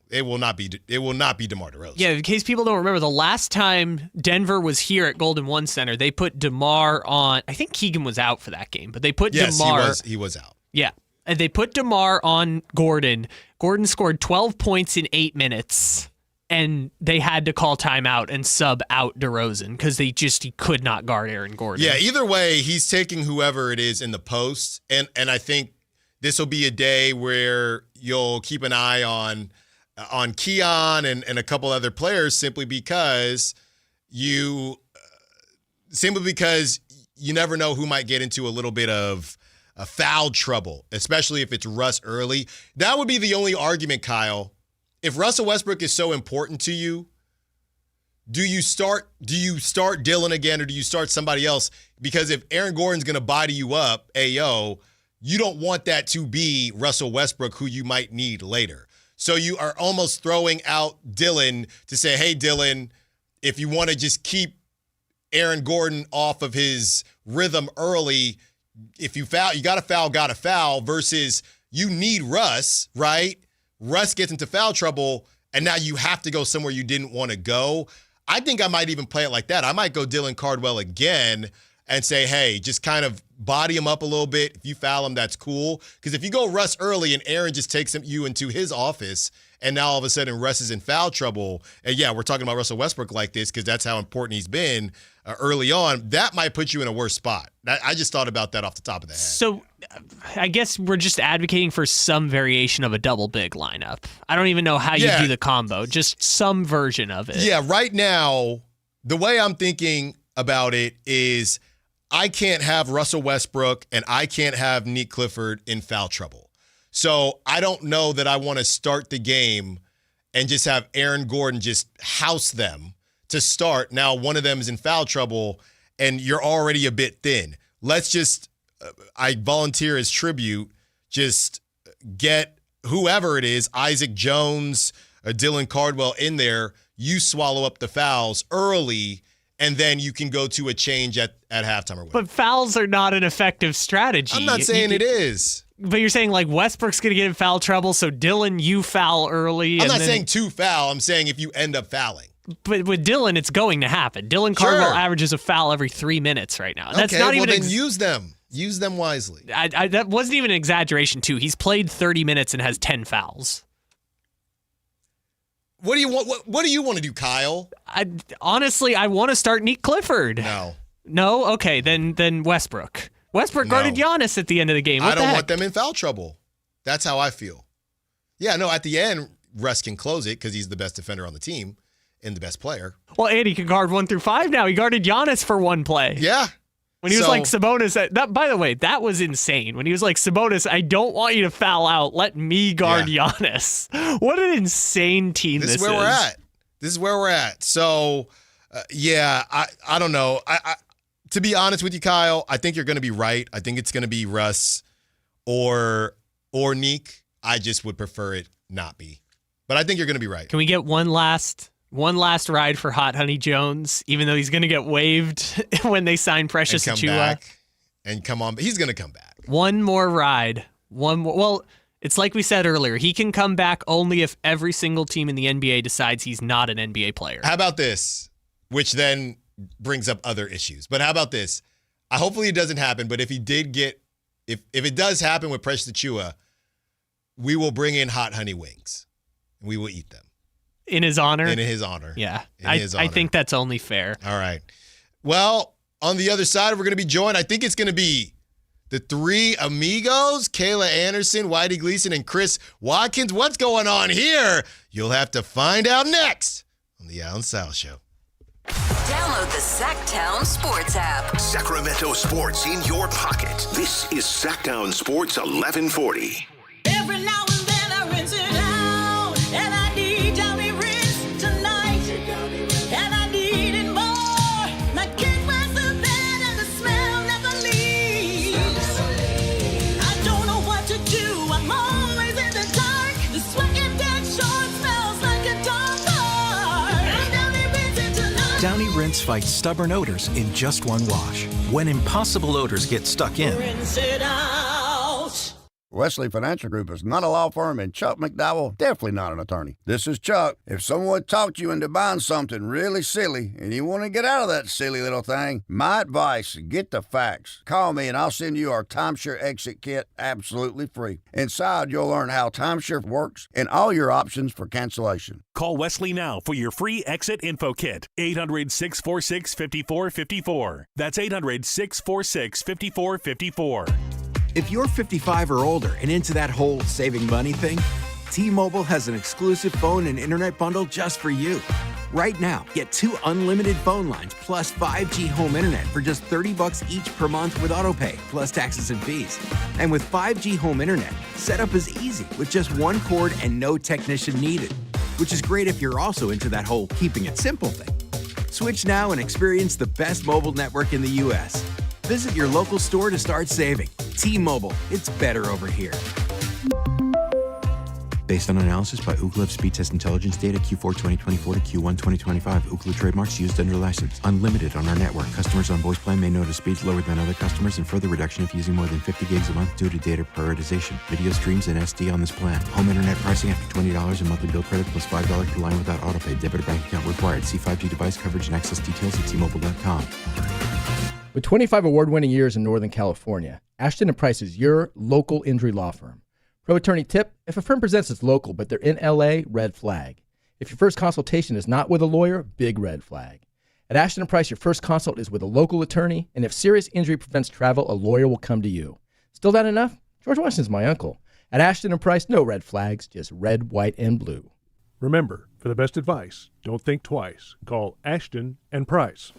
It will not be DeMar DeRozan. Yeah, in case people don't remember, the last time Denver was here at Golden One Center, they put DeMar on. I think Keegan was out for that game, but they put DeMar. Yes, he was out. Yeah, and they put DeMar on Gordon. Gordon scored 12 points in 8 minutes, and they had to call timeout and sub out DeRozan because he could not guard Aaron Gordon. Yeah, either way, he's taking whoever it is in the post, and I think this will be a day where you'll keep an eye on Keon and a couple other players simply because you never know who might get into a little bit of foul trouble, especially if it's Russ early. That would be the only argument, Kyle. If Russell Westbrook is so important to you, do you start Dylan again, or do you start somebody else? Because if Aaron Gordon's going to body you up, you don't want that to be Russell Westbrook, who you might need later. So you are almost throwing out Dylan to say, hey, Dylan, if you want to just keep Aaron Gordon off of his rhythm early, if you foul, you got to foul, versus you need Russ, right? Russ gets into foul trouble, and now you have to go somewhere you didn't want to go. I think I might even play it like that. I might go Dylan Cardwell again and say, hey, just kind of body him up a little bit. If you foul him, that's cool. Because if you go Russ early and Aaron just takes you into his office, and now all of a sudden Russ is in foul trouble, and yeah, we're talking about Russell Westbrook like this because that's how important he's been early on, that might put you in a worse spot. I just thought about that off the top of the head. So I guess we're just advocating for some variation of a double big lineup. I don't even know how you do the combo, just some version of it. Yeah, right now, the way I'm thinking about it is I can't have Russell Westbrook and I can't have Nick Clifford in foul trouble. So I don't know that I want to start the game and just have Aaron Gordon just house them to start. Now one of them is in foul trouble and you're already a bit thin. Let's just, I volunteer as tribute, just get whoever it is, Isaac Jones, Dylan Cardwell in there. You swallow up the fouls early, and then you can go to a change at halftime or whatever. But fouls are not an effective strategy. I'm not saying it is. But you're saying like Westbrook's going to get in foul trouble, so Dylan, you foul early. I'm not saying to foul. I'm saying if you end up fouling. But with Dylan, it's going to happen. Dylan Cardwell averages a foul every 3 minutes right now. That's not even. Then use them. Use them wisely. That wasn't even an exaggeration, too. He's played 30 minutes and has 10 fouls. What do you want? What do you want to do, Kyle? Honestly, I want to start Nick Clifford. No. Okay, then Westbrook. Westbrook guarded Giannis at the end of the game. I don't want them in foul trouble. That's how I feel. Yeah, no. At the end, Russ can close it because he's the best defender on the team and the best player. Well, and he can guard 1 through 5 now. He guarded Giannis for one play. Yeah. When he was like, Sabonis, that, by the way, that was insane. When he was like, Sabonis, I don't want you to foul out. Let me guard Giannis. What an insane team this is. This is where we're at. So, I don't know. To be honest with you, Kyle, I think you're going to be right. I think it's going to be Russ or Neek. I just would prefer it not be. But I think you're going to be right. Can we get one last ride for Hot Honey Jones, even though he's going to get waived when they sign Precious Achiuwa? And come on. He's going to come back. One more ride. One more. Well, it's like we said earlier. He can come back only if every single team in the NBA decides he's not an NBA player. How about this? Which then brings up other issues. But how about this? Hopefully it doesn't happen, but if he did get, if it does happen with Precious Achiuwa, we will bring in hot honey wings. And we will eat them. In his honor? In his honor. Yeah. I think that's only fair. All right. Well, on the other side, we're going to be joined. I think it's going to be the three amigos, Kayla Anderson, Whitey Gleason, and Chris Watkins. What's going on here? You'll have to find out next on the Allen Stiles Show. Download the Sactown Sports app. Sacramento sports in your pocket. This is Sactown Sports 1140. Every now and then. fragrance fights stubborn odors in just one wash. When impossible odors get stuck in, Rinse it out. Wesley Financial Group is not a law firm, and Chuck McDowell definitely not an attorney. This is Chuck. If someone talked you into buying something really silly and you want to get out of that silly little thing, my advice, get the facts. Call me and I'll send you our timeshare exit kit absolutely free. Inside, you'll learn how timeshare works and all your options for cancellation. Call Wesley now for your free exit info kit. 800-646-5454. That's 800-646-5454. If you're 55 or older and into that whole saving money thing, T-Mobile has an exclusive phone and internet bundle just for you. Right now, get 2 unlimited phone lines plus 5G home internet for just $30 each per month with autopay, plus taxes and fees. And with 5G home internet, setup is easy with just 1 cord and no technician needed, which is great if you're also into that whole keeping it simple thing. Switch now and experience the best mobile network in the U.S. Visit your local store to start saving. T-Mobile, it's better over here. Based on analysis by Ookla Speed Test Intelligence data Q4 2024 to Q1 2025. Ookla trademarks used under license. Unlimited on our network. Customers on voice plan may notice speeds lower than other customers and further reduction if using more than 50 gigs a month due to data prioritization. Video streams and SD on this plan. Home internet pricing after $20 and monthly bill credit plus $5 per line without autopay. Debit or bank account required. See 5G device coverage and access details at T-Mobile.com. With 25 award-winning years in Northern California, Ashton & Price is your local injury law firm. Pro attorney tip: if a firm presents it's local but they're in LA, red flag. If your first consultation is not with a lawyer, big red flag. At Ashton & Price, your first consult is with a local attorney, and if serious injury prevents travel, a lawyer will come to you. Still not enough? George Washington's my uncle. At Ashton & Price, no red flags, just red, white, and blue. Remember, for the best advice, don't think twice. Call Ashton & Price.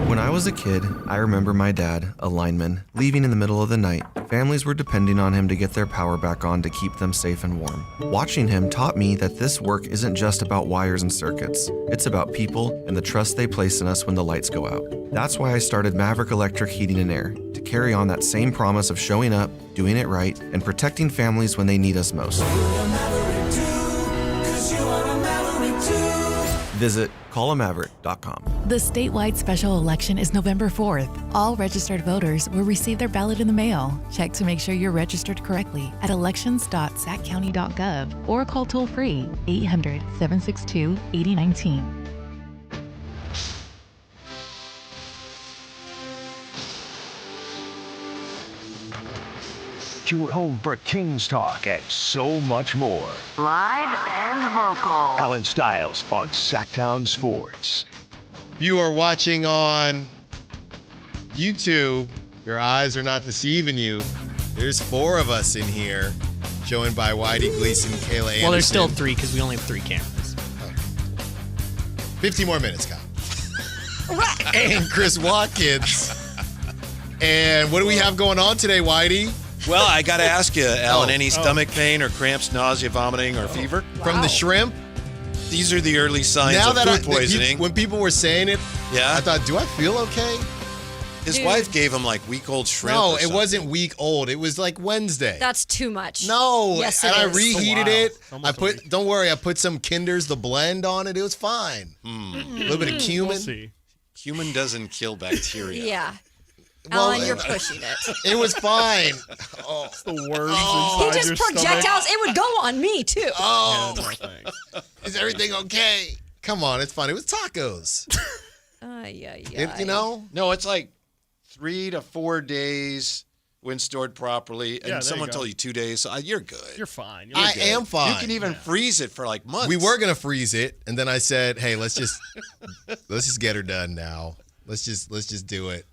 When I was a kid, I remember my dad, a lineman, leaving in the middle of the night. Families were depending on him to get their power back on to keep them safe and warm. Watching him taught me that this work isn't just about wires and circuits. It's about people and the trust they place in us when the lights go out. That's why I started Maverick Electric Heating and Air, to carry on that same promise of showing up, doing it right, and protecting families when they need us most. Visit callamaverick.com. The statewide special election is November 4th. All registered voters will receive their ballot in the mail. Check to make sure you're registered correctly at elections.saccounty.gov or call toll-free 800-762-8019. You're home for Kings Talk and so much more. Live and vocal. Allen Stiles on Sactown Sports. You are watching on YouTube. Your eyes are not deceiving you. There's 4 of us in here, joined by Whitey Gleason, Kayla Anderson. Well, there's still 3 because we only have 3 cameras. 15 more minutes, Kyle. And Chris Watkins. And what do we have going on today, Whitey? Well, I got to ask you, Alan, any stomach pain or cramps, nausea, vomiting, or fever? From the shrimp? These are the early signs of food poisoning. When people were saying it, yeah, I thought, do I feel okay? His wife gave him like week-old shrimp. No, it wasn't week-old. It was like Wednesday. That's too much. No, yes, and it I is. reheated it. Don't worry, I put some Kinder's The Blend on it. It was fine. A little bit of cumin. We'll see. Cumin doesn't kill bacteria. Yeah. Well, Alan, you're pushing it. It was fine. It's the worms He inside just your projectiles. stomach. It would go on me, too. Oh, is everything okay? Come on, it's fine. It was tacos. You know? No, it's like 3 to 4 days when stored properly, and someone told you 2 days. So you're good. You're fine. I am fine. You can even freeze it for like months. We were gonna freeze it, and then I said, "Hey, let's just get her done now. Let's just do it."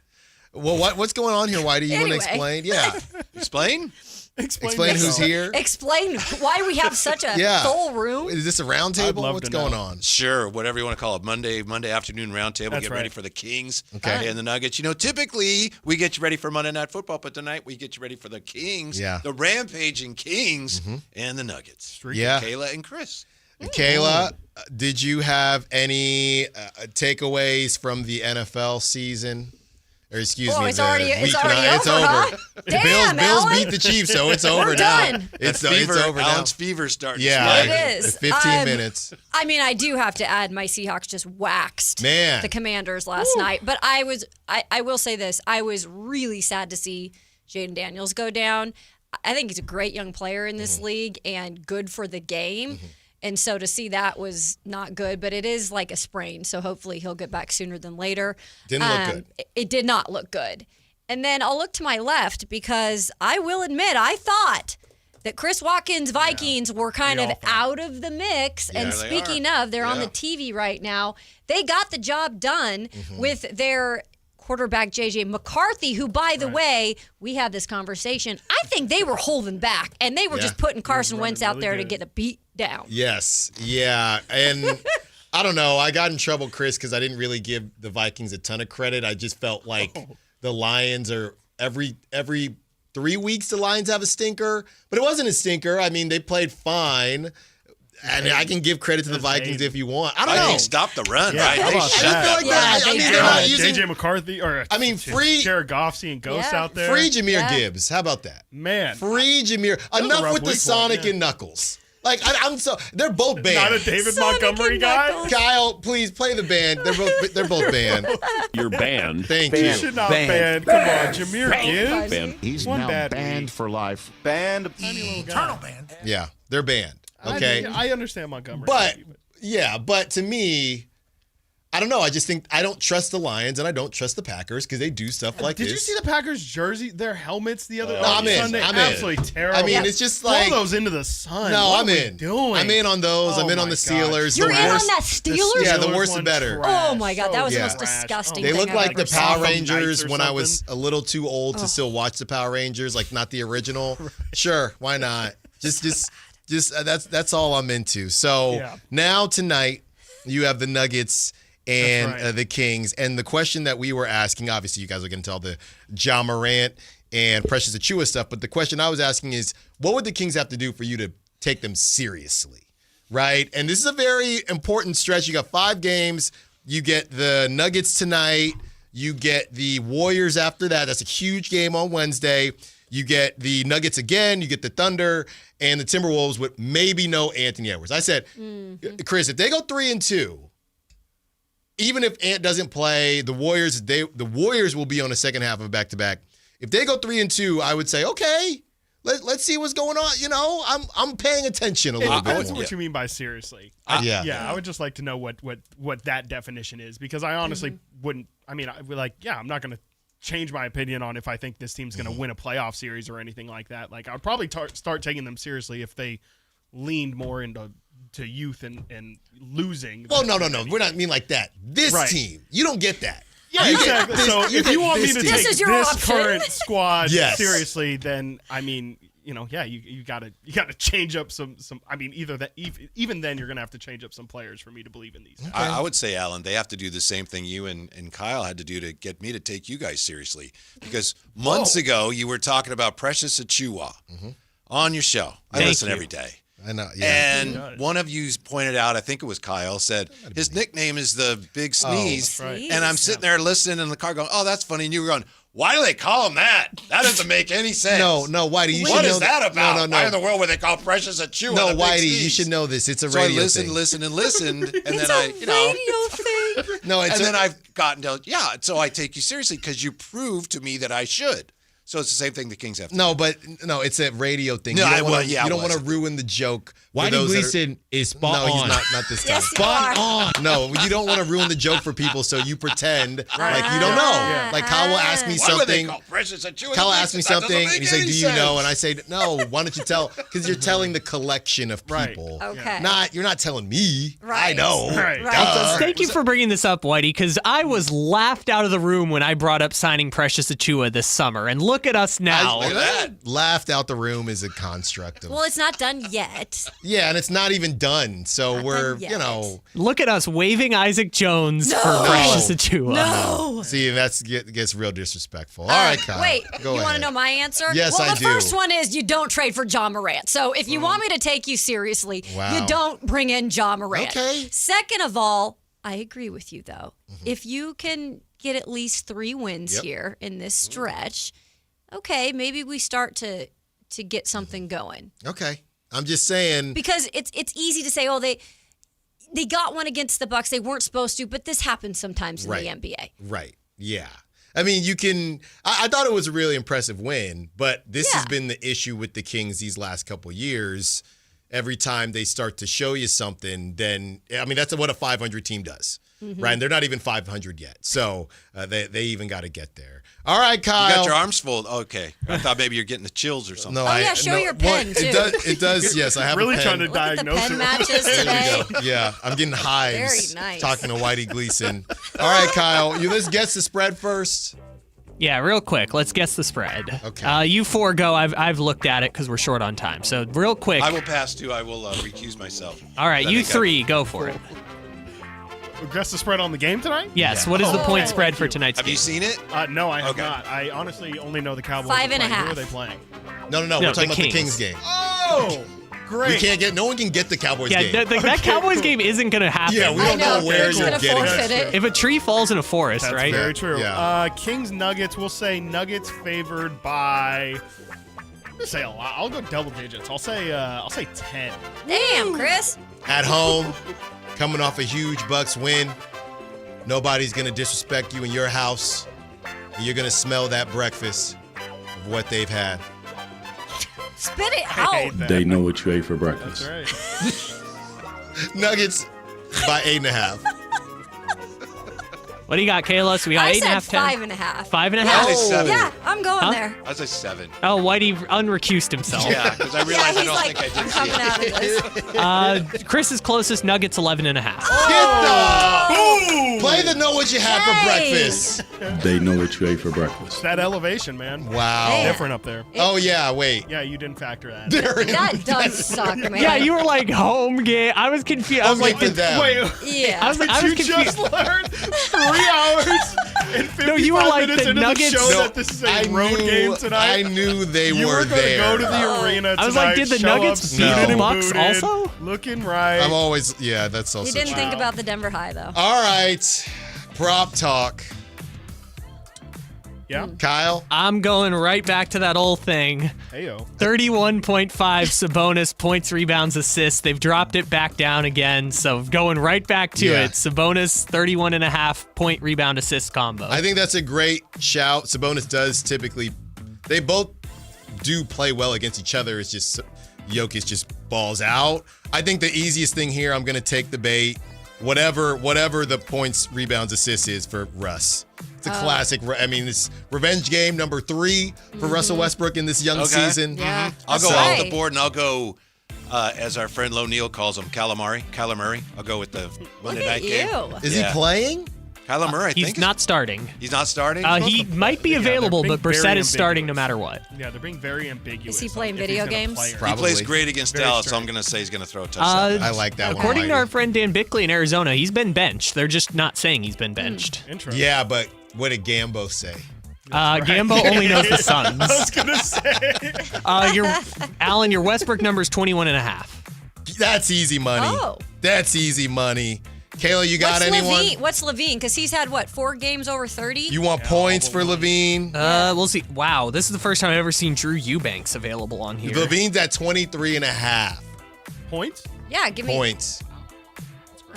Well, what's going on here, Whitey? You want to explain? Yeah. Explain? Explain who's here. Explain why we have such a full room. Is this a round table? What's going on? Sure, whatever you want to call it. Monday afternoon round table. That's Get right. ready for the Kings and the Nuggets. You know, typically we get you ready for Monday Night Football, but tonight we get you ready for the Kings, the rampaging Kings, and the Nuggets. Yeah. Kayla and Chris. Kayla, did you have any takeaways from the NFL season? Or excuse Oh, me, it's the already week over, nine. It's over. huh? Damn, Bills Alan. beat the Chiefs, so it's over We're now. done. It's fever, over now. Allen's fever starting. Yeah, It is. 15 minutes. I mean, I do have to add my Seahawks just waxed Man. the Commanders last night. But I will say this. I was really sad to see Jaden Daniels go down. I think he's a great young player in this league and good for the game. And so to see that was not good, but it is like a sprain. So hopefully he'll get back sooner than later. Didn't look good. It did not look good. And then I'll look to my left because I will admit I thought that Chris Watkins' Vikings were kind of out of the mix. Yeah, and they speaking are. of, they're on the TV right now. They got the job done with their quarterback, J.J. McCarthy, who, by the way, we had this conversation. I think they were holding back, and they were just putting Carson Wentz out there to get a beat down. Yes, yeah. And I don't know. I got in trouble, Chris, because I didn't really give the Vikings a ton of credit. I just felt like the Lions are every 3 weeks the Lions have a stinker. But it wasn't a stinker. I mean, they played fine. And I can give credit to the Vikings if you want. I don't know. Vikings stopped the run, right? I just feel like that. I mean, they're not using J.J. McCarthy or free Jared Goff seeing ghosts out there. Free Jahmyr Gibbs. How about that? Man. Free Jahmyr. was a Enough rough with the week for Sonic him, and Knuckles. Like I'm so they're both banned. Not a David Montgomery guy. Kyle, please play the band. They're both banned. You're banned. Thank You you. should not ban. Come on, Jahmyr Gibbs. Banned. He's One now bad banned week. for life. Banned. Eternal ban. Yeah, they're banned. Okay. I understand Montgomery. But to me, I don't know. I just think I don't trust the Lions and I don't trust the Packers because they do stuff like Did this. you see the Packers jersey, their helmets the other I'm in. Sunday? I'm in. Absolutely terrible. I mean, it's just like throw those into the sun. No, What I'm are we in. Doing? I'm in on those. Oh I'm in on my the gosh. Steelers. You're the in worse, on that Steelers? Yeah, the Steelers worse the one's better. trash. Oh my God, that was the Yeah. most disgusting They thing look I've like ever the seen. Power Gotham Rangers Knights or when I was something. a little too old to still watch the Power Rangers, like not the original. Sure, why not? Just that's all I'm into. So now tonight you have the Nuggets and the Kings. And the question that we were asking, obviously you guys are going to tell the Ja Morant and Precious Achiuwa stuff, but the question I was asking is, what would the Kings have to do for you to take them seriously, right? And this is a very important stretch. You got 5 games. You get the Nuggets tonight. You get the Warriors after that. That's a huge game on Wednesday. You get the Nuggets again. You get the Thunder and the Timberwolves with maybe no Anthony Edwards. I said, Chris, if they go 3-2, even if Ant doesn't play, the Warriors will be on the second half of a back-to-back. If they go 3-2, I would say, okay, let's see what's going on. You know, I'm paying attention a little bit. That's what you mean by seriously. I would just like to know what that definition is, because I honestly wouldn't. I mean, I'm not going to change my opinion on if I think this team's going to win a playoff series or anything like that. Like, I'd probably start taking them seriously if they leaned more into youth and losing. Well, no. We're not mean like that. This team, you don't get that. Yeah, exactly. So if you want me to take this current squad seriously, then I mean, you gotta change up some. I mean, even then you're gonna have to change up some players for me to believe in these. Okay. I would say, Alan, they have to do the same thing you and Kyle had to do to get me to take you guys seriously. Because months ago you were talking about Precious Achiuwa on your show. I listen every day. I know. Yeah. And one of you pointed out, I think it was Kyle, said his nickname is the Big Sneeze. Right. And I'm sitting there listening in the car going, oh, that's funny. And you were going, why do they call him that? That doesn't make any sense. No, Whitey, you should know. What is that about? No. Why in the world would they call Precious Achiuwa? No, the Big Whitey, Sneeze? you should know this. It's a So radio I thing. listened, and then It's a radio thing. No, and then I've gotten to, so I take you seriously because you proved to me that I should. So it's the same thing the Kings have to do. No, it's a radio thing. No, you don't want to ruin the joke. Whitey Gleason is spot on. No, he's not this time. Yes, you Spot are. on. No, you don't want to ruin the joke for people, so you pretend like you don't know. Like Kyle will ask me Why would they something. call Precious Achiuwa? Kyle asked me That doesn't something, make and he said, any "Do you sense." know?" And I say, "No. Why don't you tell?" Because you're telling the collection of people. Okay. You're not telling me. I Right. know. Right. Thank you for bringing this up, Whitey, because I was laughed out of the room when I brought up signing Precious Achiuwa this summer. And look at us now. Laughed out the room is a construct of. Well, it's not done yet. Yeah, and it's not even done. So we're, yet. Look at us waving Isaac Jones for Precious Achiuwa. No. See, that gets real disrespectful. All right, Kyle. Wait, go you want ahead. to know my answer? Yes, well, I the do. first one is you don't trade for Ja Morant. So if you want me to take you seriously, Wow. you don't bring in Ja Morant. Okay. Second of all, I agree with you, though. If you can get at least 3 wins here in this stretch, okay, maybe we start to get something going. Okay. I'm just saying. Because it's easy to say, oh, they got one against the Bucks. They weren't supposed to, but this happens sometimes in the NBA. Right. Yeah. I mean, you can. I thought it was a really impressive win, but this has been the issue with the Kings these last couple years. Every time they start to show you something, then I mean that's what a 500 team does, right? And they're not even 500 yet, so they even got to get there. All right, Kyle. You got your arms full. Okay, I thought maybe you're getting the chills or something. No, show your pen too. It does. Yes, I have really a pen. trying to Look at the diagnose pen it. matches There today. we go. Yeah, I'm getting hives. Very nice. Talking to Whitey Gleason. All right, Kyle. Let's guess the spread first. Yeah, real quick. Let's guess the spread. Okay. You 4 go. I've looked at it because we're short on time. So real quick. I will pass too. I will recuse myself. All right, you 3 go for it. Guess the spread on the game tonight? Yes. What is the point spread for tonight's Have game? you seen it? No, I have not. I honestly only know the Cowboys. 5.5. Who are they playing? No. We're talking about the Kings game. Oh, great. No one can get the Cowboys game. Yeah, that Cowboys game isn't going to happen. Yeah, we don't know where you're getting it. If a tree falls in a forest, That's right? very true. Yeah. Kings Nuggets. We'll say Nuggets favored by. I'll say a lot. I'll go double digits. I'll say 10. Damn, Chris. At home, coming off a huge Bucks win. Nobody's going to disrespect you in your house. You're going to smell that breakfast of what they've had. Spit it out. They know what you ate for breakfast. That's right. Nuggets by 8.5. What do you got, Kayla? So we got I 8.5, said 10. 5.5. 5.5? I say 7. Yeah, I'm going there. I say 7. Oh, Whitey unrecused himself. Yeah, because I realized I he's don't like, think I I'm did coming see it. out of this. Chris is closest. Nuggets 11.5. Boom! Play the know what you had for breakfast. They know what you ate for breakfast. That elevation, man. Wow. Different up there. Oh, yeah, wait. Yeah, you didn't factor that. That does suck, man. Yeah, you were like home game. I was confused. I was like, Wait, Yeah. I was you confused. just learned 3 hours and 55 No, you were like minutes the into Nuggets- the show No, that this is a road game tonight. I knew they you were were going to there. go to the arena tonight. I was like, did the show Nuggets up beat suited the and Bucks booted, also? Looking right. I'm always, yeah, that's also He didn't true. think about the Denver High, though. All right, prop talk. Yeah. Kyle? I'm going right back to that old thing. Heyo. 31.5 Sabonis points, rebounds, assists. They've dropped it back down again, so going right back to it. Sabonis 31.5 point rebound assist combo. I think that's a great shout. Sabonis does typically, they both do play well against each other. It's just Jokic just balls out. I think the easiest thing here, I'm going to take the bait. Whatever the points, rebounds, assists is for Russ. It's a classic. I mean, it's revenge game number 3 for Russell Westbrook in this young season. Yeah. I'll go off the board and I'll go, as our friend Lo Neal calls him, Kyler Murray. I'll go with the Monday night game. Is he playing? Kyler Murray, I think. He's not starting. He's not starting? He might be available, but Brissett is starting no matter what. Yeah, they're being very ambiguous. Is he playing video games? He plays great against Very Dallas, so strange. I'm going to say he's going to throw a touchdown. I like that one. According to our friend Dan Bickley in Arizona, he's been benched. They're just not saying he's been benched. Interesting. Yeah, but what did Gambo say? Gambo only knows the Suns. I was going to say. Allen, your Westbrook number is 21.5. That's easy money. Oh. That's easy money. Kayla, you got What's anyone? Levine? What's Levine? Because he's had, 4 games over 30? You want points for Levine? We'll see. Wow, this is the first time I've ever seen Drew Eubanks available on here. Levine's at 23.5 Points? Yeah, give me. points.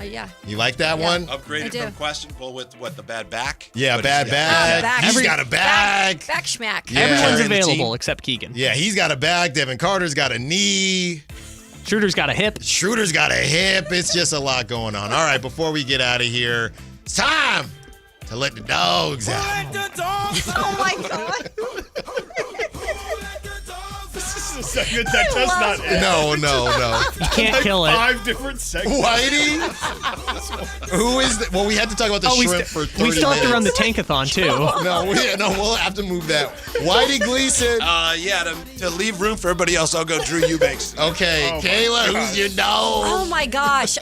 Yeah. You like that Yeah. one? I Upgraded do. from questionable with what, the bad back? Yeah, What bad is he got? bag. back. He's got a bag. Back schmack. Yeah. Everyone's Carrying the available team. except Keegan. Yeah, he's got a bag. Devin Carter's got a knee. Schroeder's got a hip. Schroeder's got a hip. It's just a lot going on. All right, before we get out of here, it's time to let the dogs out. Oh, my God. This is a segment that does not end. No. You can't kill it. 5 different segments. Whitey? Who is that? Well, we had to talk about the shrimp for 30 we still have to run the minutes. tankathon, too. No, we'll have to move that. Whitey Gleason. To leave room for everybody else, I'll go Drew Eubanks. Okay, Oh, Kayla, my who's your dog? Oh, my gosh.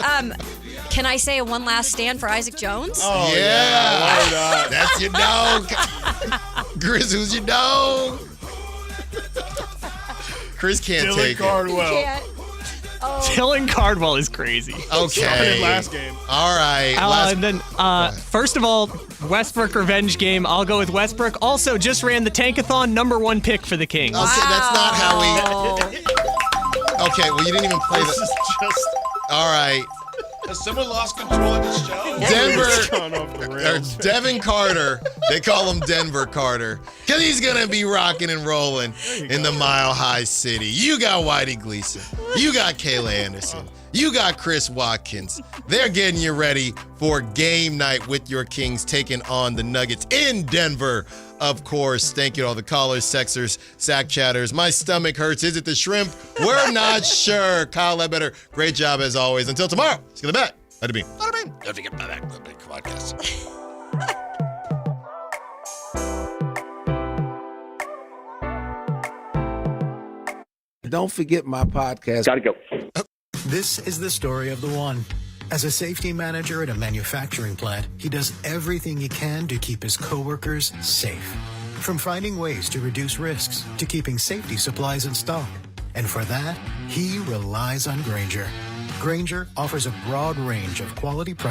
Can I say a one last stand for Isaac Jones? Oh, yeah. Why not? That's your dog. Grizz, who's your dog? Chris can't Dylan take Cardwell. Can't. Oh. Dylan Cardwell is crazy. it. Okay. Started last game. All right. And then, first of all, Westbrook revenge game. I'll go with Westbrook. Also, just ran the Tankathon, #1 pick for the Kings. Okay, that's not how we. Okay, well, you didn't even play This is just. All right. Has someone lost control of this show? Devin Carter. They call him Denver Carter because he's going to be rocking and rolling in the Mile High City. You got Whitey Gleason. You got Kayla Anderson. You got Chris Watkins. They're getting you ready for game night with your Kings taking on the Nuggets in Denver. Of course, thank you to all the callers, sexers, sack chatters. My stomach hurts. Is it the shrimp? We're not sure. Kyle Ledbetter, great job as always. Until tomorrow, see you in the back. Let it be. Don't forget my back podcast. Don't forget my podcast. Gotta go. This is the story of the one. As a safety manager at a manufacturing plant, he does everything he can to keep his coworkers safe. From finding ways to reduce risks to keeping safety supplies in stock. And for that, he relies on Grainger. Grainger offers a broad range of quality products